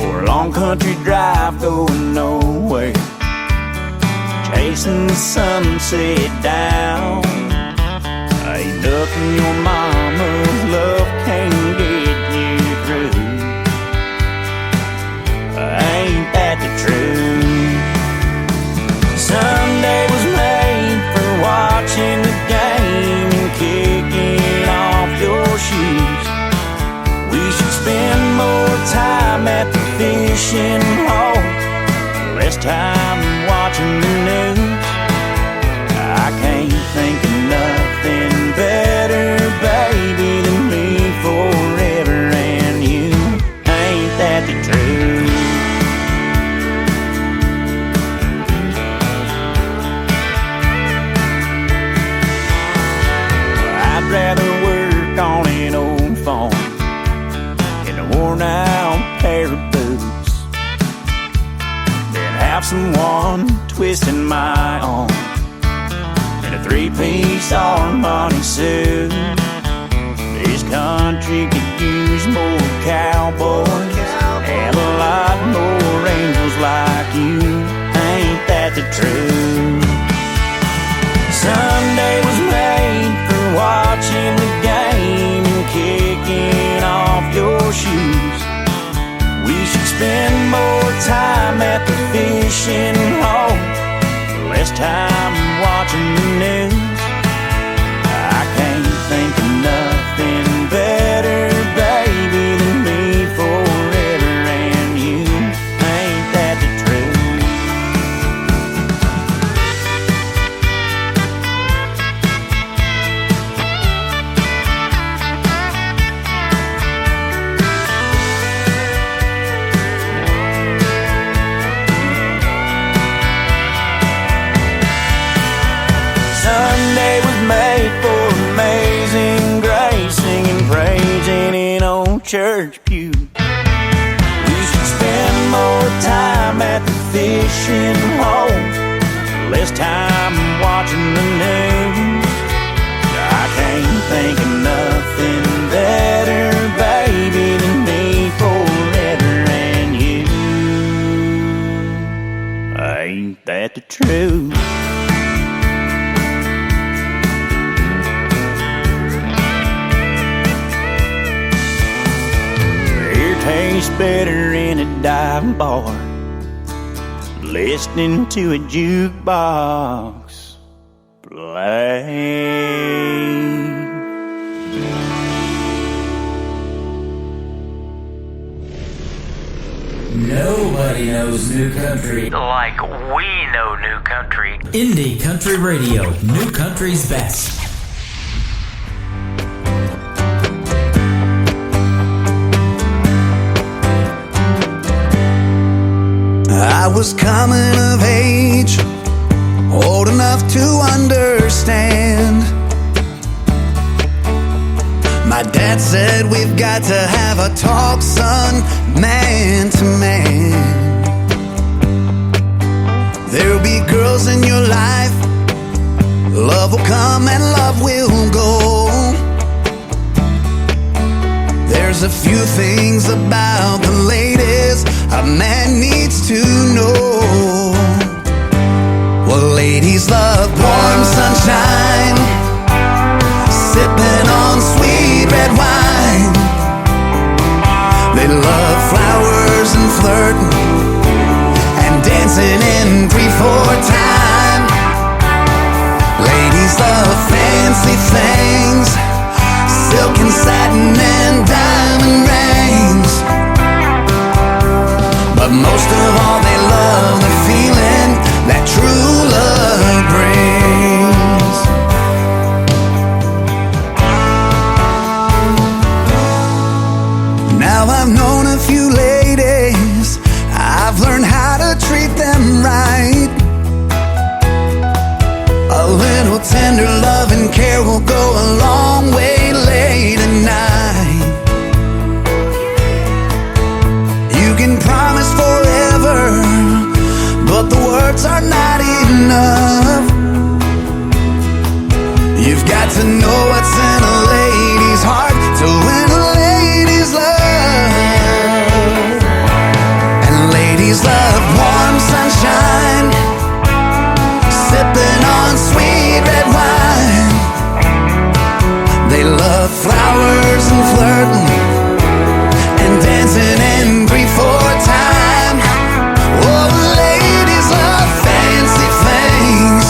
or a long country drive going nowhere, chasing the sunset down. Ain't nothing your mama's love can't get you through. Ain't that the truth? Sunday was made for watching the game and kicking off your shoes. We should spend more time at the fishing hole, less time watching watching the news. I can't think of nothing better, baby, than me forever and you. Ain't that the truth? I'd rather work on an old farm in a worn out pair of boots than have someone twisting my arm in a three-piece Armani suit. This country could use more cowboys and a lot more angels like you. Ain't that the truth? Sunday was made for watching the game and kicking off your shoes. We should spend more time at the fishing hole, less time watching the news. I can't think of nothing better, baby, than me forever and you. Ain't that the truth? Sunday was made for amazing grace, singing, praising in old church pew. We should spend more time at the fishing hole, less time watching the news. I can't think of nothing better, baby, than me forever and you. Ain't that the truth? Tastes better in a dive bar, listening to a jukebox play. Nobody knows new country like we know new country. Indie Country Radio, new country's best. I was coming of age, old enough to understand. My dad said we've got to have a talk, son, man to man. There'll be girls in your life, love will come and love will go. There's a few things about the ladies a man needs to know. Well, ladies love warm sunshine, sipping on sweet red wine. They love flowers and flirting and dancing in 3/4 time. Ladies love fancy things, silk and satin and diamond rings. But most of all they love the feeling that true love brings. Now I've known a few ladies, I've learned how to treat them right. A little tender love and care will go a long way late at night. You can promise forever, but the words are not enough. You've got to know what's in a lady's heart to win a lady's love. And ladies love warm sunshine, sipping on sweet red wine. They love flowers and flirting and dancing in 3/4 time. Oh, ladies love fancy things,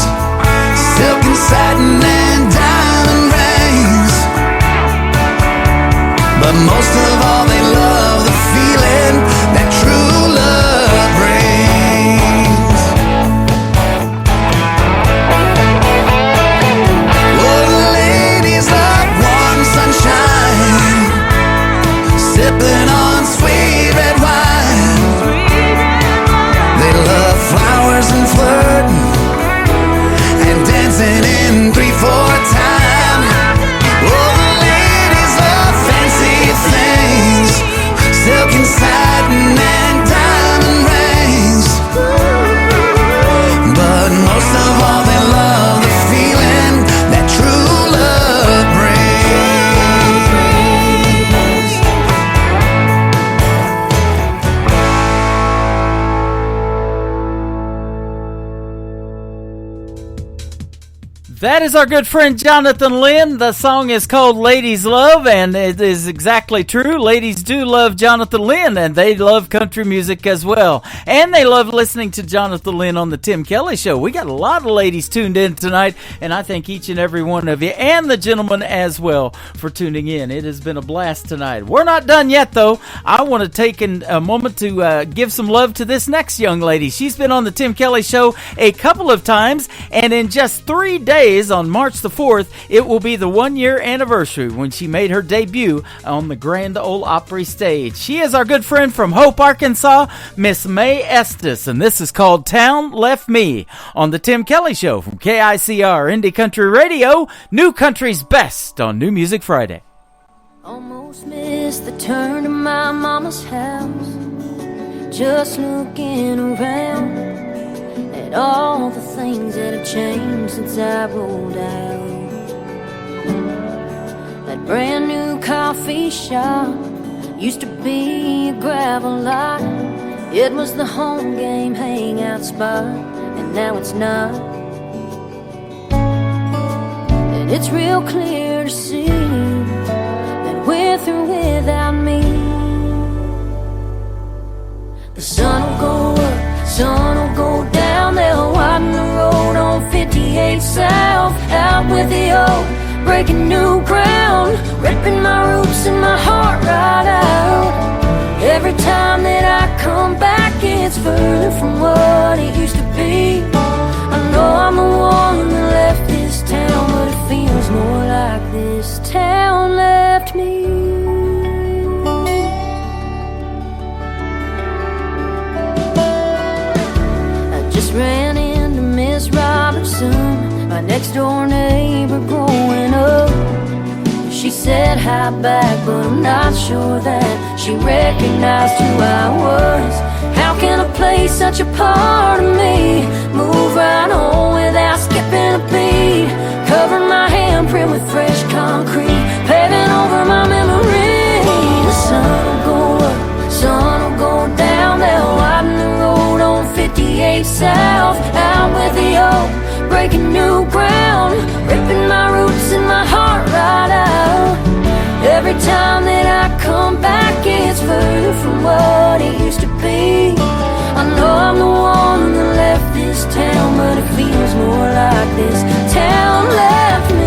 silk and satin and diamond rings. But most of all they love the feeling that true love brings. That is our good friend Jonathan Lynn. The song is called Ladies Love, and it is exactly true. Ladies do love Jonathan Lynn, and they love country music as well. And they love listening to Jonathan Lynn on the Tim Kelly Show. We got a lot of ladies tuned in tonight, and I thank each and every one of you, and the gentlemen as well, for tuning in. It has been a blast tonight. We're not done yet, though. I want to take a moment to give some love to this next young lady. She's been on the Tim Kelly Show a couple of times, and in just 3 days, on March the 4th, it will be the 1-year anniversary when she made her debut on the Grand Ole Opry stage. She is our good friend from Hope, Arkansas, Miss Mae Estes, and this is called Town Left Me on the Tim Kelly Show from KICR Indie Country Radio, New Country's best on New Music Friday. Almost missed the turn to my mama's house, just looking around at all the things that have changed since I rolled out. That brand new coffee shop used to be a gravel lot. It was the home game hangout spot, and now it's not. And it's real clear to see that we're through without me. The sun will go up, sun will go down. They'll widen the road on 58 South. Out with the old, breaking new ground, ripping my roots and my heart right out. Every time that I come back, it's further from what it used to be. I know I'm the one that left this town, but it feels more like this town left me. Ran into Miss Robertson, my next door neighbor growing up. She said hi back, but I'm not sure that she recognized who I was. How can a place such a part of me move right on without skipping a beat? Cover my handprint with fresh concrete, paving over my memory. The sun will go up, sun will go down. They'll widen the road on 58 South. Out with the old, breaking new ground, ripping my roots and my heart right out. Every time that I come back, it's further from what it used to be. I know I'm the one that left this town, but it feels more like this town left me.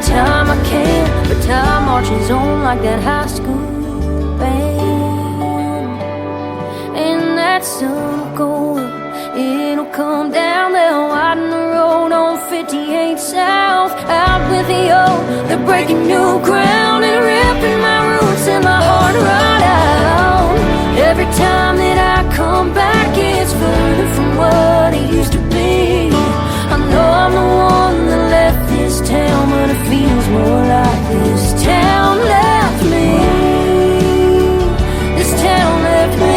Time I can, but time marches on like that high school band. And that sun will go up, it'll come down. They'll widen the road on 58 South. Out with the old, they're breaking new ground and ripping my roots and my heart right out. Every time that I come back, it's further from what it used to be. I know I'm the one that left this town, but it feels more like this town left me. This town left me.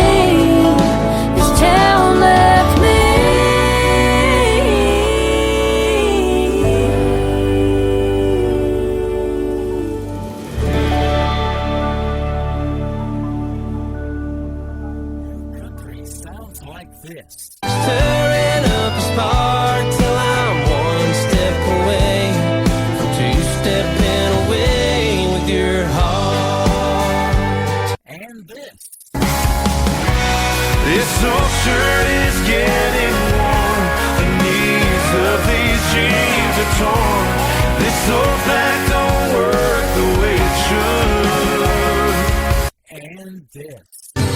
This town left me. Country sounds like this. Stirring up a spark till I'm one step away from two-stepping away with your heart. And this. This old shirt is getting worn. The knees of these jeans are torn. This old back don't work the way it should. And this.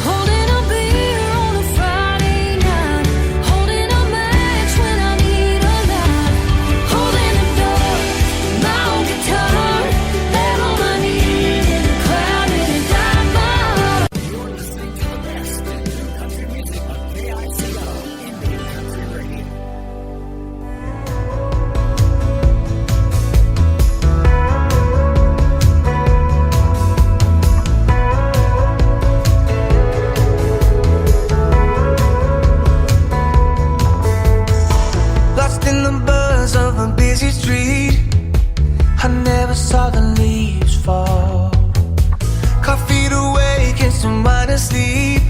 Holding a beer on a Friday night, holding a match when I need a light, holding the door, my old guitar, down on my knees in the crowd in a dive bar. You're listening to the best in new country music on KICR Indie Country Radio. mind asleep,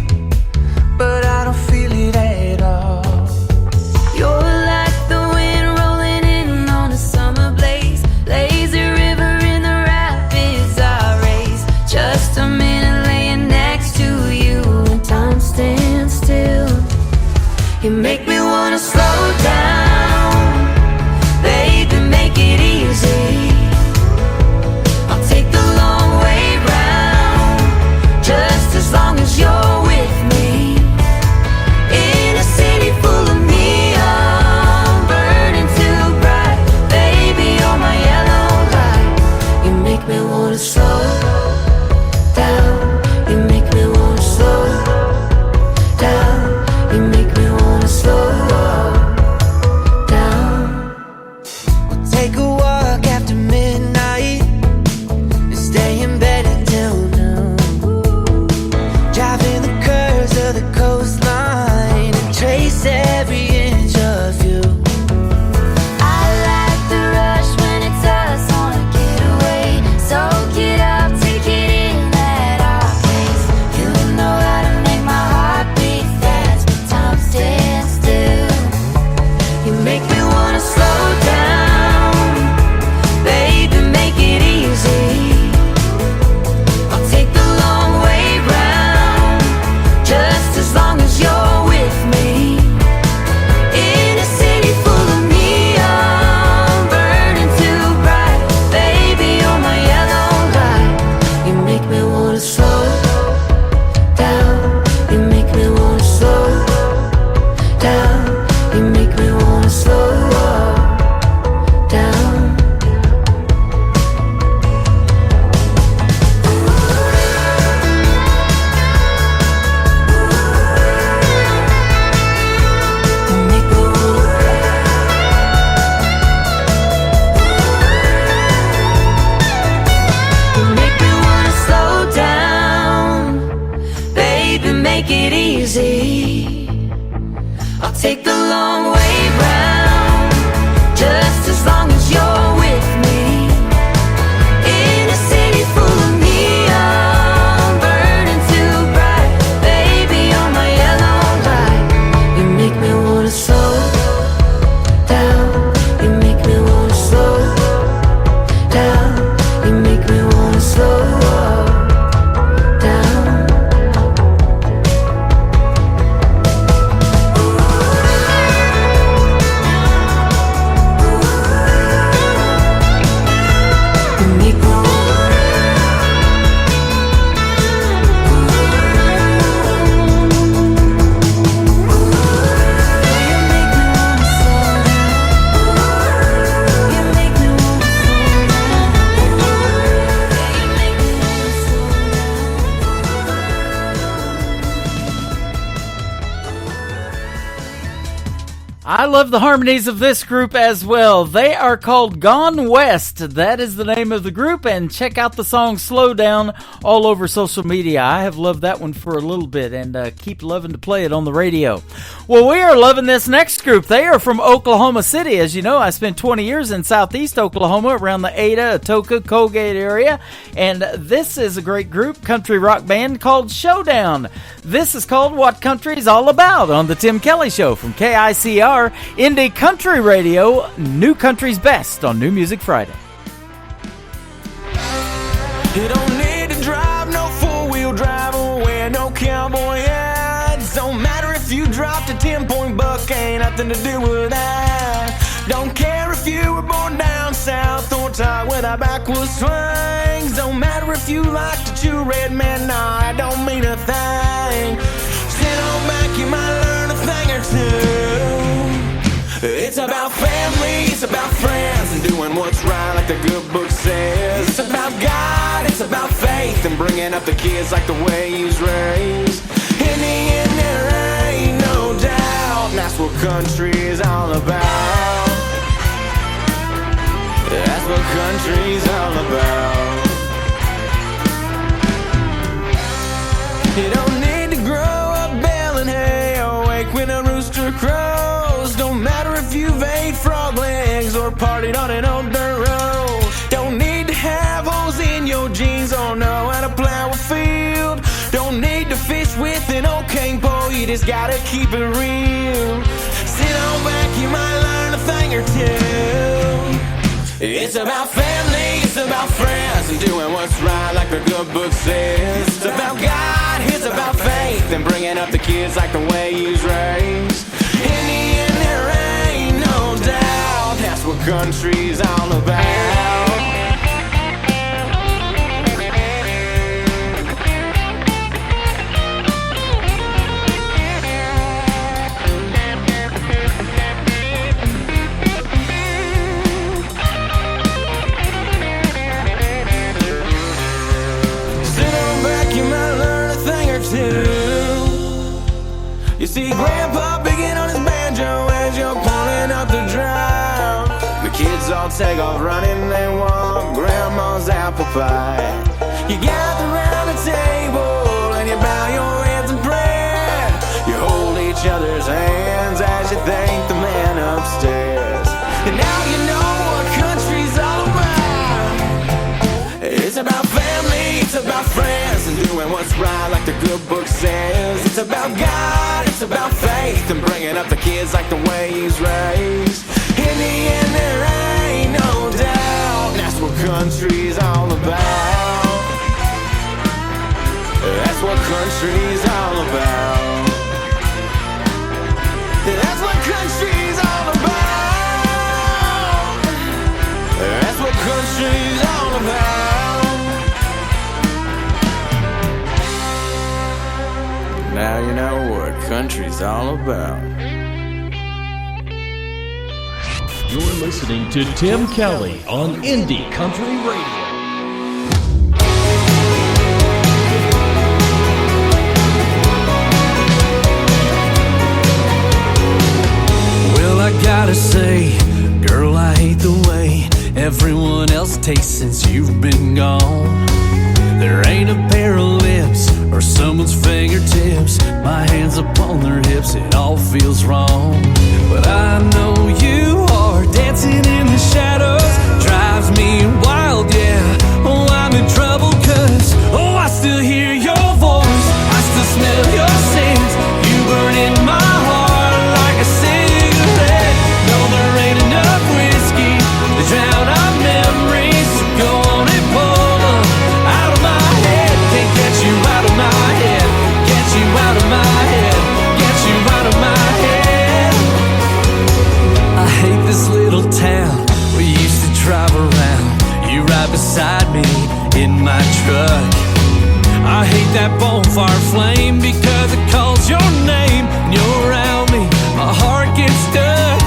but I don't feel it at all. You're like the wind rolling in on a summer blaze. Lazy river in the rapids I race. Just a minute laying next to you and time stands still. You make me wanna slow down, baby, make it easy. I'll take the long way round, just as long as you're with me. In a city full of neon, burning too bright, baby, you're my yellow light. You make me wanna slow down, you make me wanna slow down, you make me wanna slow down. We'll take a walk after midnight and stay in bed until noon. Driving the curves of the coastline and trace every inch of you. I like the rush when it's us on a getaway. Soak it up, take it in at our pace. You know how to make my heart beat fast, but time stands still. You make me wanna slow down, baby, make it easy. I'll take the long way round, just as long as you're with me. In a city full of neon, burning too bright, baby, you're my yellow light. You make me wanna slow down, you make me wanna slow down, you make me wanna slow down. You make me wanna slow down, baby, make it easy. I'll take the long way round, just as long as you're with me. In a city full of neon, burning too bright, baby, you're my yellow light. You make me wanna slow down, you make me wanna slow down, you make me wanna slow down. I love the harmonies of this group as well. They are called Gone West. That is the name of the group, and check out the song Slow Down all over social media. I have loved that one for a little bit and keep loving to play it on the radio. Well, we are loving this next group. They are from Oklahoma City. As you know, I spent 20 years in southeast Oklahoma around the Ada, Atoka, Colgate area, and this is a great group, country rock band called Showdown. This is called What Country's All About on the Tim Kelly Show from KICR, Indie Country Radio, New Country's Best on New Music Friday. You don't need to drive no four-wheel drive or wear no cowboy hats. Don't matter if you dropped a 10-point buck, ain't nothing to do with that. Don't care if you were born down south or tied with our backwards swings. Don't matter if you like to chew red man, nah, I don't mean a thing. Sit on back, you might learn a thing or two. It's about family, it's about friends, and doing what's right like the good book says. It's about God, it's about faith, and bringing up the kids like the way he was raised. In the end, there ain't no doubt, and that's what country is all about. That's what country's all about. You don't need to grow up baling hay or wake when a rooster crows. Don't matter if you've ate frog legs or partied on an old dirt road. Don't need to have holes in your jeans or know how to plow a field. Don't need to fish with an old cane pole, you just gotta keep it real. Sit on back, you might learn a thing or two. It's about family, it's about friends, and doing what's right like the good book says. It's about God, it's about faith, and bringing up the kids like the way He's raised. In the end, there ain't no doubt, that's what country's all about. You see Grandpa picking on his banjo as you're pulling up the drum. The kids all take off running, they want Grandma's apple pie. You gather around the table and you bow your heads in prayer. You hold each other's hands as you thank the man upstairs. And now you know what country's all about. It's about family, it's about friends, and doing what's right like the good book says. It's about God, it's about faith, and bringing up the kids like the way He's raised. In the end, there ain't no doubt, that's what country's all about. That's what country's all about. That's what country's all about. That's what country's all about. Now you know what country's all about. You're listening to Tim Kelly on Indie Country Radio. Well, I gotta say, girl, I hate the way everyone else tastes since you've been gone. There ain't a pair of lips or someone's fingertips, my hands upon their hips, it all feels wrong. But I know you are dancing in the shadows, drives me wild, yeah. Oh, I'm in trouble cause, oh, I still hear your voice, I still smell your scent, you burn in my heart like a cigarette. No, there ain't enough whiskey to drown our memories, so go on and pull up out of my head. Can't get you out of my head, get you out of my head, get you out of my head. I hate this little town we used to drive around, you right beside me in my truck. I hate that bonfire flame because it calls your name and you're around me, my heart gets stuck.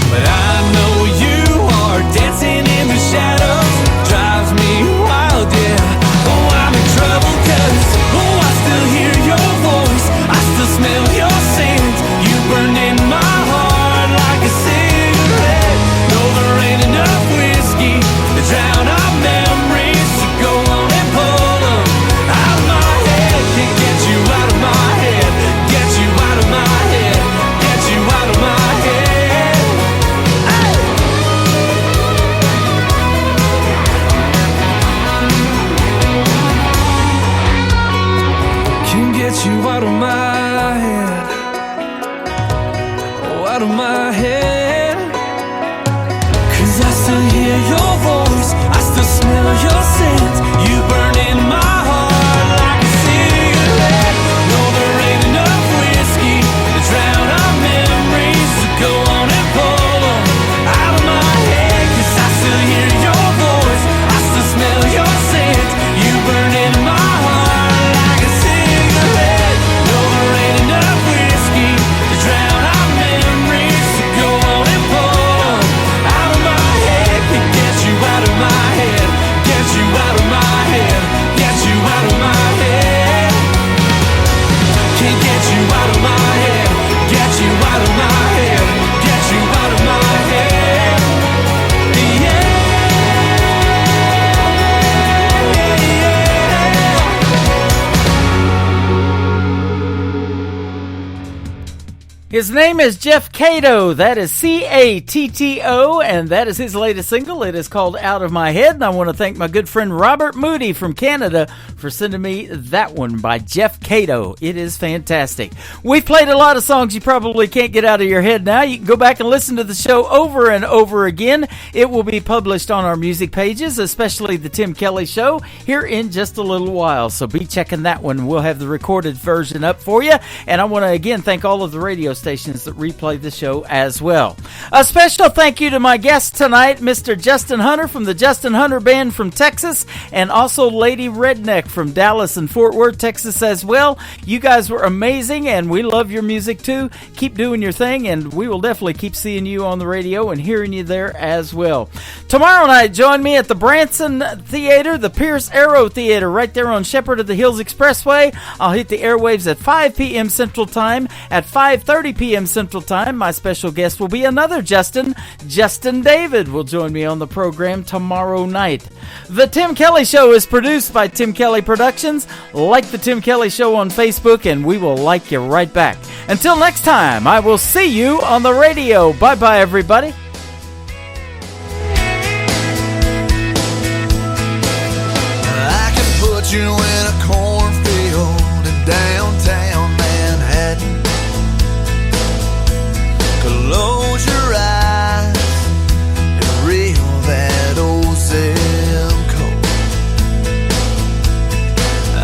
But I know you are dancing in the shadows, drives me wild, yeah. Oh, I'm in trouble cause, oh, I still hear your voice, I still smell your scent, you burn in my heart like a cigarette. No, there ain't enough whiskey to drown our memories, so go on and pull them out of my head. Can't get you out of my head, get you out of my head, get you out of my head. Hey! Can't get you out of my head, oh, out of my head. Cause I still hear your voice, I still smell your scent, you burn in my heart like a cigarette. No, there ain't enough whiskey to drown our memories, so go on and pull them out of my head. Cause I still hear your voice, I still smell your scent, you burn in my heart like a cigarette. No, there ain't enough whiskey to drown our memories, so go on and pull them out of my head. Can't get you out of my head, get you out of my head, get you out of my head. Can't get you out of my head, get you out of my head, get you out of my head. Yeah. His name is Jeff Cato. That is C-A-T-T-O, and that is his latest single. It is called Out of My Head, and I want to thank my good friend Robert Moody from Canada for sending me that one by Jeff Cato. It is fantastic. We've played a lot of songs you probably can't get out of your head now. You can go back and listen to the show over and over again. It will be published on our music pages, especially the Tim Kelly Show, here in just a little while. So be checking that one. We'll have the recorded version up for you. And I want to again thank all of the radio stations that replay the show as well. A special thank you to my guest tonight, Mr. Justin Hunter from the Justin Hunter Band from Texas, and also Lady Redneck from Dallas and Fort Worth, Texas as well. You guys were amazing, and we love your music too. Keep doing your thing, and we will definitely keep seeing you on the radio and hearing you there as well. Tomorrow night, join me at the Branson Theater, the Pierce Arrow Theater, right there on Shepherd of the Hills Expressway. I'll hit the airwaves at 5 p.m. Central Time. At 5:30 p.m. Central Time, my special guest will be another Justin David will join me on the program tomorrow night. The Tim Kelly Show is produced by Tim Kelly Productions. Like the Tim Kelly Show on Facebook, and we will like you right back. Until next time, I will see you on the radio. Bye-bye, everybody. I can put you in a cornfield in downtown Manhattan. Close your eyes and reel that old zip code.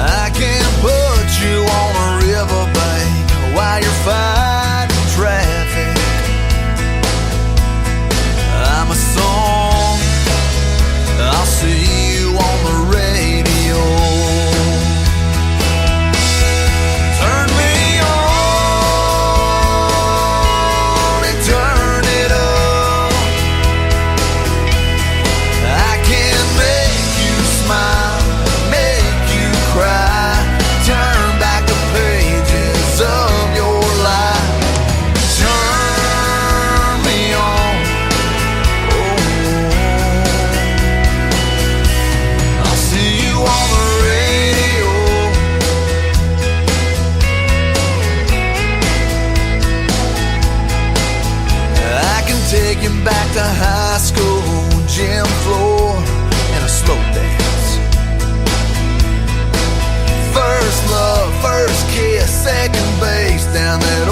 I can put you on a riverbank while you're fighting traffic. I'm a song, I'll see you on the radio. Turn me on and turn it up. I can make you smile, make you cry, turn back the pages of your life. Turn me on, I'll see you on the radio. I can take you back to high school, gym floor, and a slow dance. First love, first kiss, second base down that